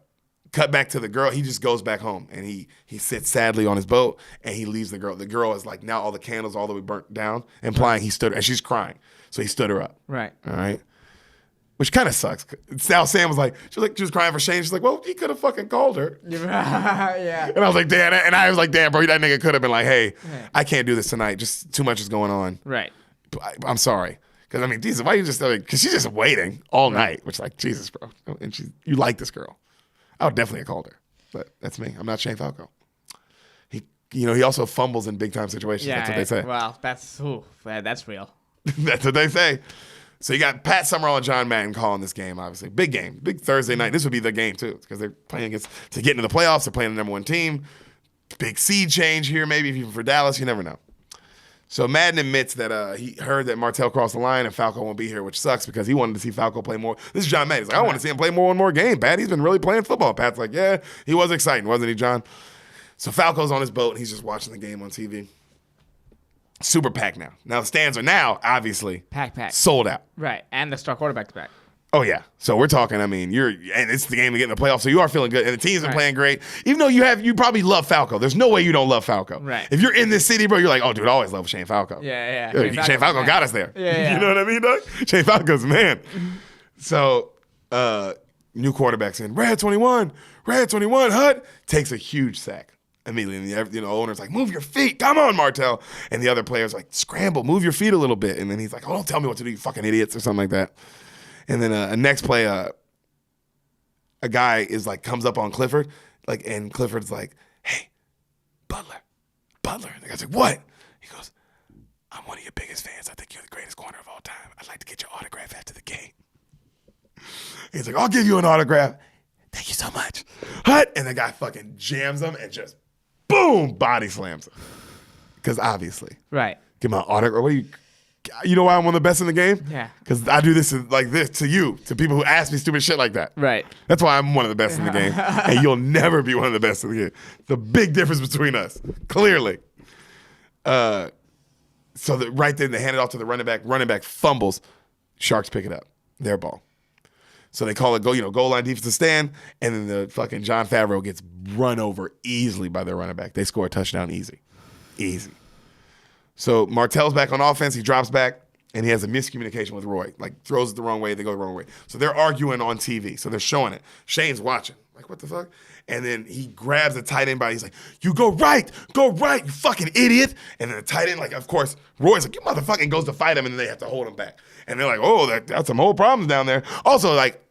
cut back to the girl. He just goes back home and he sits sadly on his boat and he leaves the girl. The girl is like, now all the candles all the way burnt down, implying he stood her, and she's crying. So he stood her up. Right. All right. Which kind of sucks. Now Sam was like, she was crying for Shane. She's like, "Well, he could have fucking called her." Yeah. And I was like, "Damn." And I was like, "Damn, bro, that nigga could have been like, hey, I can't do this tonight. Just too much is going on. Right. I'm sorry." Because, I mean, Jesus, why you just, because she's just waiting all night, which, like, Jesus, bro. And you like this girl. I would definitely have called her. But that's me. I'm not Shane Falco. He also fumbles in big time situations. Yeah, that's what they say. Well, that's real. That's what they say. So you got Pat Summerall and John Madden calling this game, obviously. Big game. Big Thursday night. This would be the game, too, because they're playing to get into the playoffs. They're playing the number one team. Big seed change here, maybe even for Dallas. You never know. So Madden admits that he heard that Martell crossed the line and Falco won't be here, which sucks because he wanted to see Falco play more. This is John Madden. He's like, "I want to see him play one more game, Pat. He's been really playing football." Pat's like, "Yeah, he was exciting, wasn't he, John?" So Falco's on his boat and he's just watching the game on TV. Super packed now. Now the stands are obviously packed. Sold out. Right. And the star quarterback's back. Oh, yeah. So we're talking, and it's the game to get in the playoffs, so you are feeling good. And the team's been playing great. Even though you probably love Falco. There's no way you don't love Falco. Right. If you're in this city, bro, you're like, "Oh, dude, I always love Shane Falco." Yeah. Shane Falco got us there. Yeah. You know what I mean, dog? Shane Falco's the man. So, new quarterback's in. Red 21, Hut takes a huge sack. Immediately, and the owner's like, move your feet. Come on, Martell. And the other player's like, scramble, move your feet a little bit. And then he's like, oh, don't tell me what to do, you fucking idiots, or something like that. And then next play, a guy is like, comes up on Clifford, like, and Clifford's like, hey, Butler. And the guy's like, what? He goes, I'm one of your biggest fans. I think you're the greatest corner of all time. I'd like to get your autograph after the game. He's like, I'll give you an autograph. Thank you so much. Hut. And the guy fucking jams him and just boom, body slams him. Because obviously. Right. Get my autograph. What do you know why I'm one of the best in the game? Yeah. Because I do this like this to you, to people who ask me stupid shit like that. Right. That's why I'm one of the best in the game. And you'll never be one of the best in the game. The big difference between us, clearly. So right then they hand it off to the running back. Running back fumbles. Sharks pick it up. Their ball. So they call it goal line defensive stand, and then the fucking John Favreau gets run over easily by their running back. They score a touchdown easy. So Martell's back on offense. He drops back, and he has a miscommunication with Roy. Like, throws it the wrong way. They go the wrong way. So they're arguing on TV. So they're showing it. Shane's watching. Like, what the fuck? And then he grabs the tight end by, he's like, you go right, you fucking idiot. And then the tight end, like, of course, Roy's like, you motherfucking, goes to fight him, and then they have to hold him back. And they're like, oh, that's some whole problems down there. Also, like,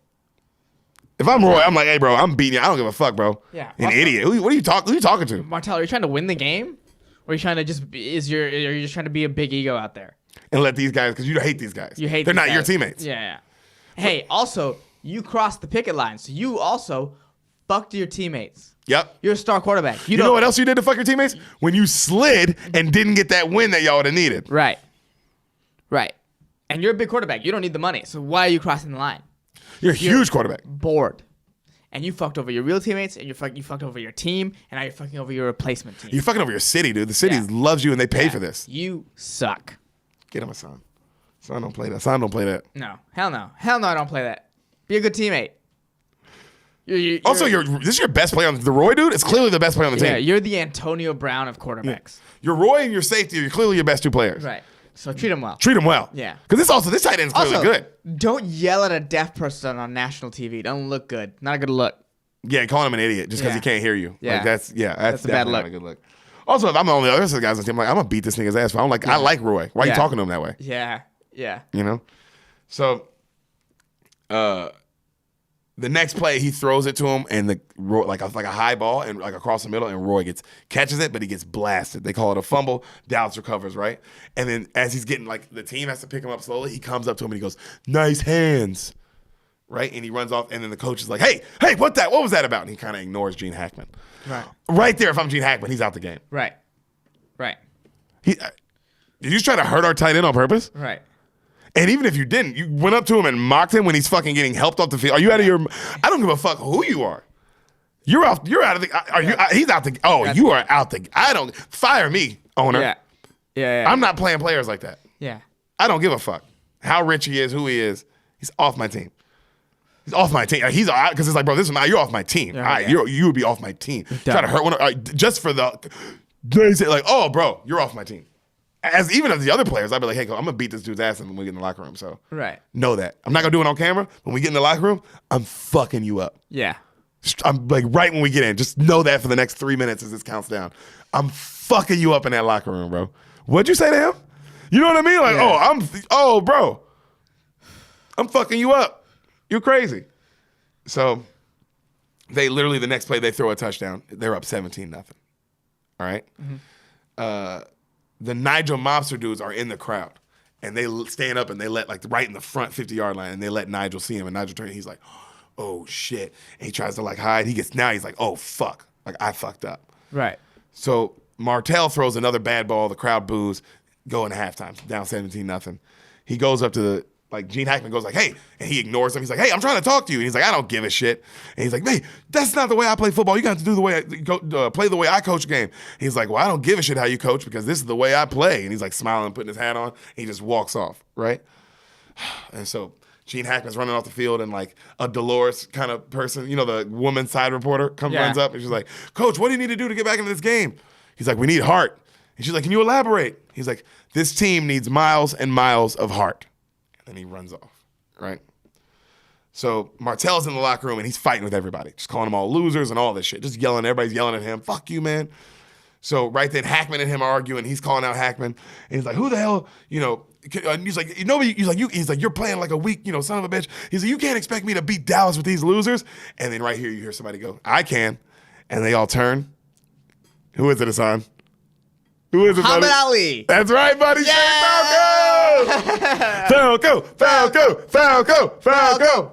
if I'm Roy, I'm like, hey, bro, I'm beating you. I don't give a fuck, bro. Yeah. An idiot. Who are you talking to? Martell, are you trying to win the game? Or are you trying to are you just trying to be a big ego out there? And let these guys, because you hate these guys. They're not your teammates. Yeah. Hey, also, you crossed the picket line, so you also fucked your teammates. Yep. You're a star quarterback. You know what else you did to fuck your teammates? When you slid and didn't get that win that y'all would have needed. Right. And you're a big quarterback. You don't need the money. So why are you crossing the line? You're a huge quarterback. Bored. And you fucked over your real teammates, and you fucked over your team, and now you're fucking over your replacement team. You're fucking over your city, dude. The city loves you, and they pay for this. You suck. Get him a son. Son don't play that. No. Hell no. I don't play that. Be a good teammate. Also, this is your best player on the Roy, dude. It's clearly the best player on the team. Yeah, you're the Antonio Brown of quarterbacks. You're Roy and your safety. You're clearly your best two players. Right. So treat him well. Treat him well. Yeah. Because this tight end's clearly good. Don't yell at a deaf person on national TV. Don't look good. Not a good look. Yeah, calling him an idiot just because he can't hear you. Yeah. Like, that's a bad look. Not a good look. Also, if I'm the only other guys on the team, I'm gonna beat this nigga's ass. I like Roy. Why are you talking to him that way? Yeah. You know? So the next play, he throws it to him, and like a high ball and like across the middle, and Roy catches it, but he gets blasted. They call it a fumble. Dallas recovers, right? And then as he's getting, like, the team has to pick him up slowly, he comes up to him and he goes, nice hands, right? And he runs off, and then the coach is like, hey, what was that about? And he kind of ignores Gene Hackman. Right there, if I'm Gene Hackman, he's out the game. Right. Did you just try to hurt our tight end on purpose? Right. And even if you didn't, you went up to him and mocked him when he's fucking getting helped off the field. Are you out of your? I don't give a fuck who you are. You're out of the. Are you? He's out the. Oh, you are out the. I don't fire me, owner. Yeah. I'm not playing players like that. Yeah. I don't give a fuck how rich he is, who he is. He's off my team. He's off my team. He's because it's like, bro, you're off my team. You would be off my team. Try to hurt one just for the. They say like, oh, bro, you're off my team. Even as the other players, I'd be like, hey, I'm going to beat this dude's ass when we get in the locker room. So know that. I'm not going to do it on camera. When we get in the locker room, I'm fucking you up. Yeah. I'm like right when we get in. Just know that for the next 3 minutes as this counts down. I'm fucking you up in that locker room, bro. What'd you say to him? You know what I mean? Like, bro. I'm fucking you up. You're crazy. So they literally, the next play, they throw a touchdown. They're up 17-0. All right? Mm-hmm. The Nigel Mobster dudes are in the crowd, and they stand up and they let, like, right in the front 50-yard line, and they let Nigel see him, and Nigel turns, he's like, oh shit, and he tries to, like, hide. He's like, oh fuck, like, I fucked up. Right. So Martell throws another bad ball. The crowd boos. Go into halftime, down 17-0. He goes up to Gene Hackman goes like, hey, and he ignores him. He's like, hey, I'm trying to talk to you. And he's like, I don't give a shit. And he's like, hey, that's not the way I play football. You got to do the way play the way I coach a game. He's like, well, I don't give a shit how you coach because this is the way I play. And he's like smiling, putting his hat on. He just walks off, right? And so Gene Hackman's running off the field, and like a Dolores kind of person, the woman side reporter runs up, and she's like, Coach, what do you need to do to get back into this game? He's like, we need heart. And she's like, can you elaborate? He's like, this team needs miles and miles of heart. And he runs off, right? So Martell's in the locker room and he's fighting with everybody, just calling them all losers and all this shit, just yelling. Everybody's yelling at him. Fuck you, man. So right then, Hackman and him are arguing. He's calling out Hackman, and he's like, "Who the hell, you know?" And he's like, "Nobody." He's like, "You're playing like a weak, son of a bitch." He's like, "You can't expect me to beat Dallas with these losers." And then right here, you hear somebody go, "I can," and they all turn. Who is it, Hassan? Who is it, buddy? Muhammad Ali. That's right, buddy. Yeah! Falco.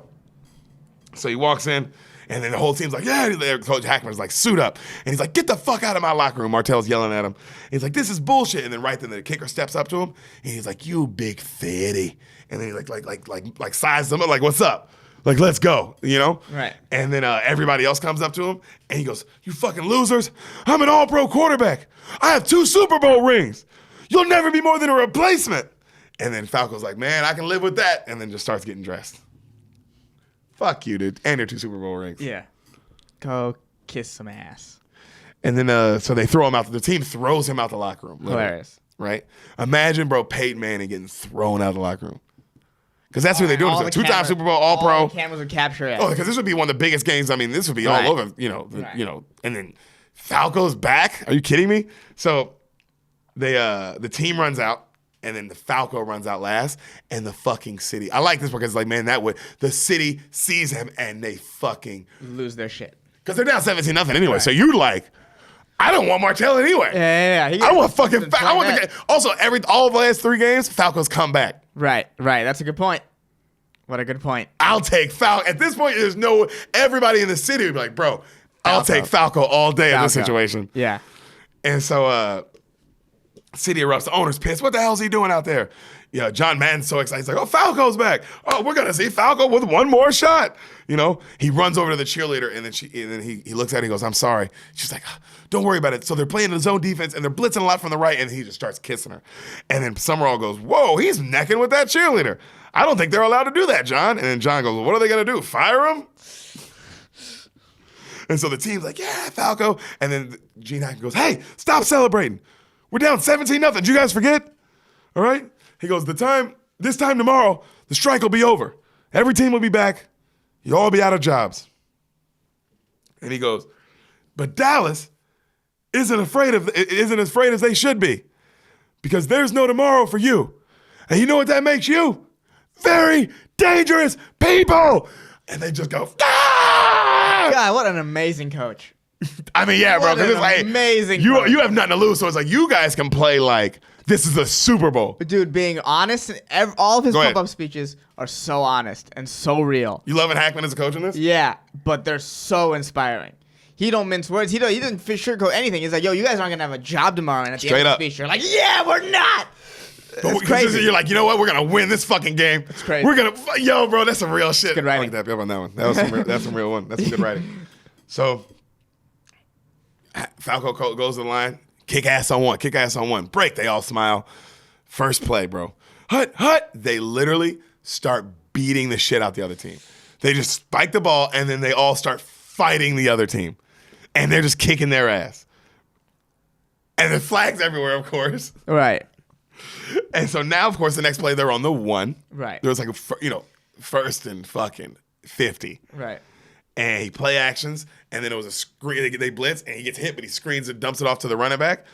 So he walks in, and then the whole team's like, yeah, Coach Hackman's like, suit up. And he's like, get the fuck out of my locker room. Martell's yelling at him. And he's like, this is bullshit. And then right then the kicker steps up to him, and he's like, you big fatty. And then he like sizes him up, like, what's up? Like, let's go, Right. And then everybody else comes up to him, and he goes, you fucking losers. I'm an all-pro quarterback. I have 2 Super Bowl rings. You'll never be more than a replacement. And then Falco's like, man, I can live with that. And then just starts getting dressed. Fuck you, dude. And your 2 Super Bowl rings. Yeah. Go kiss some ass. And then, so they throw him out. The team throws him out the locker room. Literally, Hilarious. right? Imagine, bro, Peyton Manning getting thrown out of the locker room. Because that's what they're doing. All So the 2-time Super Bowl, all All-Pro. the cameras would capture it. Oh, because this would be one of the biggest games. I mean, this would be Right. all over, Right. And then Falco's back. Are you kidding me? So the team runs out, and then the Falco runs out last, and the fucking city. I like this because it's like, man, the city sees him, and they fucking Lose their shit. because they're down 17-0 anyway. So you like, I don't want Martell anyway. Yeah. I want fucking. I want the. Also, all of the last 3 games, Falcons come back. Right. That's a good point. What a good point. I'll take Falco. At this point, everybody in the city would be like, bro, I'll take Falco all day in this Falco. situation. Yeah. And so, city erupts. The owner's pissed. What the hell is he doing out there? Yeah, John Madden's so excited. He's like, oh, Falco's back. Oh, we're going to see Falco with one more shot. He runs over to the cheerleader, and then he looks at her and he goes, I'm sorry. She's like, don't worry about it. So they're playing the zone defense, and they're blitzing a lot from the right, and he just starts kissing her. And then Summerall goes, whoa, he's necking with that cheerleader. I don't think they're allowed to do that, John. And then John goes, well, what are they going to do, fire him? And so the team's like, yeah, Falco. And then Gene Hackman goes, hey, stop celebrating. We're down 17-0. Did you guys forget? All right? He goes, this time tomorrow, the strike will be over. Every team will be back. You'll all be out of jobs. And he goes, but Dallas isn't as afraid as they should be, because there's no tomorrow for you. And you know what that makes you? Very dangerous people. And they just go, ah! God, what an amazing coach. I mean, yeah, bro. What Because an it's like amazing you coach. have nothing to lose. So it's like you guys can play like this is a Super Bowl. But dude, being honest, all of his Go ahead. pump-up speeches are so honest and so real. You loving Hackman as a coach in this? Yeah, but they're so inspiring. He don't mince words. He doesn't sugarcoat anything. He's like, yo, you guys aren't gonna have a job tomorrow. And at the Straight end of up. the speech, you're like, yeah, we're not. But It's crazy. You're like, you know what? We're gonna win this fucking game. It's crazy. We're gonna, yo, bro. That's some real shit. good writing. I like that on that one. That was that's some real one. That's some good writing. So Falco goes to the line. Kick ass on one. Break. They all smile. First play, bro. Hut. They literally start beating the shit out the other team. They just spike the ball, and then they all start fighting the other team. And they're just kicking their ass. And the flags everywhere, of course. Right. And so now, of course, the next play, they're on the 1. Right. There was like first and fucking 50. Right. And he play actions, and then it was a screen. They blitz, and he gets hit, but he screens and dumps it off to the running back.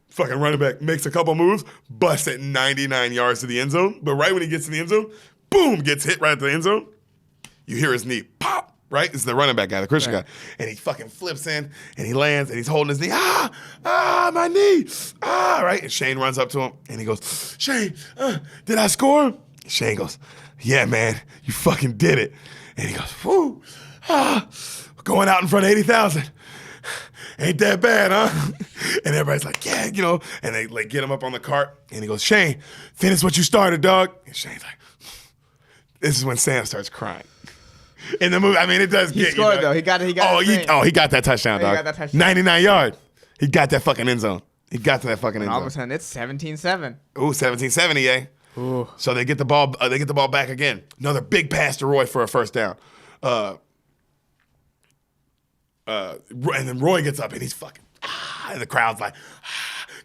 Fucking running back makes a couple moves, busts it 99 yards to the end zone. But right when he gets to the end zone, boom, gets hit right at the end zone. You hear his knee pop. Right? It's the running back guy, the Christian guy. And he fucking flips in, and he lands, and he's holding his knee. My knee. Right? And Shane runs up to him, and he goes, Shane, did I score? Shane goes, yeah, man, you fucking did it. And he goes, whoo, going out in front of 80,000. Ain't that bad, huh? And everybody's like, yeah, and they like get him up on the cart, and he goes, Shane, finish what you started, dog. And Shane's like, this is when Sam starts crying. In the movie, I mean, it does He get scored, you. though. He got it. He got that touchdown, He dog. got that touchdown. 99 yard. He got that fucking end zone. He got to that fucking end All of a zone. sudden, it's 17-7. Ooh, 1770, eh? Ooh. So they get the ball. They get the ball back again. Another big pass to Roy for a first down. And then Roy gets up and he's fucking. And the crowd's like,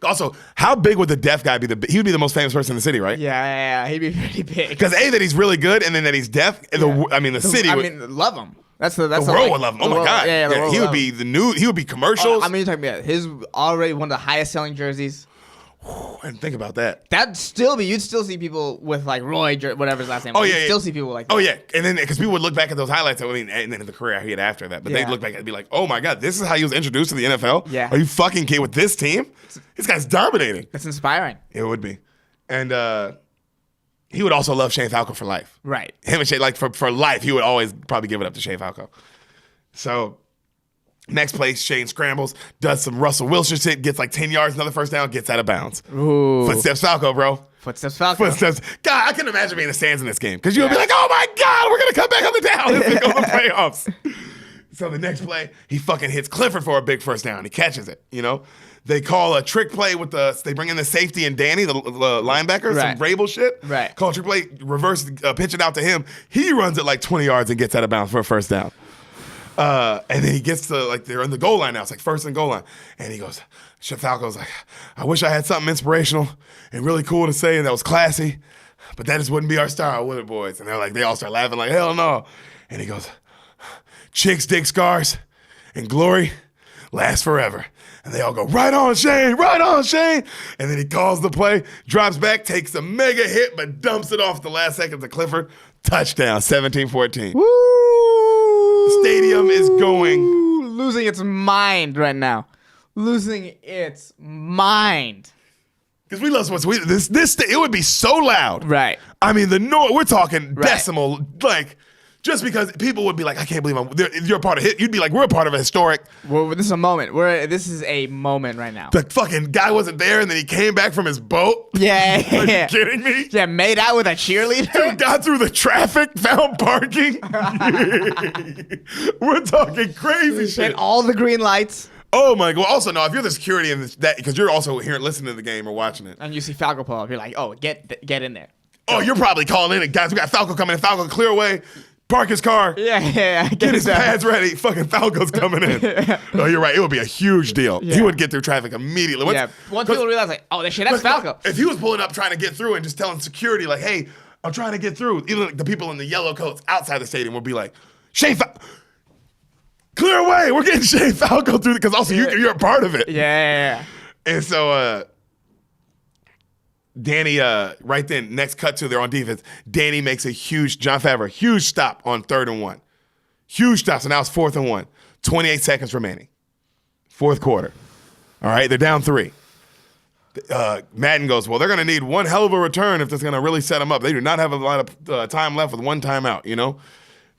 Also, how big would the deaf guy be? He would be the most famous person in the city, right? Yeah, he'd be pretty big. Because that he's really good, and then that he's deaf. The city. Love him. That's the world would love him. Oh my God! Yeah, he would be He would be commercials. I mean, you're talking about his already one of the highest selling jerseys. And think about that. You'd still see people with like Roy, whatever his last name. Oh was. yeah, You'd still see people like that. Oh yeah, and then because people would look back at those highlights. I mean, and then the career he had after that, but they'd look back and be like, "Oh my God, this is how he was introduced to the NFL." Yeah. Are you fucking kidding with this team? This guy's dominating. It's inspiring. It would be, and he would also love Shane Falco for life. Right. Him and Shane, like for life, he would always probably give it up to Shane Falco. So. Next play, Shane scrambles, does some Russell Wilson shit, gets like 10 yards, another first down, gets out of bounds. Ooh. Footsteps Falco, bro. Footsteps Falco. Footsteps. God, I can imagine being in the stands in this game because you would be like, oh my God, we're going to come back on the down and go to the playoffs. So the next play, he fucking hits Clifford for a big first down. He catches it, you know? They call a trick play they bring in the safety and Danny, the linebacker, some Vrabel shit. Right. Call a trick play, reverse, pitch it out to him. He runs it like 20 yards and gets out of bounds for a first down. And then he gets to, like, they're in the goal line now. It's like first and goal line. And he goes, Falco's like, I wish I had something inspirational and really cool to say and that was classy, but that just wouldn't be our style, would it, boys? And they all start laughing like, hell no. And he goes, chicks dig scars and glory lasts forever. And they all go, right on, Shane, right on, Shane. And then he calls the play, drops back, takes a mega hit, but dumps it off the last second to Clifford. Touchdown, 17-14. Woo! Stadium is going. Losing its mind right now. Losing its mind. Because we love sports. It would be so loud. Right. I mean, we're talking decimal, like, just because people would be like, I can't believe you're a part of it. You'd be like, we're a part of a historic. Well, this is a moment. This is a moment right now. The fucking guy wasn't there and then he came back from his boat. Yeah. Are you kidding me? Yeah, made out with a cheerleader. Dude got through the traffic, found parking. We're talking crazy shit. Hit all the green lights. Oh my God. Also, no, if you're the security in that, because you're also here listening to the game or watching it. And you see Falco pull up, you're like, oh, get in there. Oh, you're probably calling in it. Guys, we got Falco coming in. Falco, clear away. Park his car. Yeah. Get his pads ready. Fucking Falco's coming in. Oh, you're right. It would be a huge deal. Yeah. He would get through traffic immediately. Once people realize, like, oh, that's Falco. If he was pulling up trying to get through and just telling security, like, hey, I'm trying to get through, even like the people in the yellow coats outside the stadium would be like, Shane Falco, clear away. We're getting Shane Falco through, because also you're a part of it. Yeah. And so, Danny, right then, next cut to, they're on defense. Danny makes John Favreau, huge stop on 3rd and 1. Huge stop. So now it's 4th and 1. 28 seconds remaining. 4th quarter. All right, they're down 3. Madden goes, well, they're going to need one hell of a return if that's going to really set them up. They do not have a lot of time left with one timeout, you know?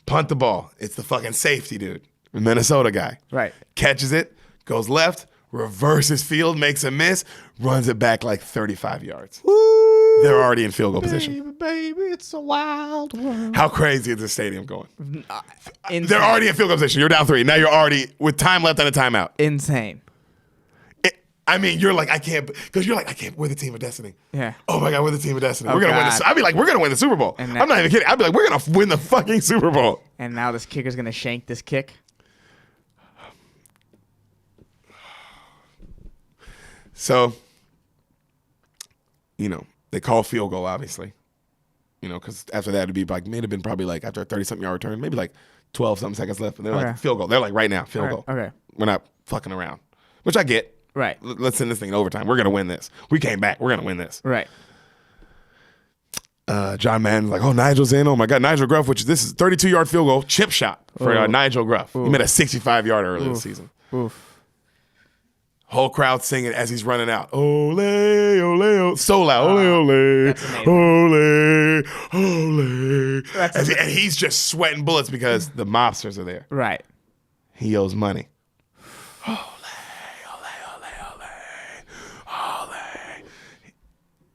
Punt the ball. It's the fucking safety dude, the Minnesota guy. Right. Catches it, goes left, reverses field, makes a miss, runs it back like 35 yards. Woo! They're already in field goal position. Baby, it's a wild world. How crazy is the stadium going? Insane. They're already in field goal position. You're down 3. Now you're already with time left and a timeout. Insane. You're like, I can't, because you're like, I can't, we're the team of destiny. Yeah. Oh my God, we're the team of destiny. Oh, we're going to win this. I'd be like, we're going to win the Super Bowl. I'm not even kidding. I'd be like, we're going to win the fucking Super Bowl. And now this kicker's going to shank this kick. So, they call field goal, obviously. Because after that, it'd be like, may have been probably like after a 30-something yard return, maybe like 12-something seconds left. And they're like, field goal. They're like, right now, field goal. Okay. We're not fucking around, which I get. Right. Let's send this thing in overtime. We're going to win this. We came back. We're going to win this. Right. John Madden's like, oh, Nigel's in. Oh, my God. Nigel Gruff, this is 32-yard field goal, chip shot for Nigel Gruff. He made a 65-yarder earlier this season. Oof. Whole crowd singing as he's running out. Ole, ole, ole. So loud. Ole, ole. Ole, ole. And he's just sweating bullets because the mobsters are there. Right. He owes money.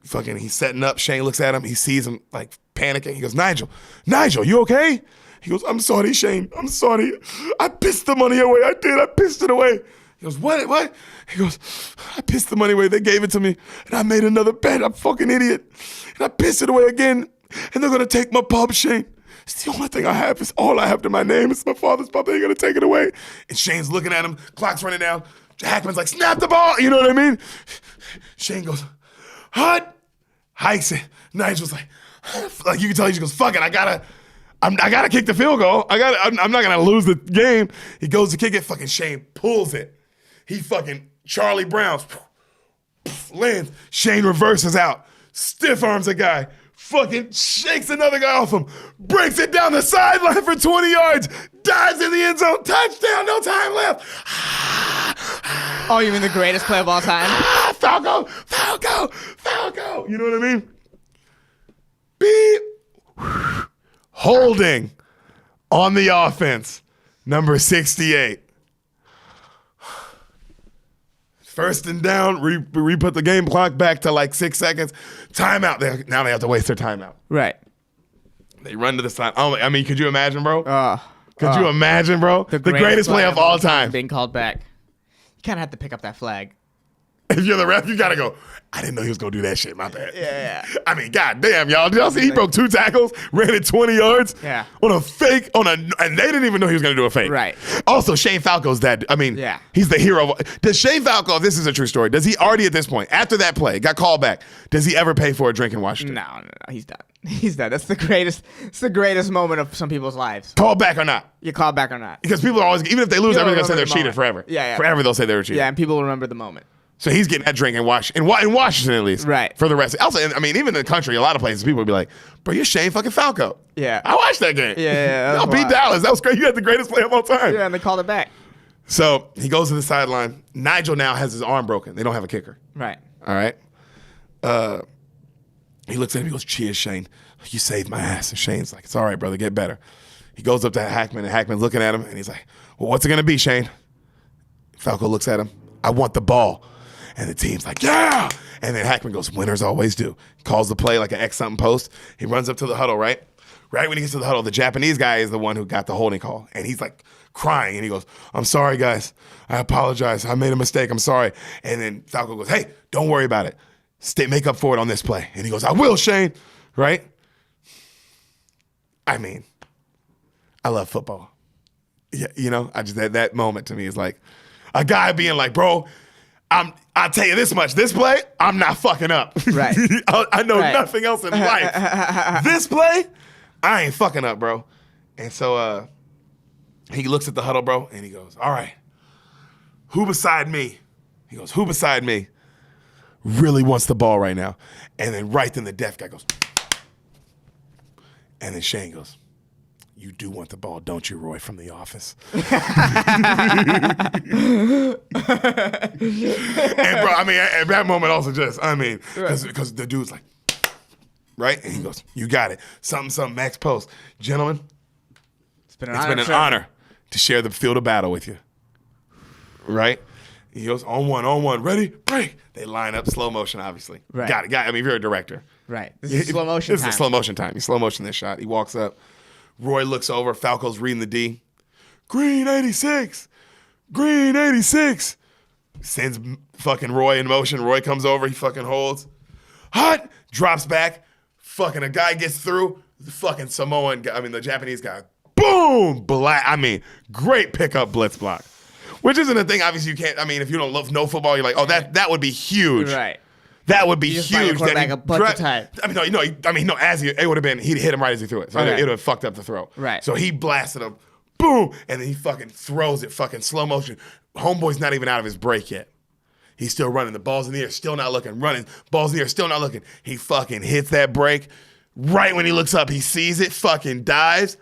Fucking, he's setting up. Shane looks at him. He sees him like panicking. He goes, Nigel, you okay? He goes, I'm sorry, Shane. I'm sorry. I pissed the money away. I did. I pissed it away. He goes, what? He goes, I pissed the money away. They gave it to me, and I made another bet. I'm a fucking idiot. And I pissed it away again, and they're going to take my pub, Shane. It's the only thing I have. It's all I have to my name. It's my father's pub. They're going to take it away. And Shane's looking at him. Clock's running down. Hackman's like, snap the ball. You know what I mean? Shane goes, hut. Hikes it. Nigel's like you can tell he just goes, fuck it. I gotta kick the field goal. I'm not gonna lose the game. He goes to kick it. Fucking Shane pulls it. He fucking Charlie Browns lands. Shane reverses out. Stiff arms a guy. Fucking shakes another guy off him. Breaks it down the sideline for 20 yards. Dives in the end zone. Touchdown. No time left. Oh, you mean the greatest play of all time? Falco. You know what I mean? Beep. Holding on the offense. Number 68. First and down, re-put the game clock back to like 6 seconds. Timeout. Now they have to waste their timeout. Right. They run to the side. Oh, I mean, could you imagine, bro? Could you imagine, bro? The greatest play of all time. Being called back. You kind of have to pick up that flag. If you're the ref, you got to go, I didn't know he was going to do that shit. My bad. Yeah. I mean, goddamn, y'all. Did y'all see he broke 2 tackles, ran it 20 yards? Yeah. On a fake, and they didn't even know he was going to do a fake. Right. Also, Shane Falco's that. I mean, yeah. He's the hero. Does Shane Falco, if this is a true story, does he already at this point, after that play, got called back, does he ever pay for a drink in Washington? No. He's done. He's done. That's the greatest. It's the greatest moment of some people's lives. Called back or not? You called back or not? Because people are always, even if they lose, People everyone's going to say they're remember the cheated moment. forever. Yeah. Forever they'll say they were cheated. Yeah, and people will remember the moment. So he's getting that drink in Washington at least. Right. For the rest. Also, I mean, even in the country, a lot of places, people would be like, bro, you're Shane fucking Falco. Yeah. I watched that game. Yeah. Y'all beat Dallas. That was great. You had the greatest play of all time. Yeah, and they called it back. So he goes to the sideline. Nigel now has his arm broken. They don't have a kicker. Right. All right. He looks at him. He goes, cheers, Shane. You saved my ass. And Shane's like, it's all right, brother. Get better. He goes up to Hackman, and Hackman's looking at him, and he's like, well, what's it going to be, Shane? Falco looks at him. I want the ball. And the team's like, yeah. And then Hackman goes, winners always do. Calls the play like an X something post. He runs up to the huddle, right? Right when he gets to the huddle, the Japanese guy is the one who got the holding call. And he's like crying. And he goes, I'm sorry, guys. I apologize. I made a mistake. I'm sorry. And then Falco goes, hey, don't worry about it. Make up for it on this play. And he goes, I will, Shane. Right? I mean, I love football. Yeah, you know, I just that moment to me is like a guy being like, bro, I'll tell you this much. This play, I'm not fucking up. Right. I know nothing else in life. This play, I ain't fucking up, bro. And so he looks at the huddle, bro, and he goes, all right, who beside me? He goes, who beside me really wants the ball right now? And then right then the deaf guy goes, and then Shane goes, you do want the ball, don't you, Roy, from The Office? And bro, I mean, at that moment also just, I mean, because the dude's like, right? And he goes, you got it. Something, Max Post. Gentlemen, It's been an honor to share the field of battle with you. Right? He goes, on one, ready, break. They line up, slow motion, obviously. Right. Got it. I mean, if you're a director. Right. This is slow motion time. This is slow motion time. You slow motion this shot. He walks up. Roy looks over. Falco's reading the D. Green 86. Green 86. Sends fucking Roy in motion. Roy comes over. He fucking holds. Hot. Drops back. Fucking a guy gets through. The fucking Samoan guy, the Japanese guy. Boom. I mean, great pickup blitz block. Which isn't a thing, obviously you can't, if you don't know football, you're like, oh, that would be huge. Right. That would be You just huge. find your quarterback a bunch of time. No, as it would have been, he'd hit him right as he threw it. So it would have fucked up the throw. Right. So he blasted him, boom, and then he fucking throws it fucking slow motion. Homeboy's not even out of his break yet. He's still running. The ball's in the air, still not looking. Running. Ball's in the air, still not looking. He fucking hits that break. Right when he looks up, he sees it, fucking dives,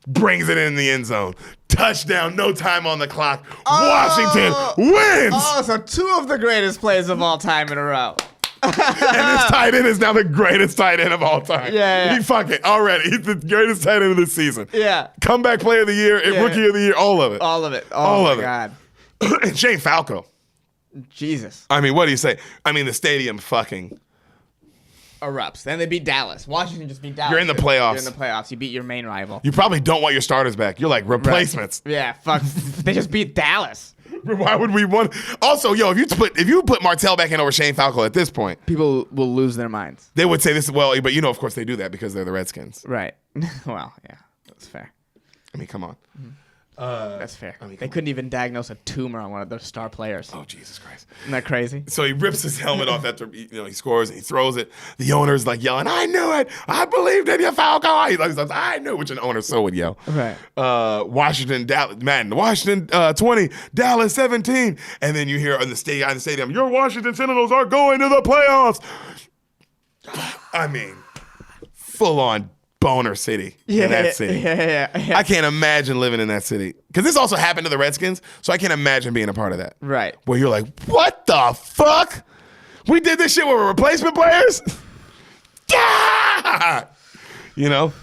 brings it in the end zone. Touchdown, no time on the clock. Washington wins! Oh, so 2 of the greatest plays of all time in a row. And this tight end is now the greatest tight end of all time. Yeah. He fucking already. He's the greatest tight end of this season. Yeah. Comeback player of the year, rookie of the year, all of it. All of it. All of it. God. And Shane Falco. Jesus. What do you say? The stadium fucking Erupts. Then they beat Dallas. Washington just beat Dallas. You're in the playoffs. You're in the playoffs. You beat your main rival. You probably don't want your starters back. You're like replacements. Right. Yeah, fuck. They just beat Dallas. Why would we want? Also, if you put Martell back in over Shane Falco at this point, People will lose their minds. they would say this. Well, but of course they do that because they're the Redskins. Right. Well, yeah, that's fair. Come on. That's fair. I mean, They couldn't even diagnose a tumor on one of their star players. Oh, Jesus Christ. Isn't that crazy? So he rips his helmet off after he scores and he throws it. The owner's like yelling, "I knew it! I believed in you, Falco!" He's like, "I knew," which an owner so would yell. Right. Washington, Madden, Washington 20, Dallas 17, and then you hear in the stadium, "Your Washington Sentinels are going to the playoffs." I mean, full on boner city in that city. Yeah. I can't imagine living in that city. Because this also happened to the Redskins, so I can't imagine being a part of that. Right. Where you're like, what the fuck? We did this shit with replacement players? Yeah! You know?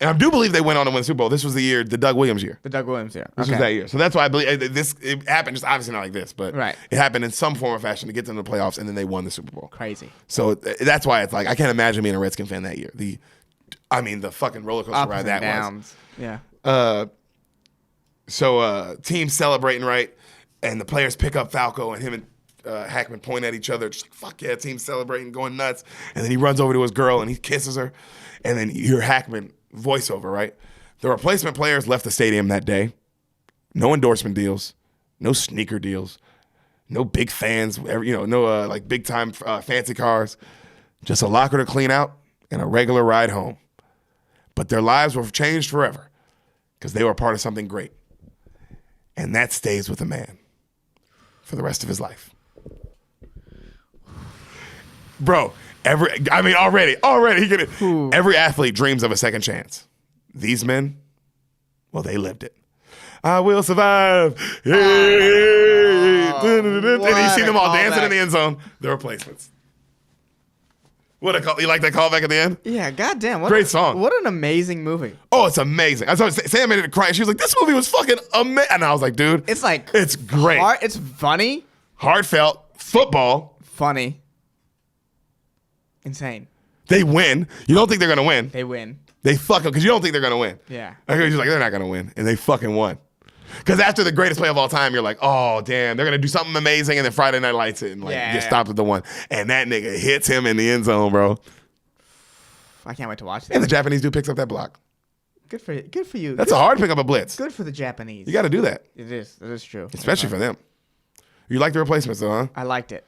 And I do believe they went on to win the Super Bowl. This was the Doug Williams year. The Doug Williams year. This was that year. So that's why I believe it happened, just obviously not like this, but Right. it happened in some form or fashion to get them to the playoffs, and then they won the Super Bowl. Crazy. So that's why it's like, I can't imagine being a Redskin fan that year. The fucking roller coaster Ups ride and that downs. Yeah. was. So teams celebrating, right? And the players pick up Falco, and him and Hackman point at each other, just like, fuck yeah, team celebrating, going nuts. And then he runs over to his girl and he kisses her. And then you hear Hackman voiceover, right? The replacement players left the stadium that day. No endorsement deals, no sneaker deals, no big fans, no like big time fancy cars. Just a locker to clean out and a regular ride home. But their lives were changed forever because they were part of something great. And that stays with a man for the rest of his life. Bro, already, every athlete dreams of a second chance. These men, well, they lived it. I will survive. And you see them all dancing in the end zone. The replacements. What a call! You like that callback at the end? Yeah, goddamn. Great song. What an amazing movie. Oh, it's amazing. I saw Sam made it cry. She was like, "This movie was fucking amazing," and I was like, "Dude, It's like it's great, It's funny, heartfelt football." funny, insane. They win. You don't think they're gonna win? They win. They fuck them because you don't think they're gonna win. Yeah. You're just like, they're not gonna win, and they fucking won. Because after the greatest play of all time, you're like, oh damn, they're gonna do something amazing, and then Friday Night Lights it and get stopped at the one, and that nigga hits him in the end zone, bro. I can't wait to watch that. And the Japanese dude picks up that block. Good for you. Good for you. That's a hard pick up a blitz. Good for the Japanese. You got to do that, It is. That is true. especially for them. You like the replacements though, huh? I liked it.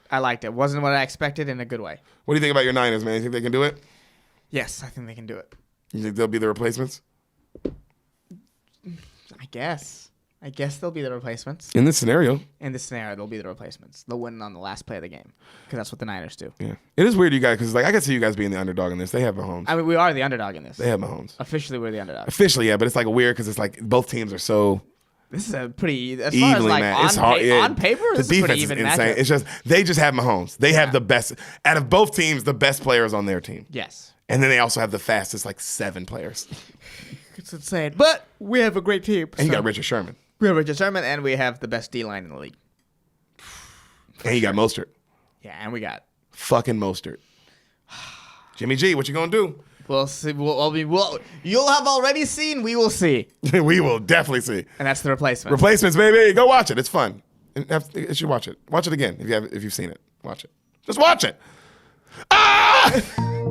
Wasn't what I expected in a good way. What do you think about your Niners, man? You think they can do it? Yes, I think they can do it. You think they'll be the replacements? I guess they'll be the replacements. In this scenario. In this scenario, they'll be the replacements. They'll win on the last play of the game because that's what the Niners do. Yeah. It is weird, you guys, because like I can see you guys being the underdog in this. They have Mahomes. I mean, we are the underdog in this. They have Mahomes. Officially, we're the underdog. Officially, yeah, but it's like weird because it's like both teams are so This is a pretty, as far as evenly, like man. It's hard. on paper, the this is a defense pretty is even insane. matchup. It's just they just have Mahomes. They have the best out of both teams. The best players on their team, Yes. and then they also have the fastest, like 7 players. It's insane. But we have a great team. And you got Richard Sherman, We have Richard Sherman, and we have the best D-line in the league. and you got Mostert. Yeah, and we got. Fucking Mostert. Jimmy G, what you gonna do? We'll see. You'll have already seen. We will see. We will definitely see. And that's the replacement. Replacements, baby. Go watch it. It's fun. You should watch it. Watch it again if you've seen it. Watch it. Just watch it. Ah!